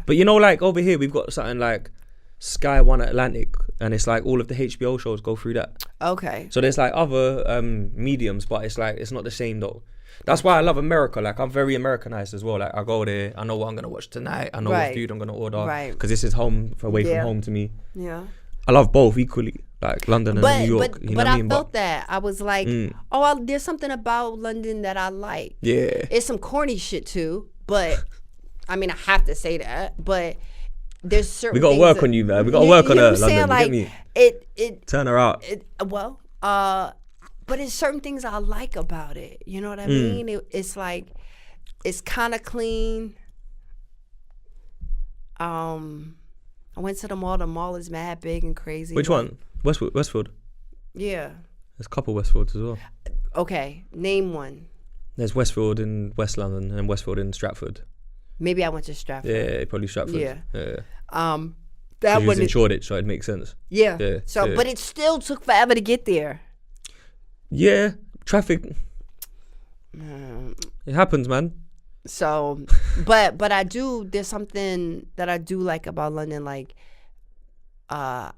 But you know, like over here, we've got something like Sky One Atlantic. And it's like all of the HBO shows go through that. Okay. So there's like other mediums, but it's like, it's not the same though. That's why I love America. Like, I'm very Americanized as well. Like, I go there, I know what I'm gonna watch tonight. I know what food I'm gonna order. Right. Because this is home, away from home to me. Yeah. I love both equally, like London and New York. But, you know what I mean? Felt that. I was like, there's something about London that I like. Yeah. It's some corny shit too, but I mean, I have to say that. But there's certain. We gotta work on you, man. We gotta work on her, London. Like, you get me? It turn her out. But there's certain things I like about it. You know what I mean? It's like, it's kind of clean. I went to the mall. The mall is mad big and crazy. Which one? Westfield? Yeah. There's a couple Westfields as well. Okay, name one. There's Westfield in West London and Westfield in Stratford. Maybe I went to Stratford. Yeah, probably Stratford. Yeah. That was in Shoreditch, so it makes sense. Yeah. But it still took forever to get there. Yeah, traffic. It happens, man. So, but there's something that I do like about London. Like, I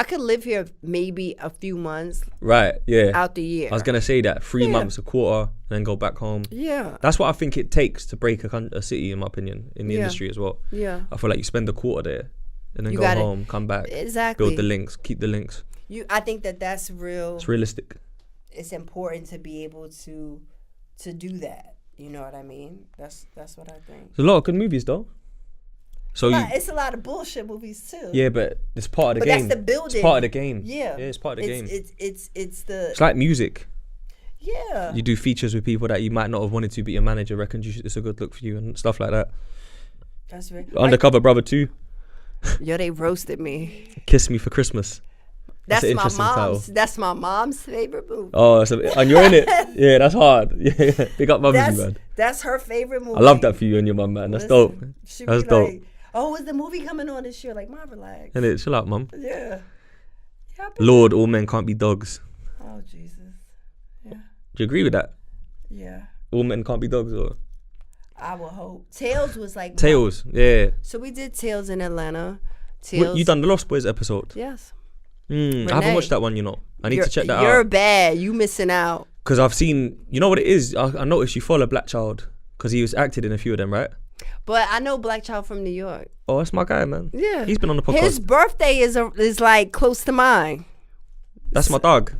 could live here maybe a few months. Right, yeah. Out the year. I was going to say that. 3 months, a quarter, and then go back home. Yeah. That's what I think it takes to break a city, in my opinion, in the industry as well. Yeah. I feel like you spend a quarter there, and then You go gotta- home, come back, Exactly. build the links, keep the links. I think that's real. It's realistic. It's important to be able to do that. You know what I mean? That's what I think. There's a lot of good movies though. So It's a lot of bullshit movies too. yeah, but it's part of the But game. that's the building. It's part of the game. Yeah. Yeah, it's part of the game. It's like music. Yeah. You do features with people that you might not have wanted to, but your manager reckons it's a good look for you and stuff like that. That's right. Undercover Brother 2. Yo, they roasted me. Kiss Me for Christmas. That's an my interesting mom's. title. That's my mom's favorite movie. Oh, and you're in it. Yeah, that's hard. Yeah, big up Mumsy, man. That's her favorite movie. I love that for you and your mum, man. That's Listen, dope. She That's be dope. like, "Oh, is the movie coming on this year?" Like, Mom, relax. And it, chill out, mum. Yeah. Lord, all men can't be dogs. Oh Jesus. Yeah. Do you agree with that? Yeah. All men can't be dogs, or I would hope. Tails was like Tails? Yeah. So we did Tails in Atlanta. Tails. You done the Lost Boys episode? Yes. I haven't Renee. watched that one. You know, I need to check that You're out bad. You missing out. because I've seen. You know what it is? I noticed you follow Black Child because he was acted in a few of them, right? But I know Black Child from New York. Oh, that's my guy, man. Yeah. He's been on the podcast. His birthday is like close to mine. That's my dog.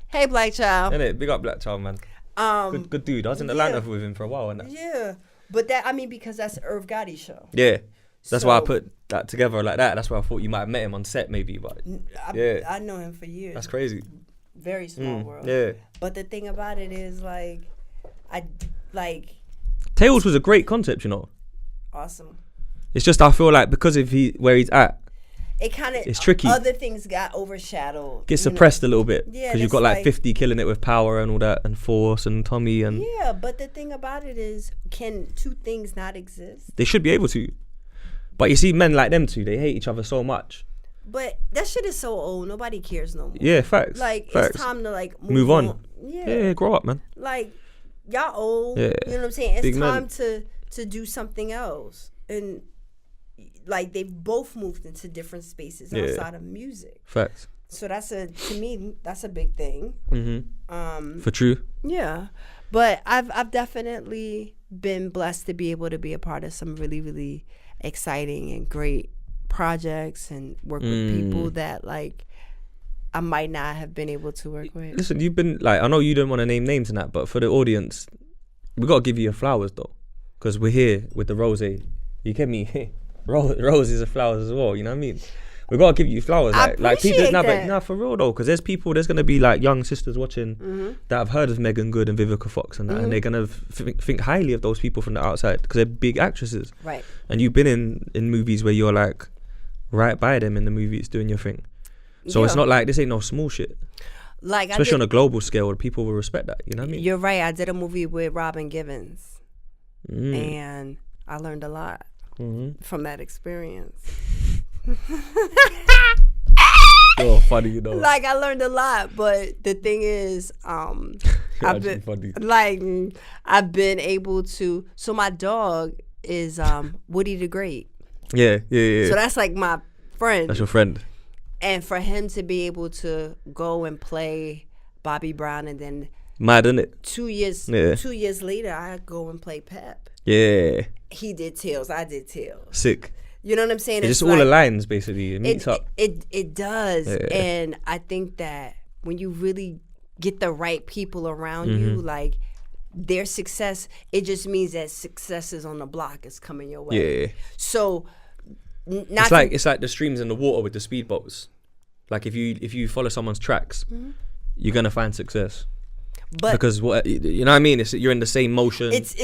Hey, Black Child. Innit? Big up Black Child, man. Good dude. I was in Atlanta with him for a while, and Yeah. But because that's Irv Gotti's show. yeah. That's why I So- put that together like that. That's why I thought you might have met him on set, maybe. But yeah, I know him for years. that's crazy. Very small world. Yeah. But the thing about it is Tails was a great concept, you know. awesome. It's just I feel like because of where he's at, It kind of It's tricky. Other things got overshadowed. gets you know? suppressed a little bit Yeah, because you've it's got like like- 50 killing it with Power and all that, and Force and Tommy, and Yeah, but the thing about it is, can two things not exist? they should be able to. But you see, men like them two, they hate each other so much. But that shit is so old. Nobody cares no more. Yeah, facts. Like facts. it's time to like Move on. Yeah. Yeah, grow up, man. Like y'all old. Yeah. You know what I'm saying? It's Big time men. to do something else. And like they've both moved into different spaces Yeah. outside of music. Facts. So to me that's a big thing. For true. Yeah. But I've definitely been blessed to be able to be a part of some really, really exciting and great projects and work with people that like I might not have been able to work with. Listen, you've been like, I know you don't want to name names and that, but for the audience, we got to give you your flowers though, because we're here with the rose. You get me? Roses are flowers as well. You know what I mean? We got to give you flowers. I Like people, appreciate nah, that. but nah, for real though, because there's going to be like young sisters watching that have heard of Megan Good and Vivica Fox and that, and they're going to think highly of those people from the outside because they're big actresses. Right. And you've been in movies where you're like right by them in the movies doing your thing. So it's Yeah. not like this ain't no small shit. Like Especially on a global scale, people will respect that. You know what I mean? You're right. I did a movie with Robin Givens, Mm. and I learned a lot from that experience. Oh, funny, you know. Like I learned a lot, but the thing is, I've Actually been funny. I've been able to. So my dog is Woody the Great. Yeah. So that's like my friend. That's your friend. And for him to be able to go and play Bobby Brown, and then Mad, isn't it? 2 years Yeah. 2 years later, I go and play Pep. Yeah. He did Tails, I did Tails. Sick. You know what I'm saying? It just all aligns, basically. It meets up. It does, Yeah. and I think that when you really get the right people around you, like their success, it just means that success is on the block, is coming your way. Yeah. So, It's like the streams in the water with the speedboats. Like if you follow someone's tracks, you're gonna find success. but Because what you know what I mean? You're in the same motion, it's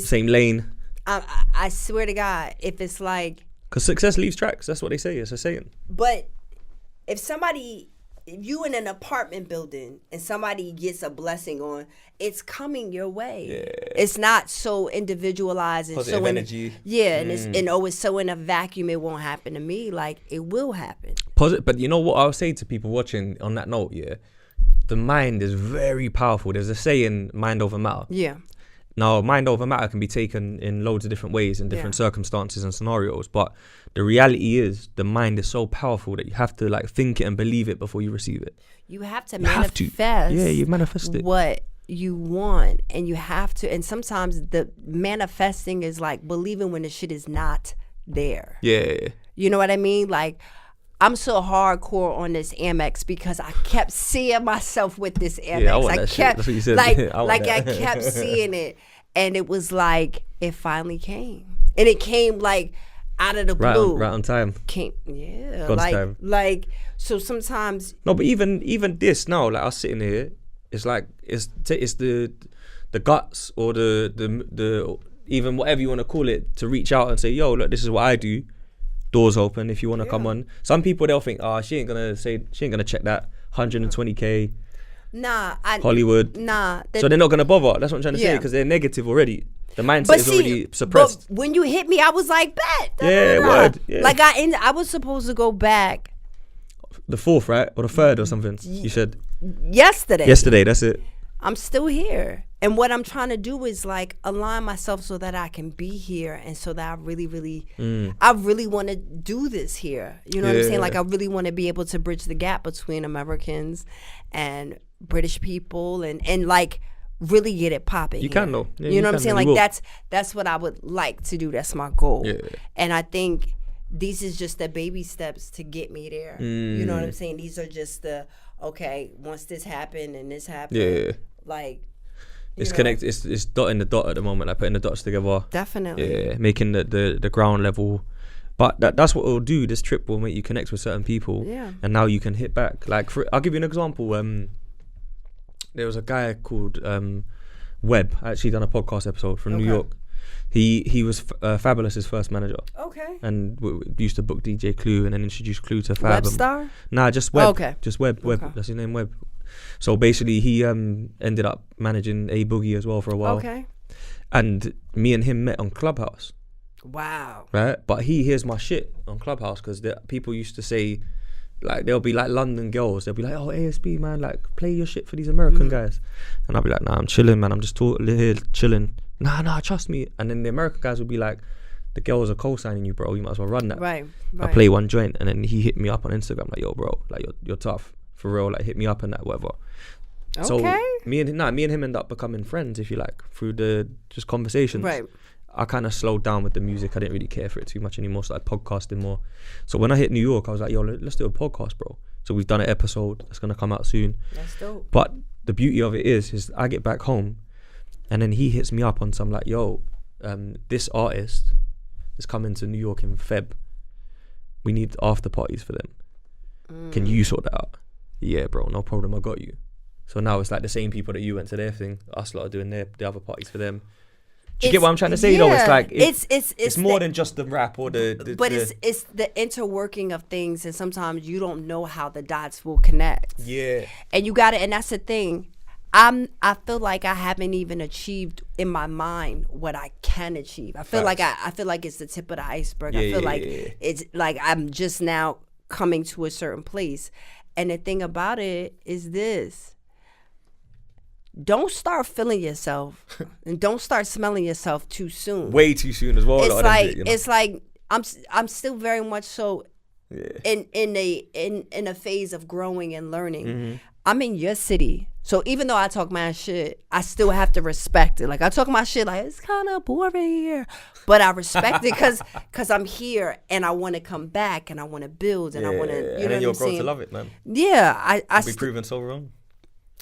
same lane. I swear to God, if it's like, Because success leaves tracks. That's what they say. It's a saying. but if you in an apartment building and somebody gets a blessing on, it's coming your way. Yeah. It's not so individualized and Positive so energy. and it's so in a vacuum it won't happen to me. Like it will happen. Positive, but you know what I'll say to people watching on that note, yeah? The mind is very powerful. There's a saying, mind over matter. Yeah. Now, mind over matter can be taken in loads of different ways in different Yeah. circumstances and scenarios, but the reality is the mind is so powerful that you have to like think it and believe it before you receive it. You have to You have to. manifest. Yeah, you manifest it. what you want, and you have to. And sometimes the manifesting is like believing when the shit is not there. Yeah. You know what I mean? Like, I'm so hardcore on this Amex because I kept seeing myself with this Amex. Yeah, I want that shit. That's what you said. I kept seeing it, and it was like it finally came, and it came like out of the blue, right on time. God's time. Like so sometimes. No, but even this now, like us sitting here, it's like it's the guts or the even whatever you want to call it to reach out and say, yo, look, this is what I do. Doors open if you want to come on. Some people, they'll think, she ain't gonna check that 120K. Nah, Hollywood. Nah. So they're not gonna bother. That's what I'm trying to say, because they're negative already. The mindset is already suppressed. But when you hit me, I was like, bet. Word. Yeah. Like I was supposed to go back. The 4th, right? Or the 3rd or something. You said. Yesterday, that's it. I'm still here. And what I'm trying to do is like align myself so that I can be here and so that I really want to do this here. You know what I'm saying? Like I really want to be able to bridge the gap between Americans and British people and like really get it popping. You can though. Yeah, you know what I'm saying? Like that's what I would like to do. That's my goal. Yeah. And I think these is just the baby steps to get me there. You know what I'm saying? These are just once this happened and this happened, like it's connected. It's dotting the dot at the moment, like putting the dots together. Definitely. Yeah, making the ground level. But that's what it'll do. This trip will make you connect with certain people. Yeah. And now you can hit back. Like I'll give you an example. There was a guy called Webb. I actually done a podcast episode from New York. He was Fabulous's first manager. Okay. And we used to book DJ Clue and then introduce Clue to Fab. Webstar? Nah, just Webb. Oh, okay. Just Webb. Okay. That's his name, Webb. So basically, he ended up managing A Boogie as well for a while. Okay. And me and him met on Clubhouse. Wow. Right? But he hears my shit on Clubhouse because people used to say, like, they'll be like London girls. They'll be like, oh, ASB, man, like, play your shit for these American guys. And I'll be like, nah, I'm chilling, man. I'm just here chilling. Nah, trust me. And then the American guys would be like, the girls are co-signing you, bro. You might as well run that. Right. I play one joint. And then he hit me up on Instagram, like, yo, bro, like, you're tough. For real, like, hit me up and that, whatever. Okay. So me and him end up becoming friends, if you like, through the just conversations. Right. I kind of slowed down with the music. I didn't really care for it too much anymore, so I podcasting more. So when I hit New York, I was like, yo, let's do a podcast, bro. So we've done an episode that's gonna come out soon. That's dope. But the beauty of it is I get back home, and then he hits me up on some like, yo, this artist is coming to New York in Feb. We need after parties for them. Can you sort that out? Yeah, bro, no problem. I got you. So now it's like the same people that you went to their thing, us lot are doing the other parties for them. Do you get what I'm trying to say though? It's like it's more than just the rap or it's the interworking of things, and sometimes you don't know how the dots will connect. Yeah. And you got it, and that's the thing. I feel like I haven't even achieved in my mind what I can achieve. I feel like I feel like it's the tip of the iceberg. I feel like it's like I'm just now coming to a certain place. And the thing about it is this. Don't start feeling yourself and don't start smelling yourself too soon. Way too soon as well. It's like I'm still very much so in a phase of growing and learning. Mm-hmm. I'm in your city. So even though I talk my shit, I still have to respect it. Like I talk my shit like it's kind of boring here, but I respect it because I'm here and I want to come back and I want to build and I want to. You know and then you'll grow to love it, man. Yeah, I'll be proven so wrong.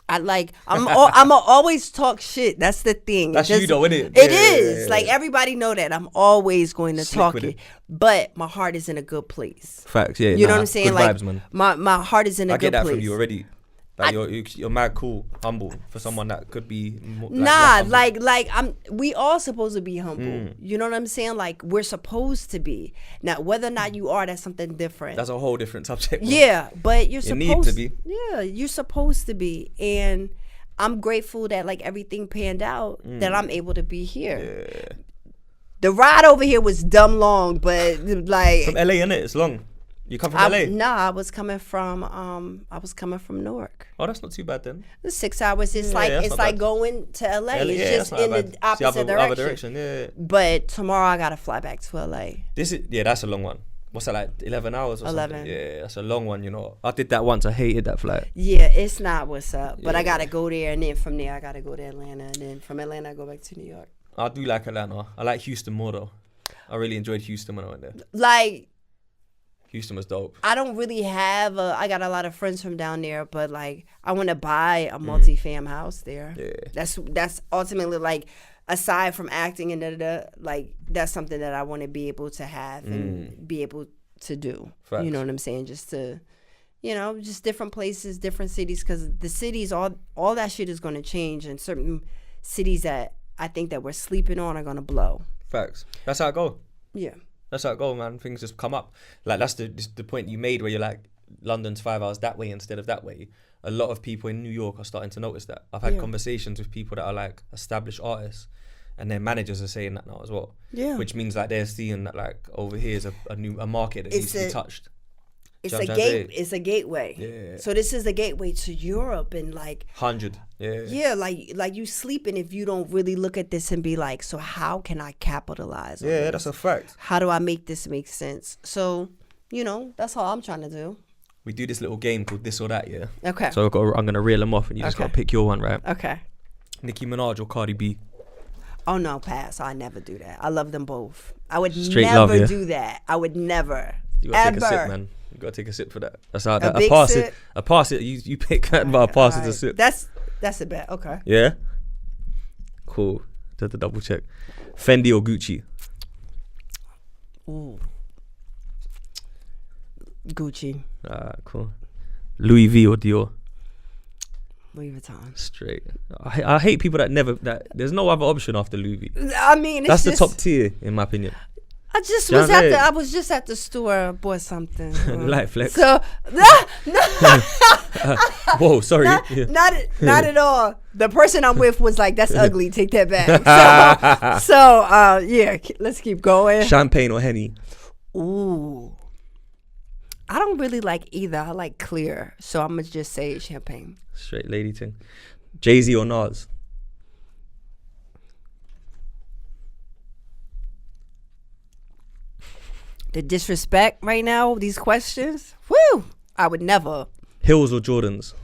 I'm always talk shit. That's the thing. That's you though, isn't it? It is. Like everybody know that. I'm always going to talk it. But my heart is in a good place. Facts, yeah. You know what I'm saying? Good like vibes, man. My heart is in a good place. I get that from you already. Like you're mad cool, humble for someone that could be we all supposed to be humble. You know what I'm saying? Like we're supposed to be. Now whether or not you are, that's something different. That's a whole different subject. Bro. Yeah, but you're supposed need to be. Yeah, you're supposed to be. And I'm grateful that like everything panned out, that I'm able to be here. Yeah. The ride over here was dumb long, but like from LA, innit? It's long. You come from LA? No, I was coming from Newark. Oh, that's not too bad then. It's 6 hours. It's like going to LA. It's just in the opposite direction. Yeah. But tomorrow I gotta fly back to LA. That's a long one. What's that, like 11 hours or 11. something? Yeah, that's a long one, you know. I did that once. I hated that flight. Yeah, it's not what's up. But I gotta go there, and then from there I gotta go to Atlanta, and then from Atlanta I go back to New York. I do like Atlanta. I like Houston more though. I really enjoyed Houston when I went there. Like Houston was dope. I don't really have I got a lot of friends from down there, but like I want to buy a multi-fam house there. Yeah. That's ultimately like, aside from acting and like that's something that I want to be able to have and be able to do. Facts. You know what I'm saying? Just to, just different places, different cities, because the cities, all that shit is going to change, and certain cities that I think that we're sleeping on are going to blow. Facts. That's how it go. Yeah. That's how it go, man. Things just come up. Like, that's the point you made where you're like, London's 5 hours that way instead of that way. A lot of people in New York are starting to notice that. I've had conversations with people that are like established artists, and their managers are saying that now as well. Yeah. Which means like they're seeing that like over here is a market that needs to be touched. It's a gateway. Yeah. So this is a gateway to Europe and like 100. Yeah. Yeah, like you sleeping if you don't really look at this and be like, so how can I capitalize on this? That's a fact. How do I make this make sense? So, that's all I'm trying to do. We do this little game called This or That, yeah? Okay. So I'm going to reel them off and you just got to pick your one, right? Okay. Nicki Minaj or Cardi B? Oh, no, pass. I never do that. I love them both. I would Straight never love, yeah? do that. I would never. You got to take a sip, man. You got to take a sip for that. That's how that. I pass it. You pick that, but I pass it to sip. That's a bet. Okay. Yeah? Cool. Just to double check. Fendi or Gucci? Ooh. Gucci. Cool. Louis V or Dior? Louis Vuitton. Straight. I hate people that there's no other option after Louis V. I mean, that's the top tier in my opinion. I was just at the store, bought something. Light flex. So whoa, sorry. Not at all. The person I'm with was like, "That's ugly. Take that back." So let's keep going. Champagne or Henny? Ooh. I don't really like either. I like clear, so I'm gonna just say champagne. Straight lady thing. Jay-Z or Nas? The disrespect right now, these questions. Woo! I would never. Hills or Jordans?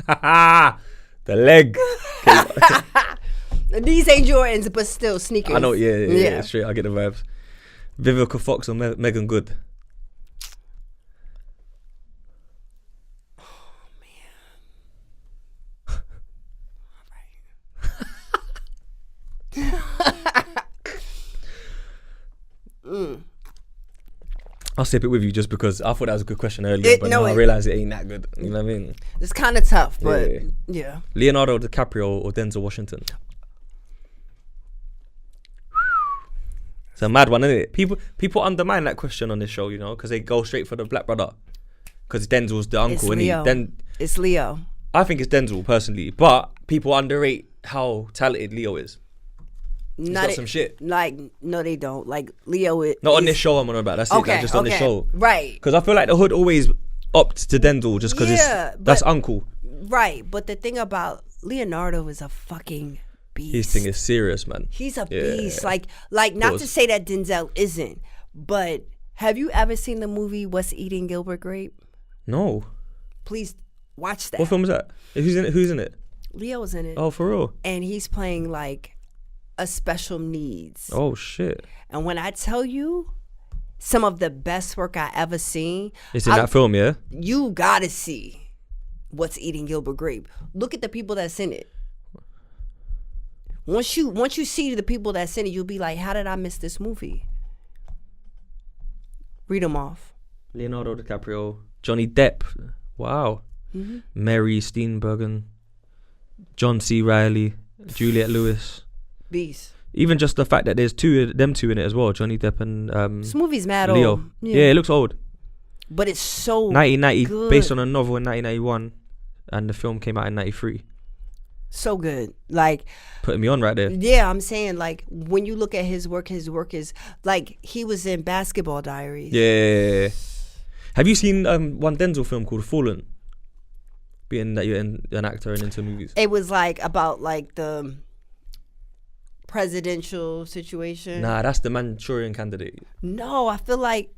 The leg. These ain't Jordans, but still sneakers. I know, yeah. Straight, I get the vibes. Vivica Fox or Megan Good? Oh, man. All right. I'll sip it with you just because I thought that was a good question earlier, but now I realise it ain't that good. You know what I mean? It's kind of tough, but yeah. Leonardo DiCaprio or Denzel Washington? It's a mad one, isn't it? People undermine that question on this show, because they go straight for the black brother. Because Denzel's the uncle, It's Leo. I think it's Denzel personally, but people underrate how talented Leo is. He's got some shit. Like, no, they don't. Like, Leo is... Not on this show I'm on about. That's it. Like, just on this show. Right. Because I feel like the hood always opts to Denzel just because that's uncle. Right. But the thing about Leonardo is a fucking beast. His thing is serious, man. He's a beast. Like not to say that Denzel isn't, but have you ever seen the movie What's Eating Gilbert Grape? No. Please watch that. What film is that? Who's in it? Leo's in it. Oh, for real? And he's playing like a special needs. Oh, shit. And when I tell you some of the best work I ever seen. It's in that film, yeah? You gotta see What's Eating Gilbert Grape. Look at the people that's in it. Once you see the people that's in it, you'll be like, how did I miss this movie? Read them off. Leonardo DiCaprio, Johnny Depp, wow. Mm-hmm. Mary Steenburgen, John C. Reilly, Juliette Lewis. Beast. Even just the fact that there's them two in it as well, Johnny Depp and this movie's mad Leo. old. Yeah, it looks old. But it's so 1990, good. Based on a novel in 1991, and the film came out in 93. So good. Like, putting me on right there. Yeah, I'm saying, like, when you look at his work is like he was in Basketball Diaries. Yeah. Have you seen one Denzel film called Fallen? Being that you're an actor and into movies. It was like about like the presidential situation. Nah, that's the Manchurian Candidate. No, I feel like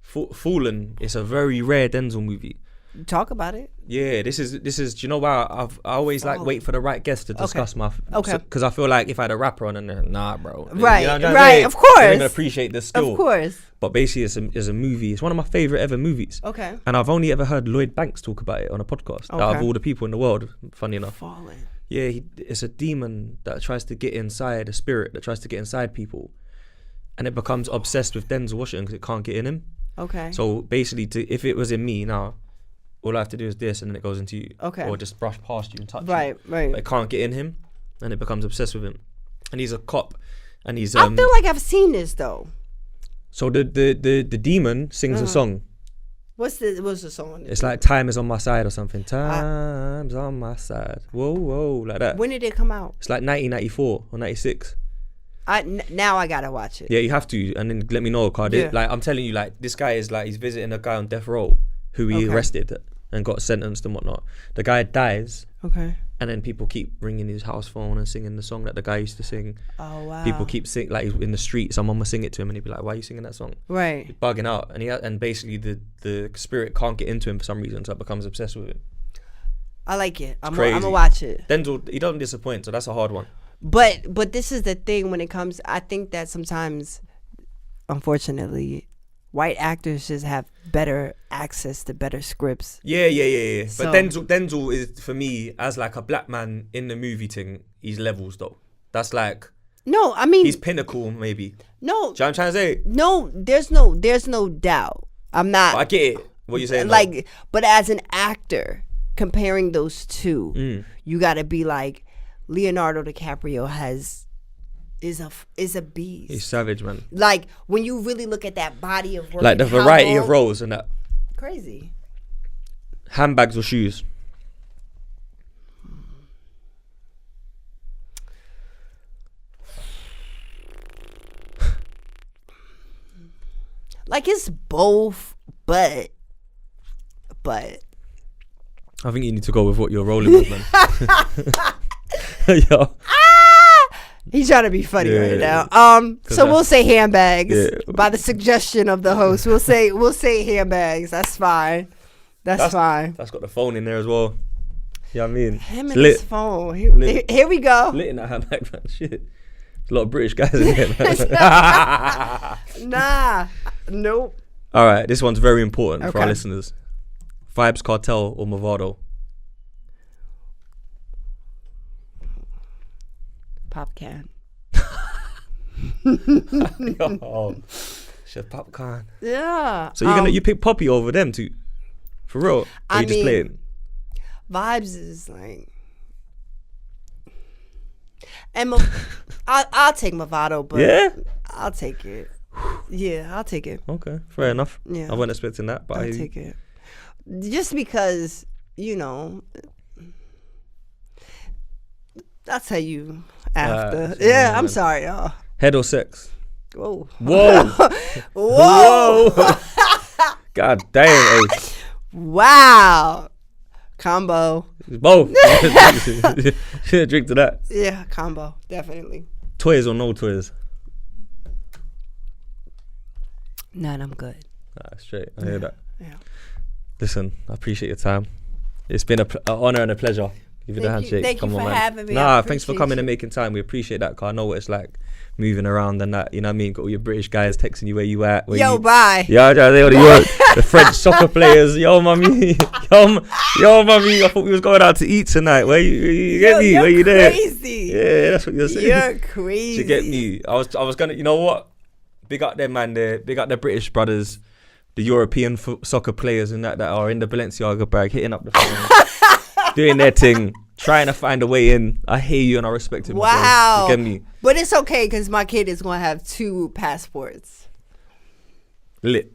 Fallen is a very rare Denzel movie. Talk about it. Yeah, this is. Do you know why I always like wait for the right guest to discuss my. Okay. Because I feel like if I had a rapper on, and nah, bro. Right. You know what I'm Right. saying? Of course. They're gonna appreciate the skill. Of course. But basically, it's a movie. It's one of my favorite ever movies. Okay. And I've only ever heard Lloyd Banks talk about it on a podcast. Out of all the people in the world, funny enough. Fallen. Yeah, it's a demon that tries to get inside, a spirit that tries to get inside people, and it becomes obsessed with Denzel Washington because it can't get in him. Okay. So basically, if it was in me now, all I have to do is this, and then it goes into you. Okay. Or just brush past you and touch you. Right. But it can't get in him, and it becomes obsessed with him. And he's a cop, and he's. I feel like I've seen this though. So the demon sings a song. What's the song? It's like "Time is on my side" or something. Time's on my side. Whoa, whoa, like that. When did it come out? It's like 1994 or 96. Now I gotta watch it. Yeah, you have to, and then let me know, cause like I'm telling you, like this guy is like he's visiting a guy on death row who he arrested and got sentenced and whatnot. The guy dies. Okay. And then people keep ringing his house phone and singing the song that the guy used to sing. Oh wow. People keep singing, like in the street, someone will sing it to him and he'd be like, "Why are you singing that song?" Right. He's bugging out, and basically the spirit can't get into him for some reason, so it becomes obsessed with him. I like it. I'm crazy. gonna watch it. Denzel, he doesn't disappoint, so that's a hard one. But this is the thing when it comes. I think that sometimes, unfortunately, white actors just have better access to better scripts. Yeah. So, but Denzel is, for me, as like a black man in the movie thing, he's levels though. That's like no, I mean he's pinnacle maybe. No, do you know what I'm trying to say? No, there's no doubt. I'm not. But I get it. What you're saying? Like, but as an actor, comparing those two, you got to be like Leonardo DiCaprio is a beast. He's savage, man. Like when you really look at that body of work, like the variety of roles and that. Crazy. Handbags or shoes? Like it's both, but I think you need to go with what you're rolling with, man. Yo. He's trying to be funny right now. So we'll say handbags by the suggestion of the host. We'll say handbags. That's fine. That's fine. That's got the phone in there as well. You know what I mean? Him and his phone. Here we go. Lit in that handbag, man. Shit. There's a lot of British guys in there, man. Nah. Nope. All right. This one's very important for our listeners. Vibes Cartel or Movado? Pop can. Oh, shit, popcorn. Yeah. So you pick Poppy over them too, for real? Or you just playing? Vibes is like, and I'll take Movado, but yeah, I'll take it. Yeah, I'll take it. Okay, fair enough. Yeah, I wasn't expecting that, but I'll take it. Just because I'll tell you after. I'm sorry, y'all. Head or sex? Whoa. God damn. Wow. Combo. Both. Should drink to that. Yeah, combo. Definitely. Toys or no toys? None, I'm good. Straight. I hear that. Yeah. Listen, I appreciate your time. It's been an honor and a pleasure. Give you the handshake. Thank you for having me. Thanks for coming and making time. We appreciate that, cause I know what it's like moving around and that. You know what I mean? Got all your British guys texting you where you at. Bye. Yeah, the French soccer players. Yo, mummy. Yo, mummy. I thought we was going out to eat tonight. Where you get me? Where you there? Crazy. Yeah, that's what you're saying. You're crazy. You get me? I was gonna. You know what? Big up them, man. Big up the British brothers, the European soccer players and that are in the Balenciaga bag, hitting up the phone, doing their thing, trying to find a way in. I hear you and I respect it. Wow. You get me? But it's okay because my kid is going to have 2 passports. Lit.